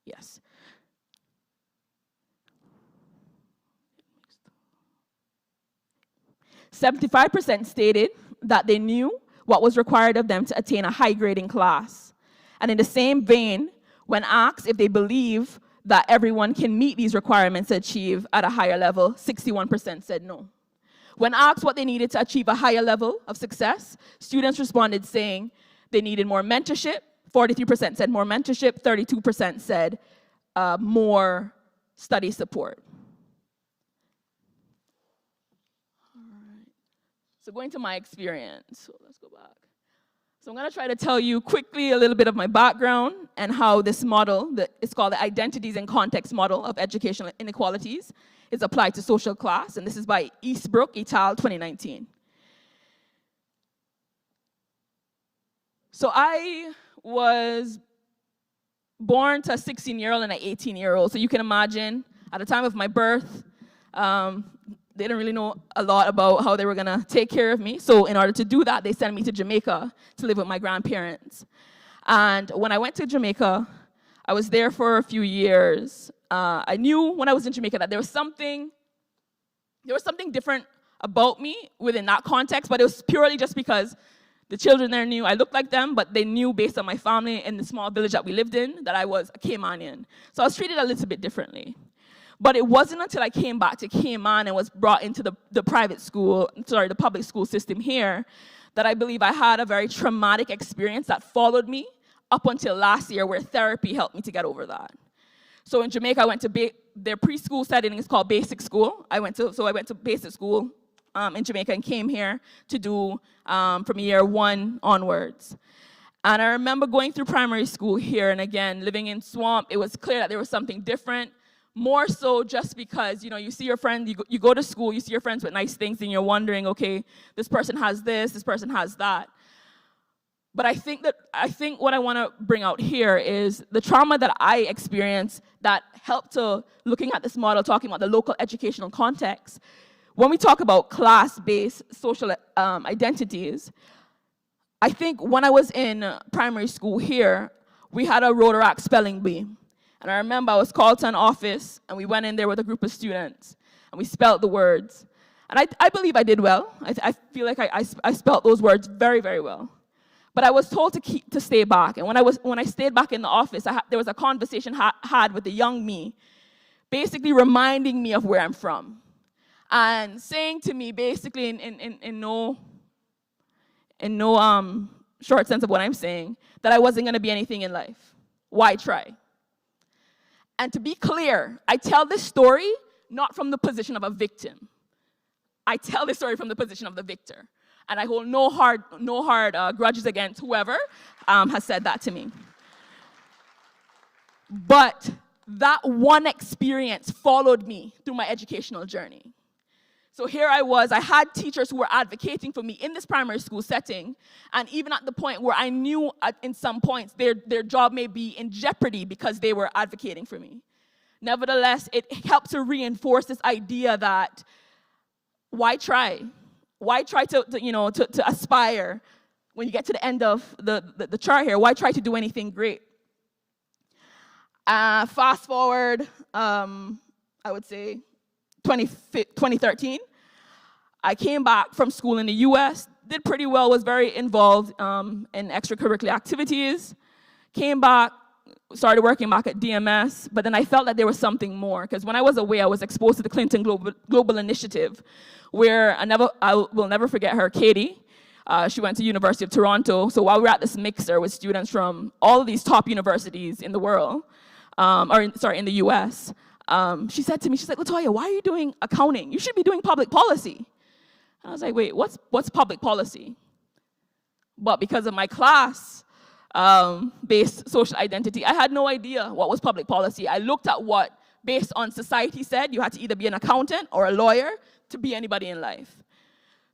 Yes. "75% stated that they knew what was required of them to attain a high grading class. And in the same vein, when asked if they believe that everyone can meet these requirements to achieve at a higher level, 61% said no. When asked what they needed to achieve a higher level of success, students responded saying they needed more mentorship. 43% said more mentorship, 32% said more study support. So going to my experience, so let's go back. So I'm gonna try to tell you quickly a little bit of my background and how this model, it's called the Identities and Context Model of Educational Inequalities, is applied to social class, and this is by Eastbrook et al. 2019. So I was born to a 16-year-old and an 18-year-old, so you can imagine, at the time of my birth, they didn't really know a lot about how they were gonna take care of me. So in order to do that, they sent me to Jamaica to live with my grandparents. And when I went to Jamaica, I was there for a few years. I knew when I was in Jamaica that there was something different about me within that context, but it was purely just because the children there knew I looked like them, but they knew based on my family in the small village that we lived in that I was a Caymanian. So I was treated a little bit differently. But it wasn't until I came back to Cayman and was brought into the public school system here, that I believe I had a very traumatic experience that followed me up until last year, where therapy helped me to get over that. So in Jamaica, I went to their preschool setting is called basic school. I went to basic school in Jamaica and came here to do from year 1 onwards. And I remember going through primary school here, and again, living in Swamp, it was clear that there was something different. More so just because, you see your friend, you go to school, you see your friends with nice things, and you're wondering, okay, this person has this person has that. But I think what I want to bring out here is the trauma that I experienced that helped to looking at this model, talking about the local educational context. When we talk about class-based social identities, I think when I was in primary school here, we had a Rotaract spelling bee. And I remember I was called to an office, and we went in there with a group of students, and we spelled the words. And I believe I did well. I feel like I spelled those words very, very well. But I was told to stay back. And when I stayed back in the office, there was a conversation had with the young me, basically reminding me of where I'm from, and saying to me, basically in no short sense of what I'm saying, that I wasn't going to be anything in life. Why try? And to be clear, I tell this story not from the position of a victim. I tell this story from the position of the victor. And I hold no hard grudges against whoever has said that to me. But that one experience followed me through my educational journey. So here I was, I had teachers who were advocating for me in this primary school setting, and even at the point where I knew in some points their job may be in jeopardy because they were advocating for me. Nevertheless, it helped to reinforce this idea that why try? Why try to aspire when you get to the end of the chart here? Why try to do anything great? Fast forward, I would say 2013, I came back from school in the US, did pretty well, was very involved in extracurricular activities, came back, started working back at DMS, but then I felt that there was something more, because when I was away, I was exposed to the Clinton Global Initiative, where I will never forget her, Katie. She went to University of Toronto, so while we were at this mixer with students from all of these top universities in the world, in the US, she said to me, she's like, Latoya, why are you doing accounting? You should be doing public policy. And I was like, wait, what's public policy? But because of my class, based social identity, I had no idea what was public policy. I looked at what, based on society said, you had to either be an accountant or a lawyer to be anybody in life.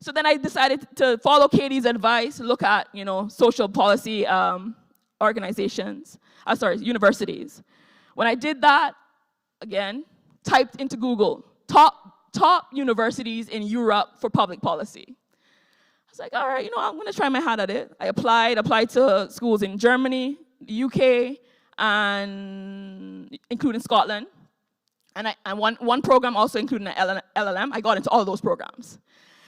So then I decided to follow Katie's advice, look at, social policy universities. When I did that, again, typed into Google, top universities in Europe for public policy. I was like, all right, I'm gonna try my hand at it. I applied to schools in Germany, the UK, and including Scotland. And one program also including an LLM. I got into all of those programs.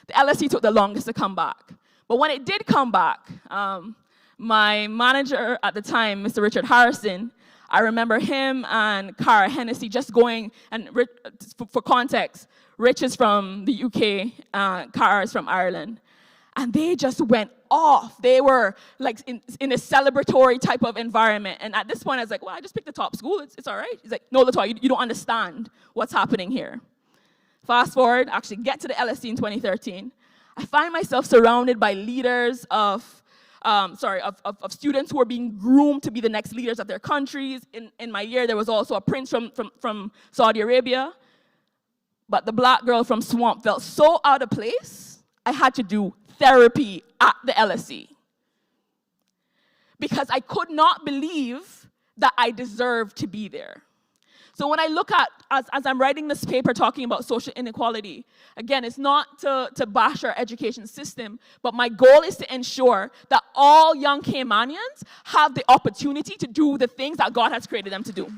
The LSE took the longest to come back. But when it did come back, my manager at the time, Mr. Richard Harrison, I remember him and Cara Hennessy just going, and for context, Rich is from the UK, Cara is from Ireland. And they just went off. They were like in a celebratory type of environment. And at this point, I was like, well, I just picked the top school. It's all right. He's like, no, Latoya, you don't understand what's happening here. Fast forward, actually get to the LSE in 2013. I find myself surrounded by leaders of students who are being groomed to be the next leaders of their countries. In my year, there was also a prince from Saudi Arabia. But the black girl from Swamp felt so out of place, I had to do therapy at the LSE. Because I could not believe that I deserved to be there. So when I look at, as I'm writing this paper talking about social inequality, again, it's not to bash our education system, but my goal is to ensure that all young Caymanians have the opportunity to do the things that God has created them to do.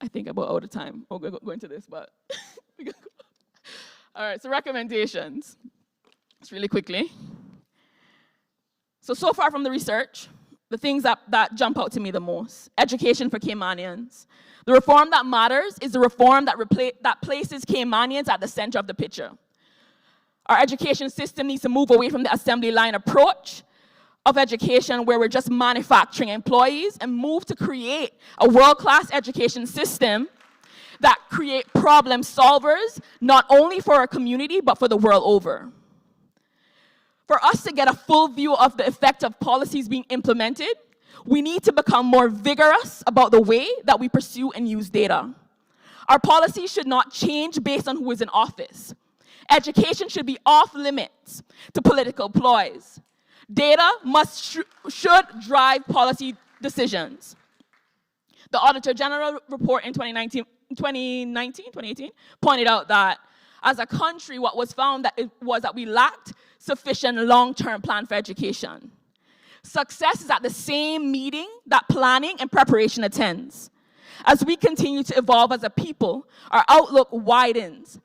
I think I'm about out of time. We'll go into this, but all right, so recommendations. Just really quickly. So far from the research, the things that jump out to me the most: education for Caymanians. The reform that matters is the reform that places Caymanians at the center of the picture. Our education system needs to move away from the assembly line approach of education where we're just manufacturing employees and move to create a world-class education system that create problem solvers, not only for our community, but for the world over. For us to get a full view of the effect of policies being implemented, we need to become more vigorous about the way that we pursue and use data. Our policies should not change based on who is in office. Education should be off limits to political ploys. Data should drive policy decisions. The Auditor General report in 2018 pointed out that as a country, what was found was that we lacked sufficient long-term plan for education. Success is at the same meeting that planning and preparation attends. As we continue to evolve as a people, our outlook widens.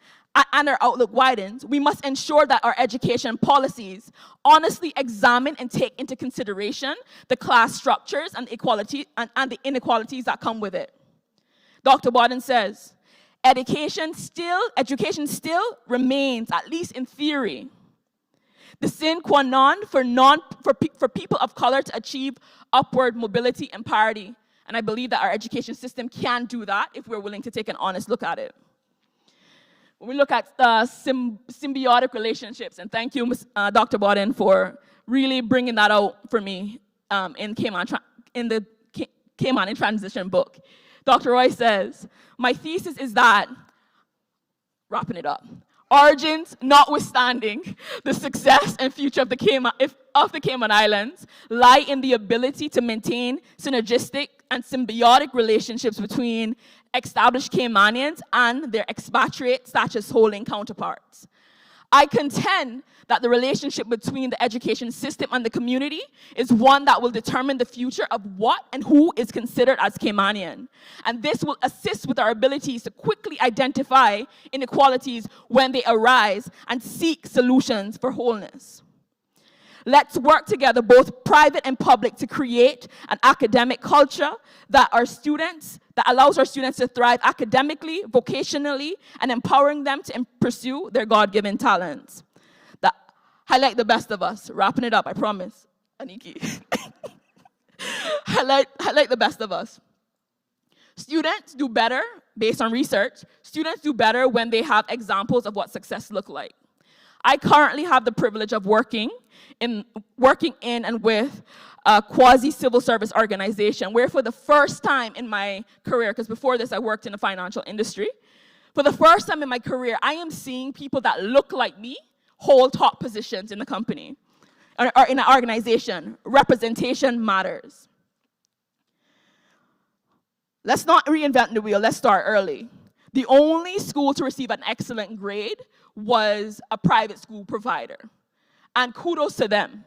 We must ensure that our education policies honestly examine and take into consideration the class structures and the inequalities that come with it. Dr. Bodden says, education still remains, at least in theory, the sine qua non for people of color to achieve upward mobility and parity. And I believe that our education system can do that if we're willing to take an honest look at it. When we look at symbiotic relationships, and thank you, Dr. Bodden, for really bringing that out for me in the Cayman in Transition book. Dr. Roy says, my thesis is that, wrapping it up, origins notwithstanding, the success and future of the Cayman Islands lie in the ability to maintain synergistic and symbiotic relationships between established Caymanians and their expatriate status holding counterparts. I contend that the relationship between the education system and the community is one that will determine the future of what and who is considered as Caymanian. And this will assist with our abilities to quickly identify inequalities when they arise and seek solutions for wholeness. Let's work together, both private and public, to create an academic culture that allows our students to thrive academically, vocationally, and empowering them to pursue their God-given talents. That highlight the best of us. Wrapping it up, I promise. Aniki. highlight the best of us. Students do better, based on research, students do better when they have examples of what success looks like. I currently have the privilege of working in and with a quasi-civil service organization where for the first time in my career, because before this I worked in the financial industry, for the first time in my career, I am seeing people that look like me hold top positions in the company or in an organization. Representation matters. Let's not reinvent the wheel, let's start early. The only school to receive an excellent grade was a private school provider. And kudos to them.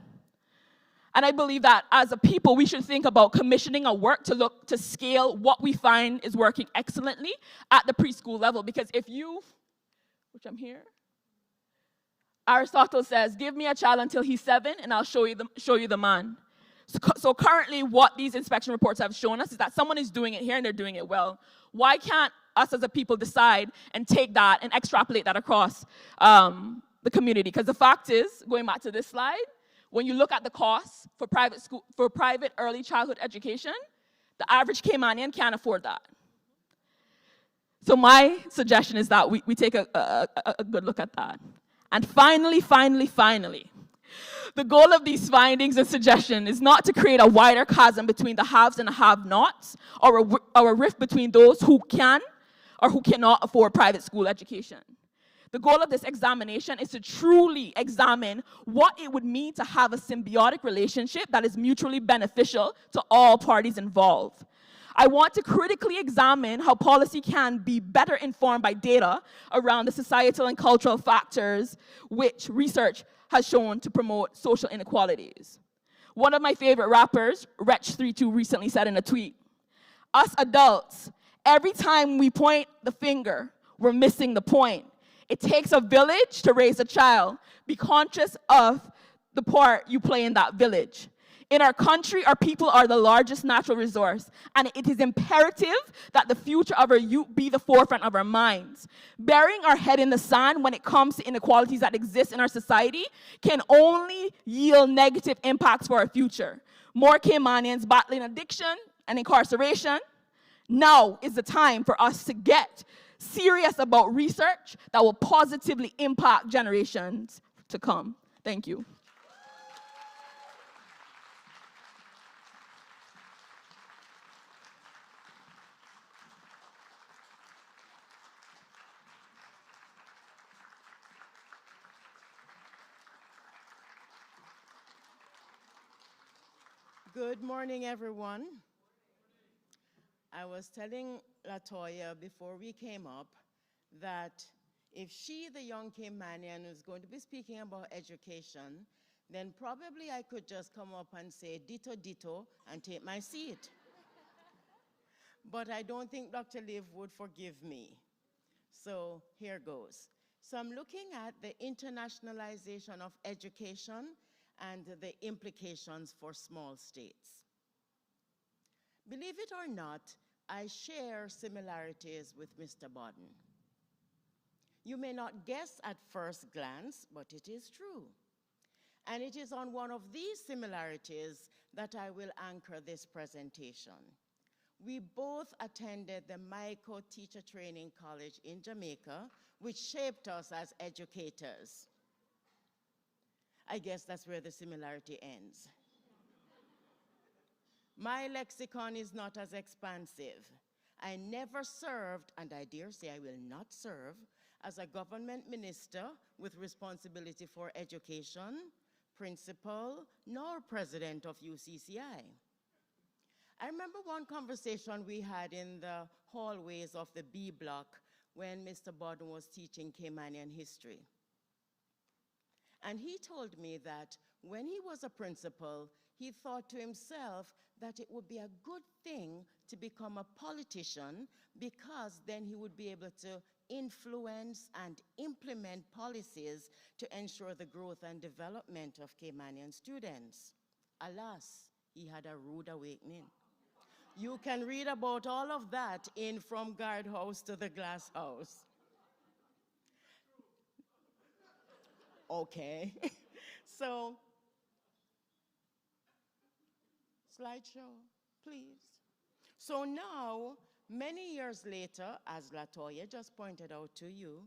And I believe that as a people, we should think about commissioning a work to scale what we find is working excellently at the preschool level. Because if you, which I'm here, Aristotle says, give me a child until he's 7 and I'll show you the man. So currently what these inspection reports have shown us is that someone is doing it here and they're doing it well. Why can't us as a people decide and take that and extrapolate that across the community? Because the fact is, going back to this slide, when you look at the costs for private early childhood education, the average Caymanian can't afford that. So my suggestion is that we take a good look at that. And finally, the goal of these findings and suggestions is not to create a wider chasm between the haves and the have-nots, or a rift between those who can or who cannot afford private school education. The goal of this examination is to truly examine what it would mean to have a symbiotic relationship that is mutually beneficial to all parties involved. I want to critically examine how policy can be better informed by data around the societal and cultural factors which research has shown to promote social inequalities. One of my favorite rappers, Wretch32, recently said in a tweet, "Us adults, every time we point the finger, we're missing the point. It takes a village to raise a child. Be conscious of the part you play in that village. In our country, our people are the largest natural resource, and it is imperative that the future of our youth be the forefront of our minds. Burying our head in the sand when it comes to inequalities that exist in our society can only yield negative impacts for our future. More Caymanians battling addiction and incarceration. Now is the time for us to get serious about research that will positively impact generations to come." Thank you. Good morning, everyone. I was telling LaToya before we came up that if she, the young Caymanian, is going to be speaking about education, then probably I could just come up and say ditto ditto and take my seat. But I don't think Dr. Liv would forgive me. So here goes. So I'm looking at the internationalization of education and the implications for small states. Believe it or not, I share similarities with Mr. Bodden. You may not guess at first glance, but it is true. And it is on one of these similarities that I will anchor this presentation. We both attended the MICO Teacher Training College in Jamaica, which shaped us as educators. I guess that's where the similarity ends. My lexicon is not as expansive. I never served, and I dare say I will not serve, as a government minister with responsibility for education, principal, nor president of UCCI. I remember one conversation we had in the hallways of the B block when Mr. Bodden was teaching Caymanian history. And he told me that when he was a principal, he thought to himself that it would be a good thing to become a politician because then he would be able to influence and implement policies to ensure the growth and development of Caymanian students. Alas, he had a rude awakening. You can read about all of that in From Guardhouse to the Glass House. Okay, so, slideshow, please. So now, many years later, as Latoya just pointed out to you,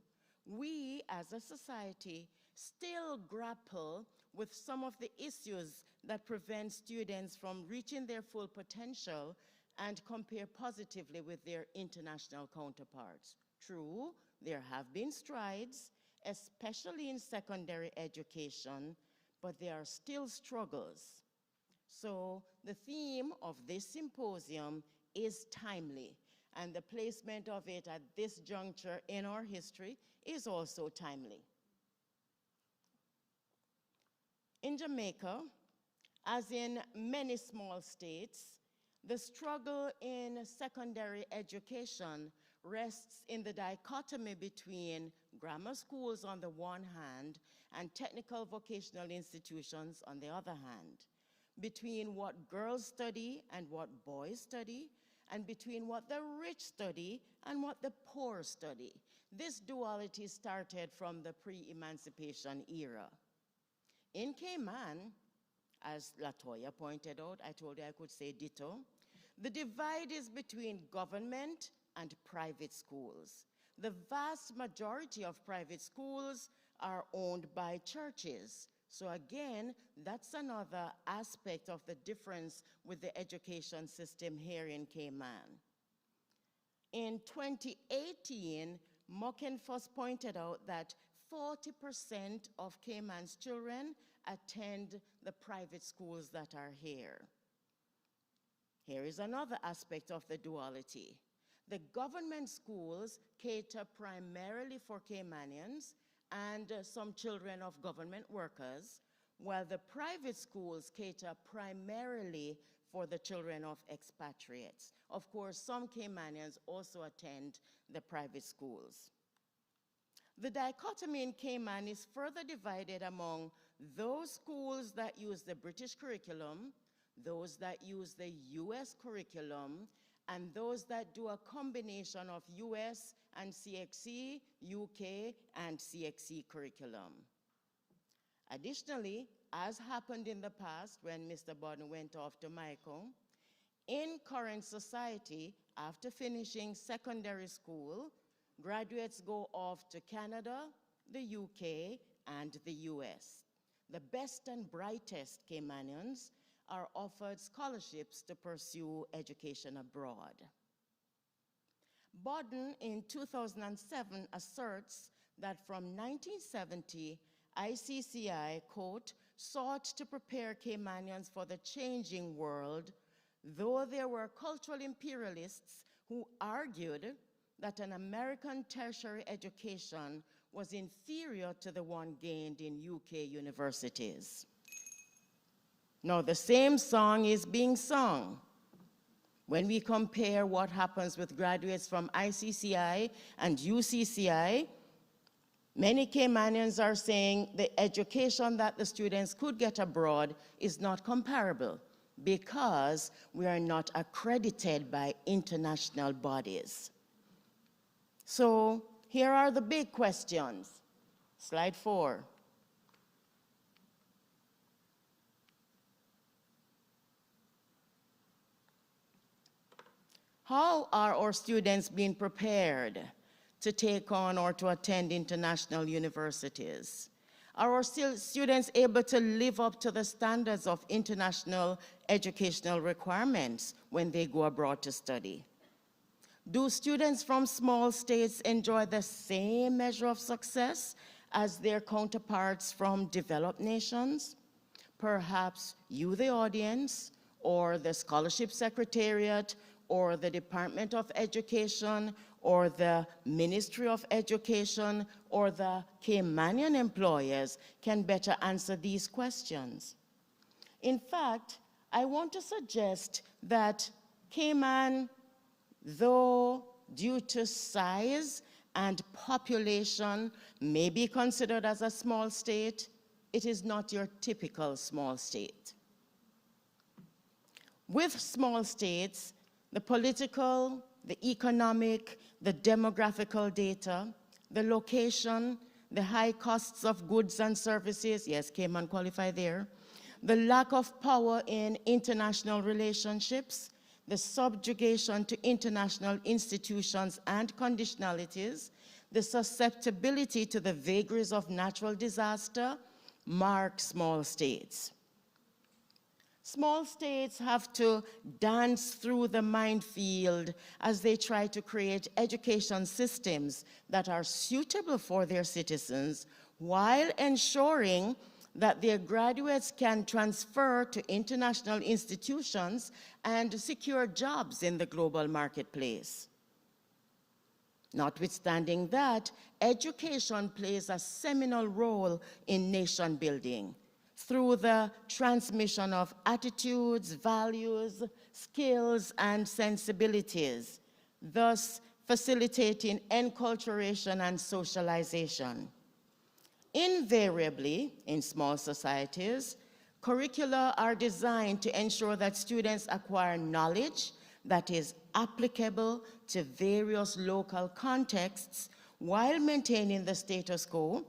we as a society still grapple with some of the issues that prevent students from reaching their full potential and compare positively with their international counterparts. True, there have been strides, especially in secondary education, but there are still struggles. So the theme of this symposium is timely, and the placement of it at this juncture in our history is also timely. In Jamaica, as in many small states, the struggle in secondary education rests in the dichotomy between grammar schools on the one hand and technical vocational institutions on the other hand, between what girls study and what boys study, and between what the rich study and what the poor study. This duality started from the pre-emancipation era. In Cayman, as Latoya pointed out, I told you I could say ditto, the divide is between government and private schools. The vast majority of private schools are owned by churches. So again, that's another aspect of the difference with the education system here in Cayman. In 2018, Mockenfuss pointed out that 40% of Cayman's children attend the private schools that are here. Here is another aspect of the duality. The government schools cater primarily for Caymanians and some children of government workers, while the private schools cater primarily for the children of expatriates. Of course, some Caymanians also attend the private schools. The dichotomy in Cayman is further divided among those schools that use the British curriculum, those that use the US curriculum, and those that do a combination of US and CXC, UK and CXC curriculum. Additionally, as happened in the past when Mr. Bodden went off to Michael, in current society, after finishing secondary school, graduates go off to Canada, the UK, and the US. The best and brightest Caymanians are offered scholarships to pursue education abroad. Bodden in 2007 asserts that from 1970, ICCI, quote, sought to prepare Caymanians for the changing world, though there were cultural imperialists who argued that an American tertiary education was inferior to the one gained in UK universities. Now, the same song is being sung. When we compare what happens with graduates from ICCI and UCCI, many Caymanians are saying the education that the students could get abroad is not comparable because we are not accredited by international bodies. So here are the big questions. Slide 4. How are our students being prepared to take on or to attend international universities? Are our students able to live up to the standards of international educational requirements when they go abroad to study? Do students from small states enjoy the same measure of success as their counterparts from developed nations? Perhaps you, the audience, or the Scholarship Secretariat, or the Department of Education, or the Ministry of Education, or the Caymanian employers can better answer these questions. In fact, I want to suggest that Cayman, though due to size and population may be considered as a small state, it is not your typical small state. With small states, the political, the economic, the demographical data, the location, the high costs of goods and services, yes, Cayman qualify there, the lack of power in international relationships, the subjugation to international institutions and conditionalities, the susceptibility to the vagaries of natural disaster mark small states. Small states have to dance through the minefield as they try to create education systems that are suitable for their citizens while ensuring that their graduates can transfer to international institutions and secure jobs in the global marketplace. Notwithstanding that, education plays a seminal role in nation building through the transmission of attitudes, values, skills, and sensibilities, thus facilitating enculturation and socialization. Invariably, in small societies, curricula are designed to ensure that students acquire knowledge that is applicable to various local contexts while maintaining the status quo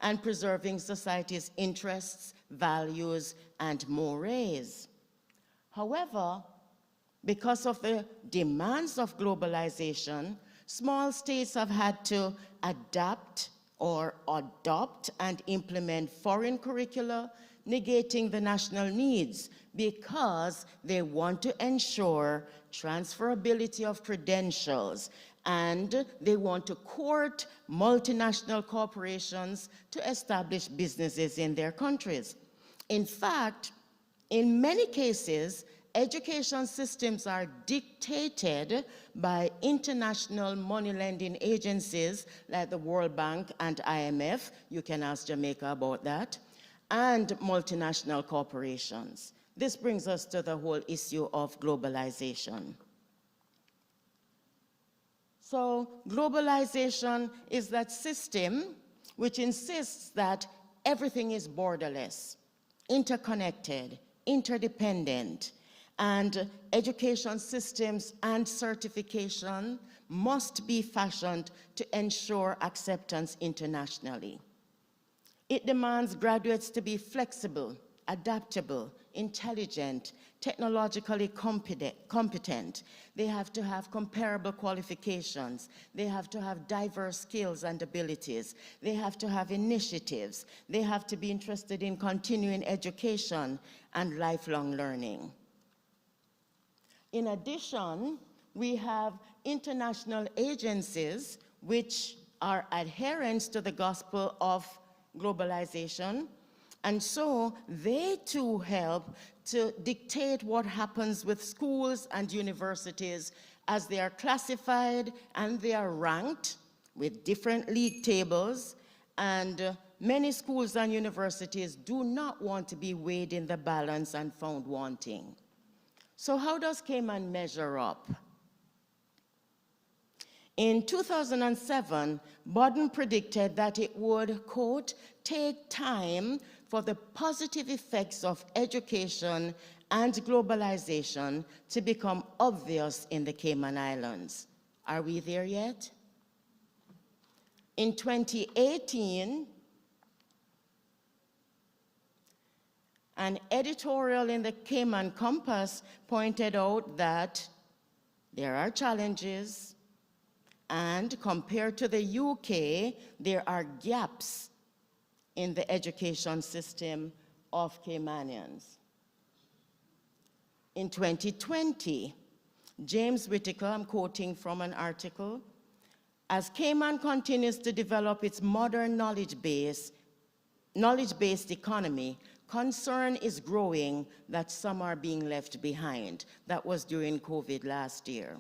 and preserving society's interests, values, and mores. However, because of the demands of globalization, small states have had to adapt or adopt and implement foreign curricula, negating the national needs because they want to ensure transferability of credentials, and they want to court multinational corporations to establish businesses in their countries. In fact, in many cases, education systems are dictated by international money lending agencies like the World Bank and IMF, you can ask Jamaica about that, and multinational corporations. This brings us to the whole issue of globalization. So globalization is that system which insists that everything is borderless, interconnected, interdependent, and education systems and certification must be fashioned to ensure acceptance internationally. It demands graduates to be flexible, adaptable, intelligent, technologically competent. They have to have comparable qualifications. They have to have diverse skills and abilities. They have to have initiatives. They have to be interested in continuing education and lifelong learning. In addition, we have international agencies which are adherents to the gospel of globalization, and so they too help to dictate what happens with schools and universities as they are classified and they are ranked with different league tables, and many schools and universities do not want to be weighed in the balance and found wanting. So how does Cayman measure up? In 2007, Bodden predicted that it would, quote, take time for the positive effects of education and globalization to become obvious in the Cayman Islands. Are we there yet? In 2018, an editorial in the Cayman Compass pointed out that there are challenges, and compared to the UK, there are gaps in the education system of Caymanians. In 2020, James Whittaker, I'm quoting from an article, as Cayman continues to develop its modern knowledge-based economy, concern is growing that some are being left behind. That was during COVID last year.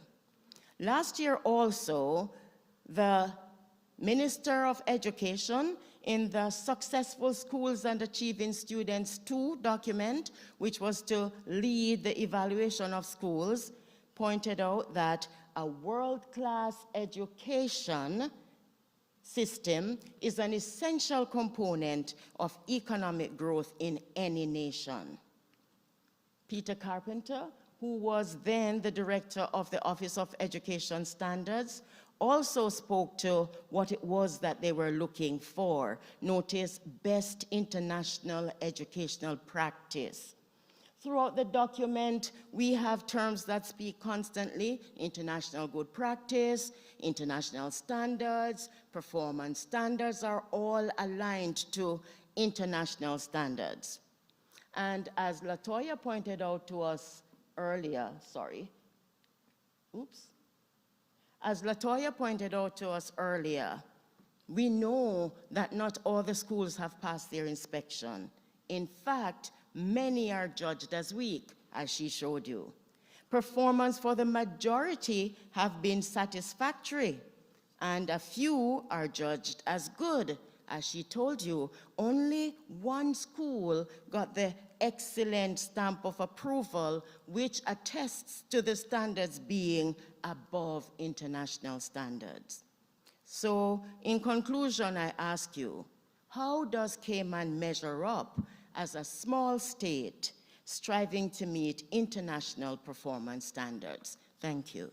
Last year also, the Minister of Education in the Successful Schools and Achieving Students 2 document, which was to lead the evaluation of schools, pointed out that a world-class education system is an essential component of economic growth in any nation. Peter Carpenter, who was then the director of the Office of Education Standards, also spoke to what it was that they were looking for. Notice best international educational practice. Throughout the document, we have terms that speak constantly: international good practice, international standards, performance standards are all aligned to international standards. And as LaToya pointed out to us earlier, as LaToya pointed out to us earlier, we know that not all the schools have passed their inspection. In fact, many are judged as weak, as she showed you. Performance for the majority have been satisfactory, and a few are judged as good. As she told you, only one school got the excellent stamp of approval, which attests to the standards being above international standards. So, in conclusion, I ask you, how does Cayman measure up as a small state striving to meet international performance standards? Thank you.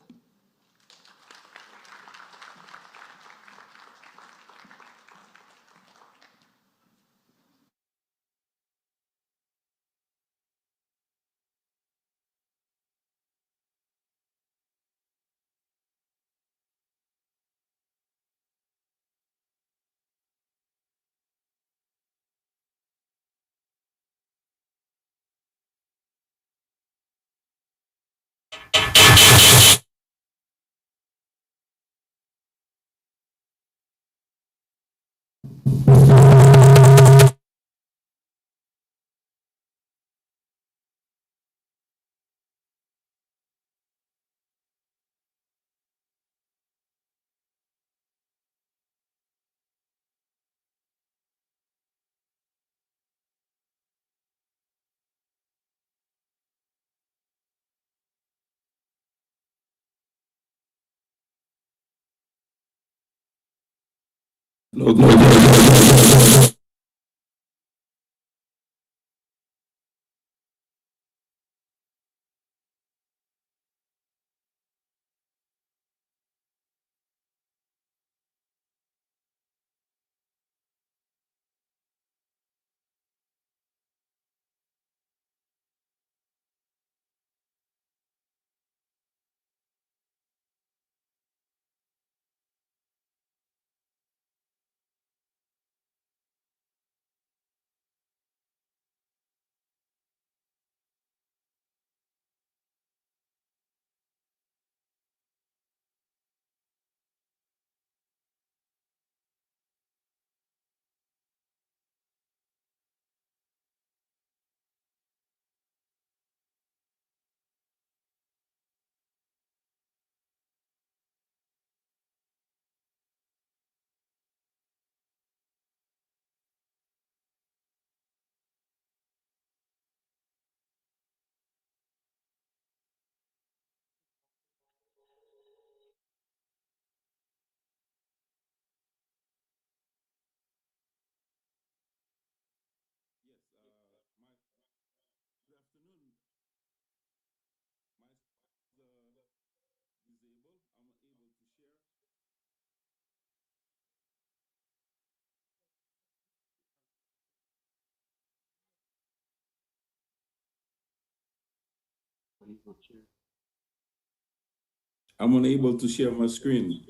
I'm unable to share my screen.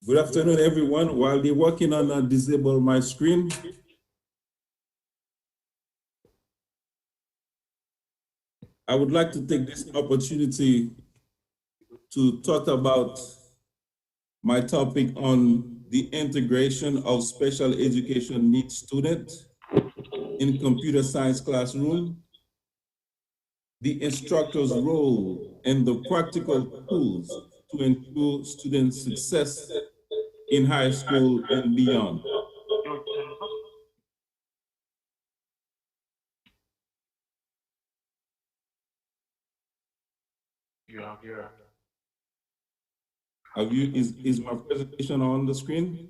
Good afternoon, everyone. While they're working on disable my screen, I would like to take this opportunity to talk about my topic on the integration of special education needs students in computer science classroom, the instructor's role, and the practical tools to ensure student success in high school and beyond. Is my presentation on the screen?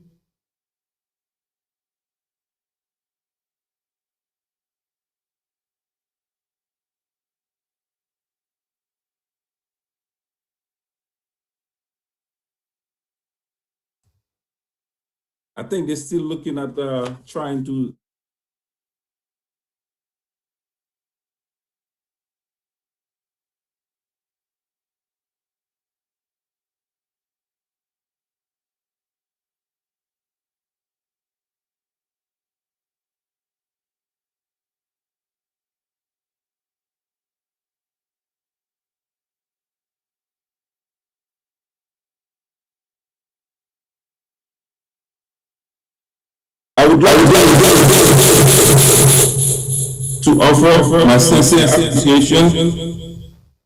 I think they're still looking at trying to. I would like to offer my sincere appreciation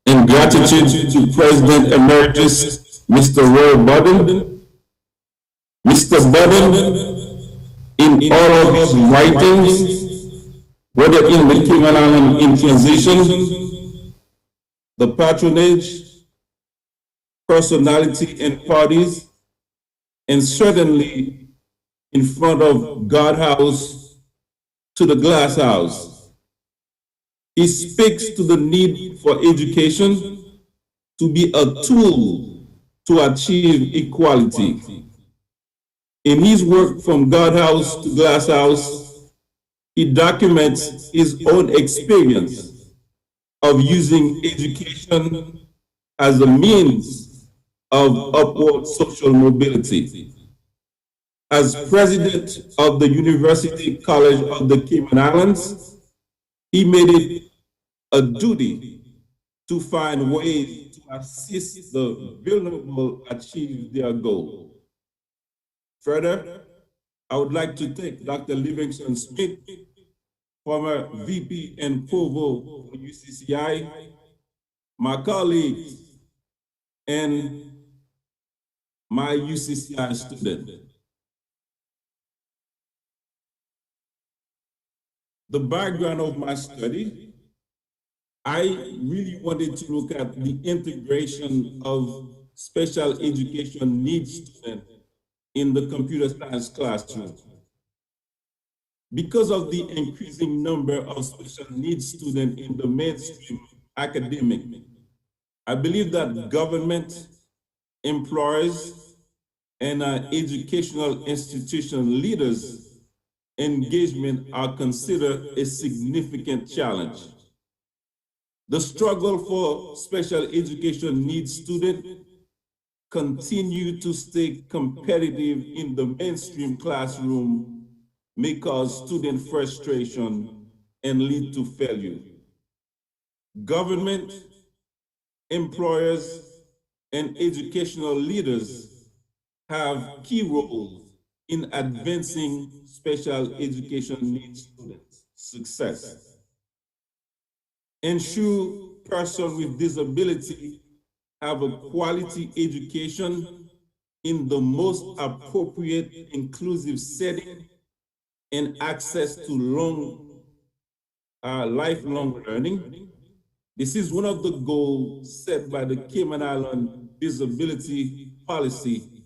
and gratitude to President Emeritus Mr. Roy Bodden. Mr. Bodden, in all of his writings, whether in the Cayman Island in transition, the patronage, personality and parties, and certainly in front of God House to the Glass House. He speaks to the need for education to be a tool to achieve equality. In his work from God House to Glass House, he documents his own experience of using education as a means of upward social mobility. As president of the University College of the Cayman Islands, he made it a duty to find ways to assist the vulnerable achieve their goal. Further, I would like to thank Dr. Livingston Smith, former VP and Provost for UCCI, my colleagues, and my UCCI student. The background of my study, I really wanted to look at the integration of special education needs students in the computer science classroom. Because of the increasing number of special needs students in the mainstream academic, I believe that government, employers, and educational institution leaders' engagement are considered a significant challenge. The struggle for special education needs students continue to stay competitive in the mainstream classroom may cause student frustration and lead to failure. Government, employers, and educational leaders have key roles in advancing special education needs students' success. Ensure persons with disability have a quality education in the most appropriate inclusive setting and access to lifelong learning. This is one of the goals set by the Cayman Island Disability Policy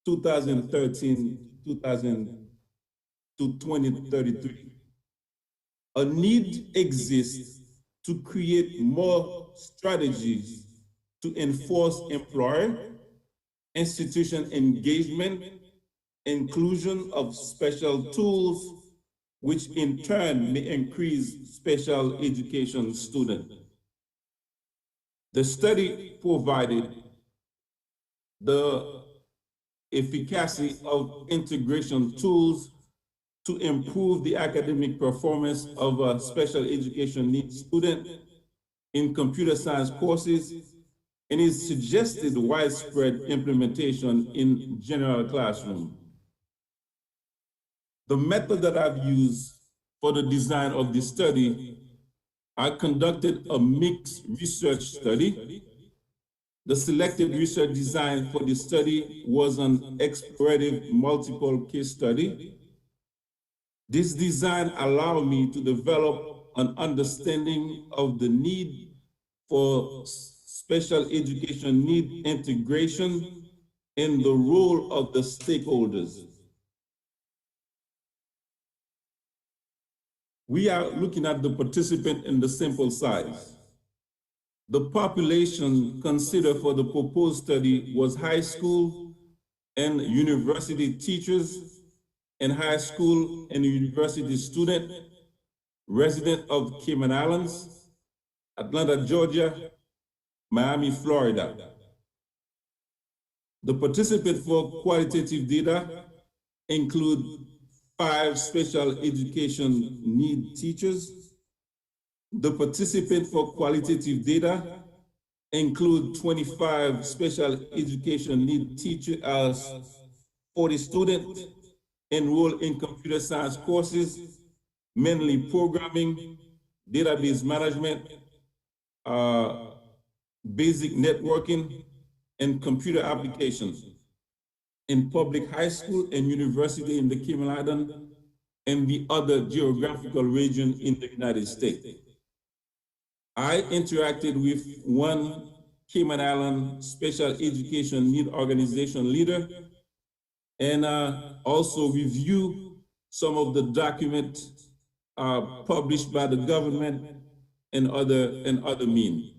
2013 to 2033. A need exists to create more strategies to enforce employer, institution engagement, inclusion of special tools, which in turn may increase special education students. The study provided the efficacy of integration tools to improve the academic performance of a special education needs student in computer science courses, and it suggested widespread implementation in general classroom. The method that I've used for the design of this study, I conducted a mixed research study. The selected research design for the study was an explorative multiple case study. This design allowed me to develop an understanding of the need for special education need integration and the role of the stakeholders. We are looking at the participant in the sample size. The population considered for the proposed study was high school and university teachers and high school and university student, resident of Cayman Islands, Atlanta, Georgia, Miami, Florida. The participant for qualitative data include 5 special education need teachers. The participant for qualitative data include 25 special education need teachers as 40 students enrolled in computer science courses, mainly programming, database management, basic networking, and computer applications in public high school and university in the Cayman Islands and the other geographical region in the United States. I interacted with one Cayman Island special education need organization leader and also review some of the documents published by the government and other means.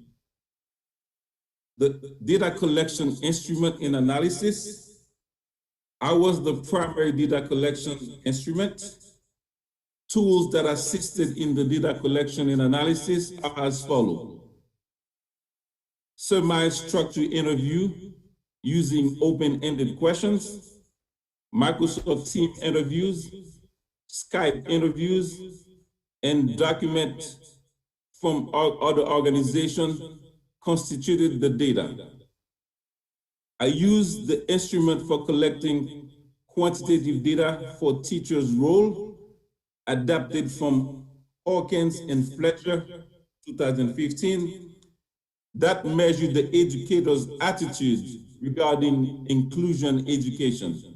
The data collection instrument and analysis, I was the primary data collection instrument. Tools that assisted in the data collection and analysis are as follows. Semi-structured interview using open-ended questions, Microsoft Teams interviews, Skype interviews, and document from other organizations constituted the data. I used the instrument for collecting quantitative data for teachers' role, adapted from Hawkins and Fletcher, 2015, that measured the educators' attitudes regarding inclusion education.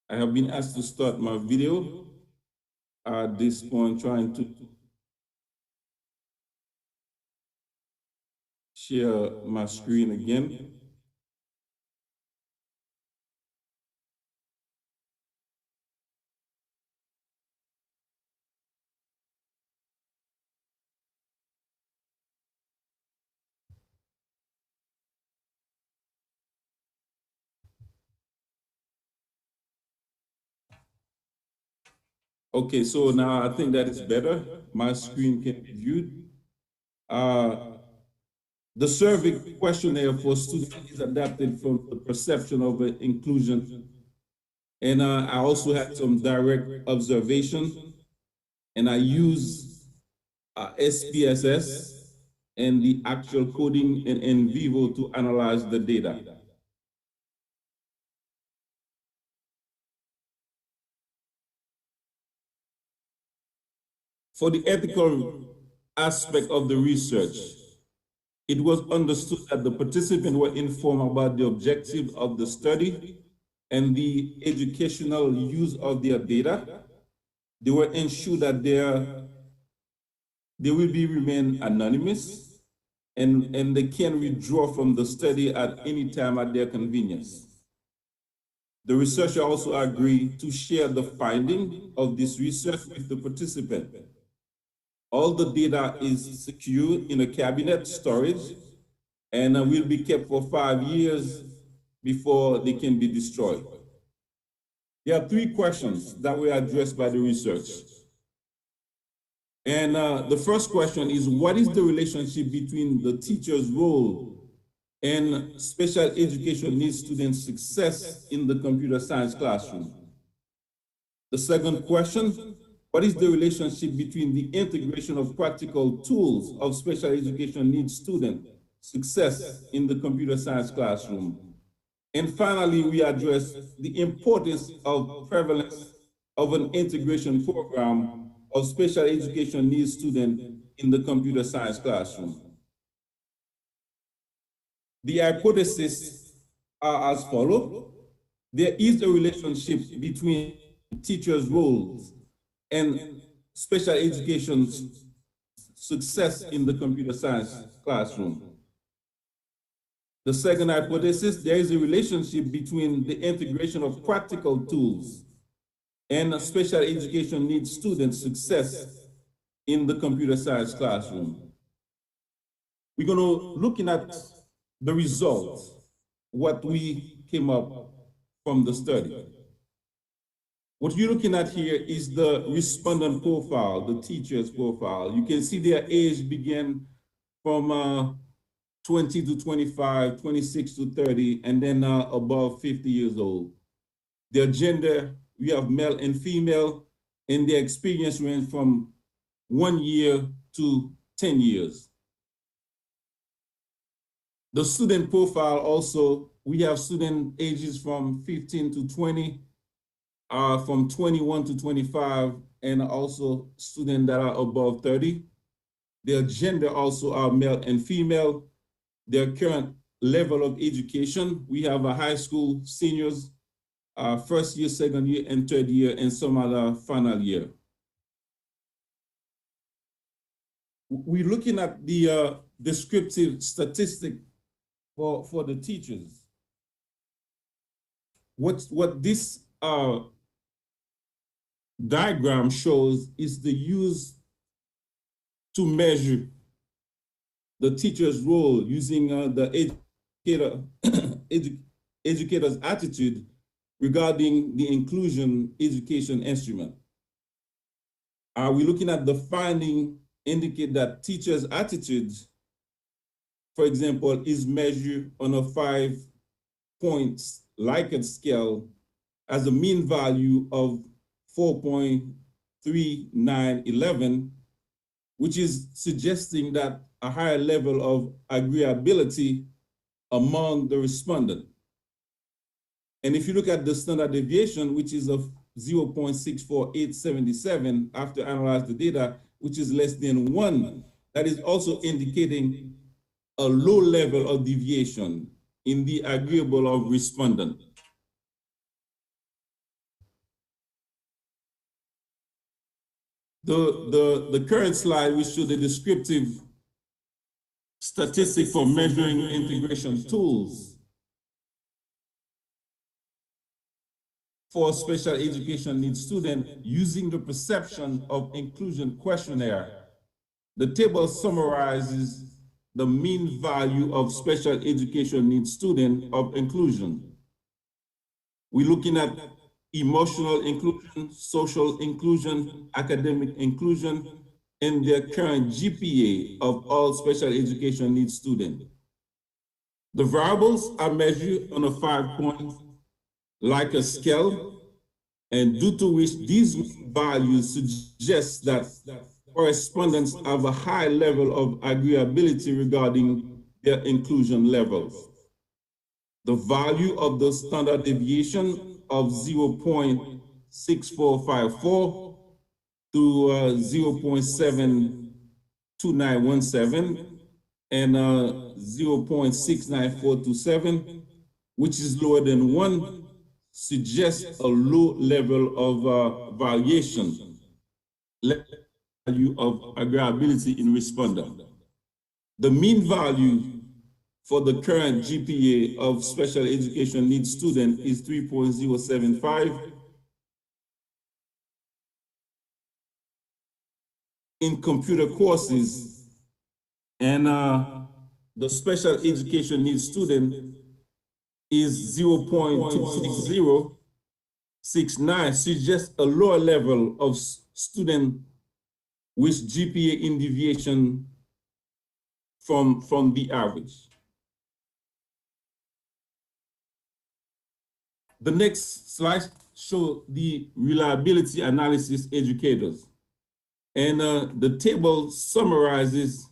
I have been asked to start my video at this point, trying to share my screen again. Okay, so now I think that is better. My screen can be viewed. The survey questionnaire for students is adapted from the perception of inclusion. And I also had some direct observation, and I use SPSS and the actual coding in vivo to analyze the data. For the ethical aspect of the research, it was understood that the participants were informed about the objective of the study and the educational use of their data. They were ensured that they will remain anonymous and they can withdraw from the study at any time at their convenience. The researcher also agreed to share the finding of this research with the participant. All the data is secure in a cabinet storage and will be kept for 5 years before they can be destroyed. There are 3 questions that were addressed by the research. And the first question is, what is the relationship between the teacher's role and special education needs students' success in the computer science classroom? The second question, what is the relationship between the integration of practical tools of special education needs student success in the computer science classroom? And finally, we address the importance of prevalence of an integration program of special education needs students in the computer science classroom. The hypotheses are as follows. There is a relationship between teachers' roles and special education's success in the computer science classroom. The second hypothesis, there is a relationship between the integration of practical tools and special education needs students' success in the computer science classroom. We're going to looking at the results, what we came up from the study. What you're looking at here is the respondent profile, the teacher's profile. You can see their age begin from 20 to 25, 26 to 30, and then above 50 years old. Their gender, we have male and female, and their experience range from 1 year to 10 years. The student profile also, we have student ages from 15 to 20, from 21 to 25, and also students that are above 30. Their gender also are male and female. Their current level of education, we have a high school seniors, first year, second year, and third year, and some other final year. We're looking at the descriptive statistic for the teachers. What this diagram shows is the use to measure the teacher's role using the educator's attitude regarding the inclusion education instrument. We're looking at the finding indicate that teachers' attitudes, for example, is measured on a 5 points Likert scale as a mean value of 4.3911, which is suggesting that a higher level of agreeability among the respondent. And if you look at the standard deviation, which is of 0.64877 after analyzing the data, which is less than 1, that is also indicating a low level of deviation in the agreeable of respondent. The current slide, we show the descriptive statistic for measuring integration tools for special education needs students using the perception of inclusion questionnaire. The table summarizes the mean value of special education needs student of inclusion. We're looking at emotional inclusion, social inclusion, academic inclusion, and their current GPA of all special education needs students. The variables are measured on a 5-point Likert scale, and due to which these values suggest that correspondents have a high level of agreeability regarding their inclusion levels. The value of the standard deviation of 0.6454 to 0.72917 and 0.69427, which is lower than 1, suggests a low level of variation, value of agreeability in respondent. The mean value for the current GPA of special education needs student is 3.075. In computer courses, and the special education needs student is 0.2069, suggests a lower level of student with GPA in deviation from the average. The next slide shows the reliability analysis educators. And the table summarizes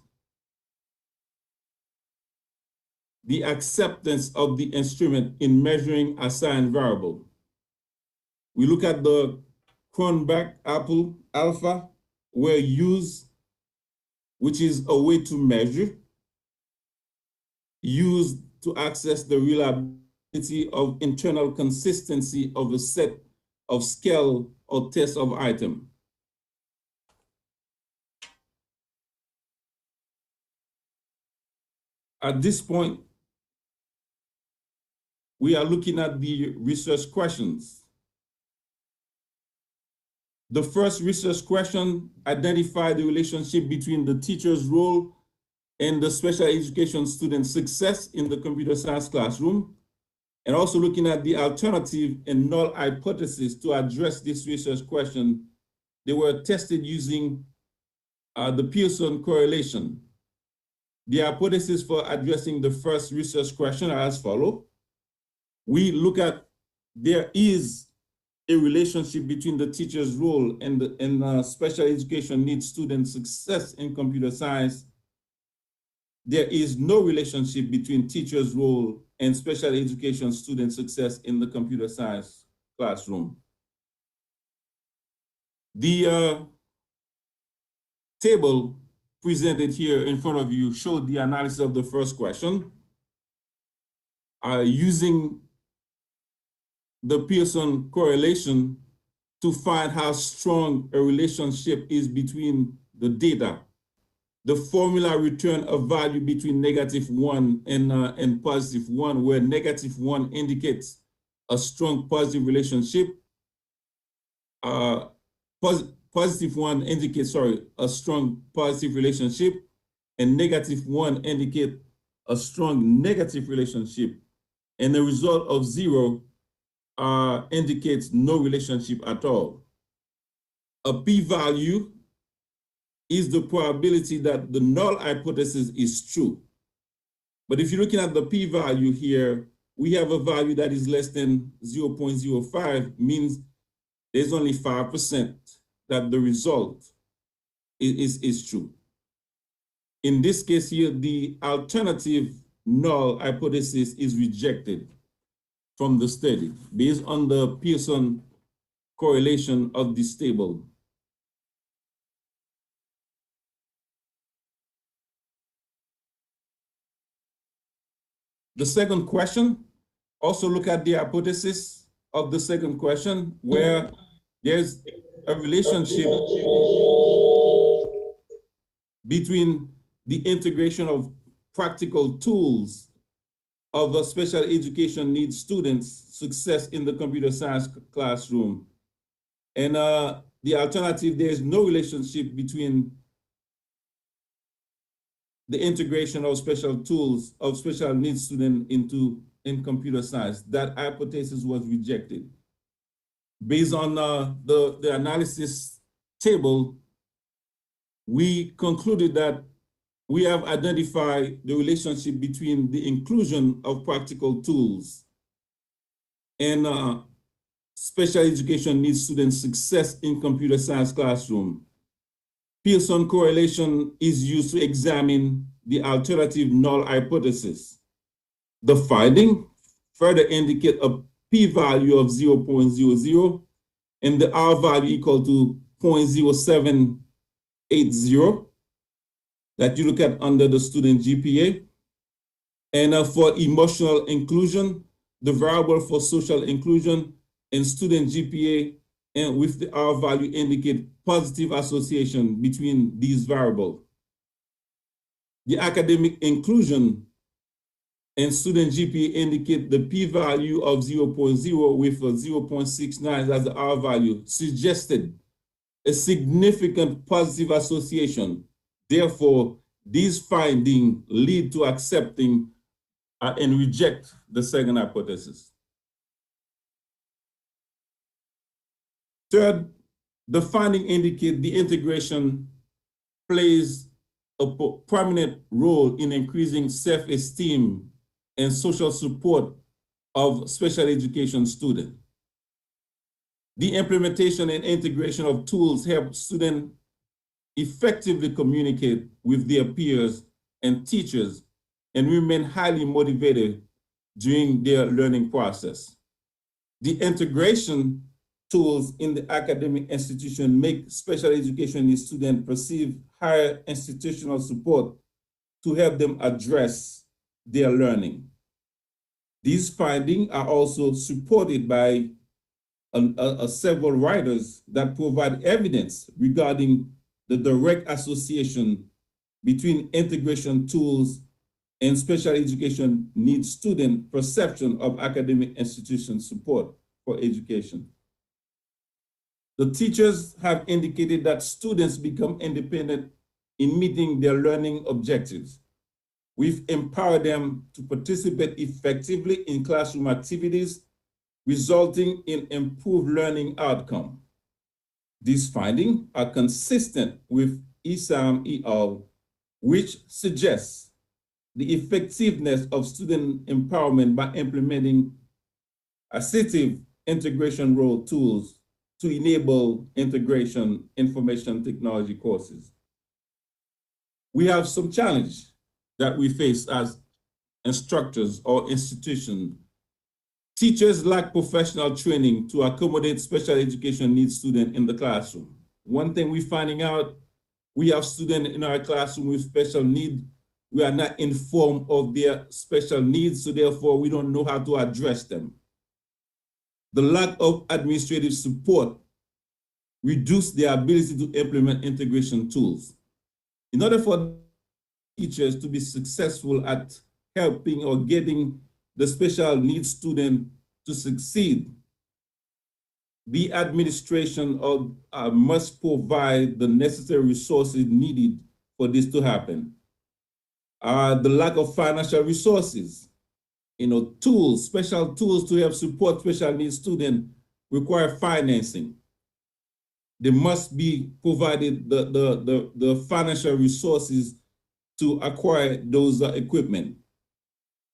the acceptance of the instrument in measuring assigned variable. We look at the Cronbach Apple Alpha, where use, which is a way to measure, used to access the reliability of internal consistency of a set of scale or test of item. At this point, we are looking at the research questions. The first research question identified the relationship between the teacher's role and the special education student's success in the computer science classroom, and also looking at the alternative and null hypothesis to address this research question. They were tested using the Pearson correlation. The hypothesis for addressing the first research question are as follows. We look at there is a relationship between the teacher's role and special education needs student success in computer science. There is no relationship between teacher's role and special education student success in the computer science classroom. The table presented here in front of you showed the analysis of the first question using the Pearson correlation to find how strong a relationship is between the data. The formula returned a value between -1 and +1, where -1 indicates a strong positive relationship. +1 indicates, a strong positive relationship, and -1 indicate a strong negative relationship. And the result of 0 indicates no relationship at all. A p-value is the probability that the null hypothesis is true. But if you're looking at the p-value here, we have a value that is less than 0.05, means there's only 5% that the result is true. In this case here, the alternative null hypothesis is rejected from the study based on the Pearson correlation of this table. The second question, also look at the hypothesis of the second question, where there's a relationship between the integration of practical tools of a special education needs students' success in the computer science classroom. And the alternative, there is no relationship between the integration of special tools of special needs students in computer science. That hypothesis was rejected. Based on the analysis table, we concluded that we have identified the relationship between the inclusion of practical tools and special education needs students' success in computer science classroom. Pearson correlation is used to examine the alternative null hypothesis. The finding further indicate a p-value of 0.00 and the R value equal to 0.0780 that you look at under the student GPA. And for emotional inclusion, the variable for social inclusion and student GPA and with the R value indicate positive association between these variables. The academic inclusion and student GPA indicate the p-value of 0.0 with a 0.69 as the R value suggested a significant positive association. Therefore, these findings lead to accepting and reject the second hypothesis. Third, the finding indicate the integration plays a prominent role in increasing self-esteem and social support of special education students. The implementation and integration of tools help students effectively communicate with their peers and teachers and remain highly motivated during their learning process. The integration tools in the academic institution make special education students perceive higher institutional support to help them address their learning. These findings are also supported by several writers that provide evidence regarding the direct association between integration tools and special education needs student perception of academic institution support for education. The teachers have indicated that students become independent in meeting their learning objectives. We've empowered them to participate effectively in classroom activities, resulting in improved learning outcome. These findings are consistent with Isam et al., which suggests the effectiveness of student empowerment by implementing assistive integration role tools to enable integration information technology courses. We have some challenge that we face as instructors or institutions. Teachers lack professional training to accommodate special education needs students in the classroom. One thing we're finding out, we have students in our classroom with special needs. We are not informed of their special needs, so therefore we don't know how to address them. The lack of administrative support reduces their ability to implement integration tools. In order for teachers to be successful at helping or getting the special needs student to succeed, the administration must provide the necessary resources needed for this to happen. The lack of financial resources, tools, special tools to help support special needs students require financing. They must be provided the financial resources to acquire those equipment.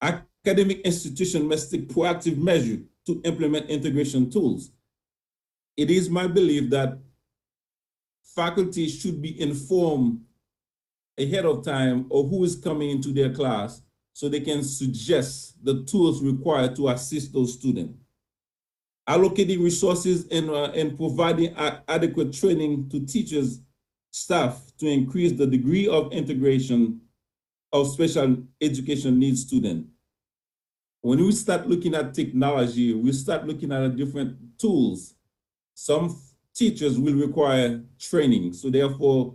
Academic institutions must take proactive measures to implement integration tools. It is my belief that faculty should be informed ahead of time of who is coming into their class so they can suggest the tools required to assist those students. Allocating resources and providing adequate training to teachers, staff to increase the degree of integration of special education needs students. When we start looking at technology, we start looking at different tools. Some teachers will require training, so therefore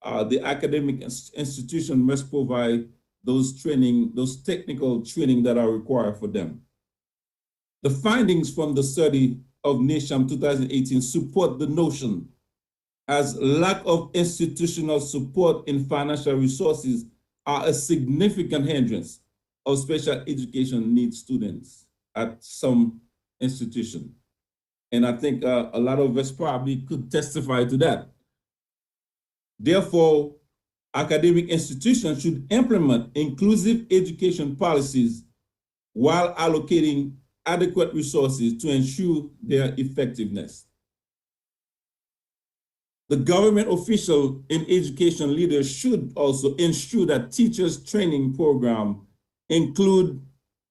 the academic institution must provide those training, those technical training that are required for them. The findings from the study of NASHAM 2018 support the notion as lack of institutional support and financial resources are a significant hindrance of special education needs students at some institutions. And I think a lot of us probably could testify to that. Therefore, academic institutions should implement inclusive education policies while allocating adequate resources to ensure their effectiveness. The government official and education leaders should also ensure that teachers' training program include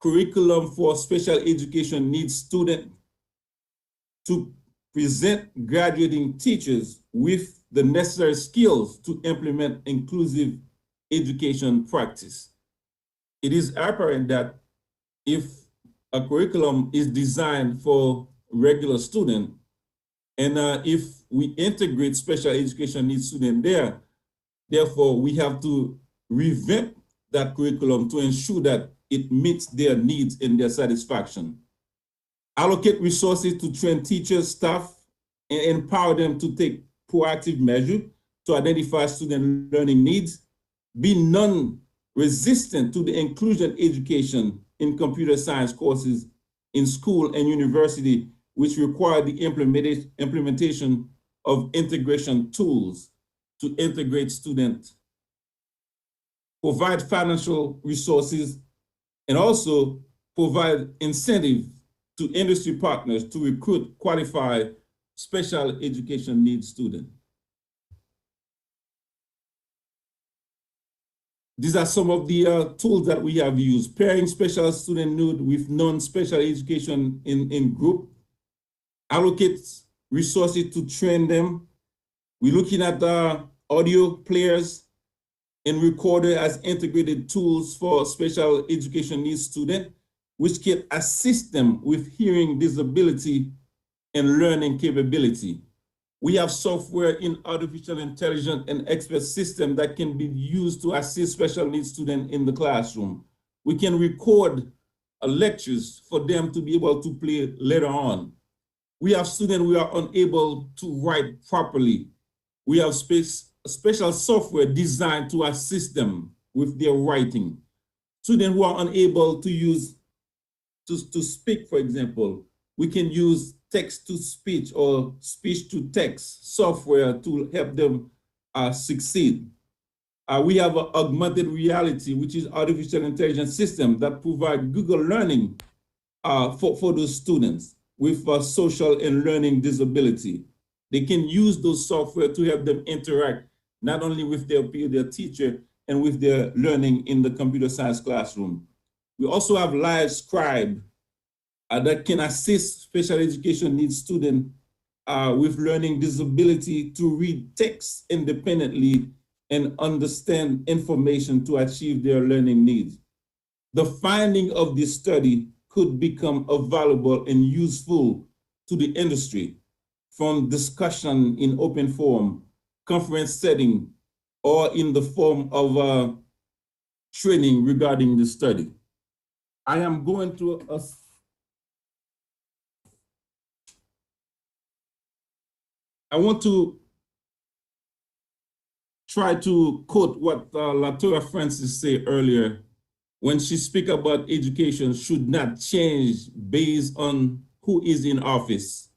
curriculum for special education needs students to present graduating teachers with the necessary skills to implement inclusive education practice. It is apparent that if a curriculum is designed for regular students, and if we integrate special education needs students there, therefore we have to revamp that curriculum to ensure that it meets their needs and their satisfaction. Allocate resources to train teachers, staff, and empower them to take proactive measures to identify student learning needs. Be non-resistant to the inclusion education in computer science courses in school and university, which require the implementation of integration tools to integrate students. Provide financial resources and also provide incentive to industry partners to recruit qualified special education needs students. These are some of the tools that we have used. Pairing special student need with non-special education in group. Allocate resources to train them. We're looking at audio players and recorder as integrated tools for special education needs students, which can assist them with hearing disability and learning capability. We have software in artificial intelligence and expert system that can be used to assist special needs students in the classroom. We can record lectures for them to be able to play later on. We have students who are unable to write properly. We have special software designed to assist them with their writing. Students who are unable to use, to speak, for example, we can use text-to-speech or speech-to-text software to help them succeed. We have an augmented reality, which is artificial intelligence system that provide Google Learning for those students with social and learning disability. They can use those software to help them interact not only with their peer, their teacher, and with their learning in the computer science classroom. We also have Live Scribe that can assist special education needs students with learning disability to read text independently and understand information to achieve their learning needs. The finding of this study could become valuable and useful to the industry from discussion in open forum, conference setting, or in the form of training regarding the study. I am going to I want to try to quote what Latoya Francis said earlier when she speak about education should not change based on who is in office.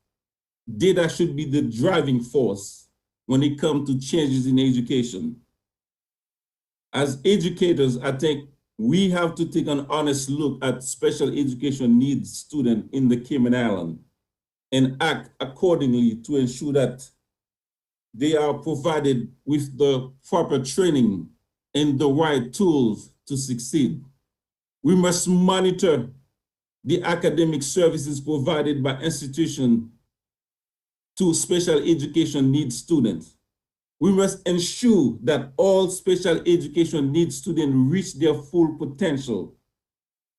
Data should be the driving force when it comes to changes in education. As educators, I think we have to take an honest look at special education needs students in the Cayman Islands and act accordingly to ensure that they are provided with the proper training and the right tools to succeed. We must monitor the academic services provided by institutions to special education needs students. We must ensure that all special education needs students reach their full potential.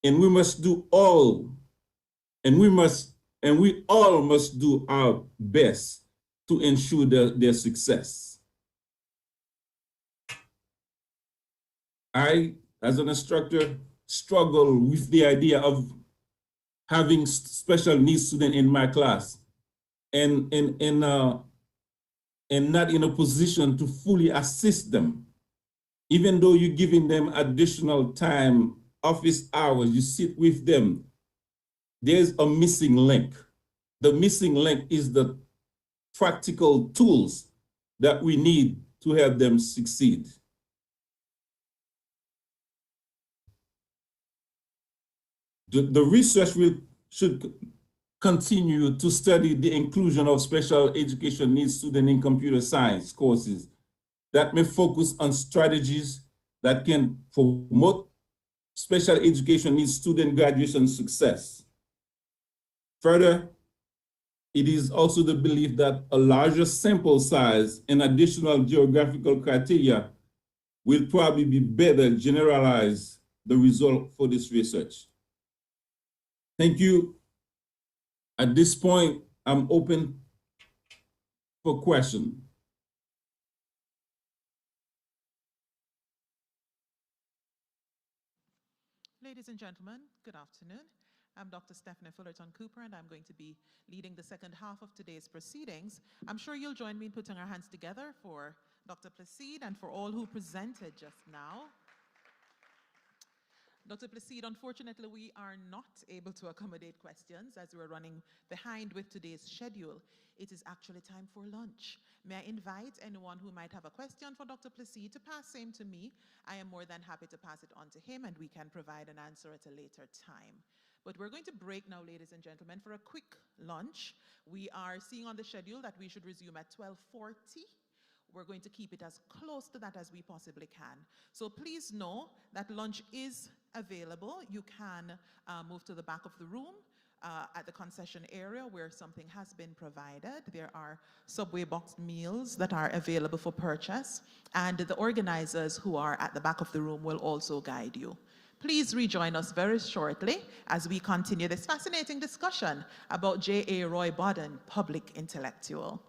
And we must do all, and we all must do our best to ensure their success. I, as an instructor, struggle with the idea of having special needs students in my class and not in a position to fully assist them. Even though you're giving them additional time, office hours, you sit with them, there's a missing link. The missing link is the practical tools that we need to help them succeed. The research should continue to study the inclusion of special education needs students in computer science courses that may focus on strategies that can promote special education needs student graduation success. Further, it is also the belief that a larger sample size and additional geographical criteria will probably be better generalize the result for this research. Thank you. At this point, I'm open for questions. Ladies and gentlemen, good afternoon. I'm Dr. Stephanie Fullerton Cooper, and I'm going to be leading the second half of today's proceedings. I'm sure you'll join me in putting our hands together for Dr. Placide and for all who presented just now. Dr. Placide, unfortunately, we are not able to accommodate questions as we're running behind with today's schedule. It is actually time for lunch. May I invite anyone who might have a question for Dr. Placide to pass same to me. I am more than happy to pass it on to him and we can provide an answer at a later time. But we're going to break now, ladies and gentlemen, for a quick lunch. We are seeing on the schedule that we should resume at 12:40. We're going to keep it as close to that as we possibly can. So please know that lunch is available. You can move to the back of the room at the concession area where something has been provided. There are Subway boxed meals that are available for purchase, and the organizers who are at the back of the room will also guide you. Please rejoin us very shortly as we continue this fascinating discussion about J.A. Roy Bodden, public intellectual.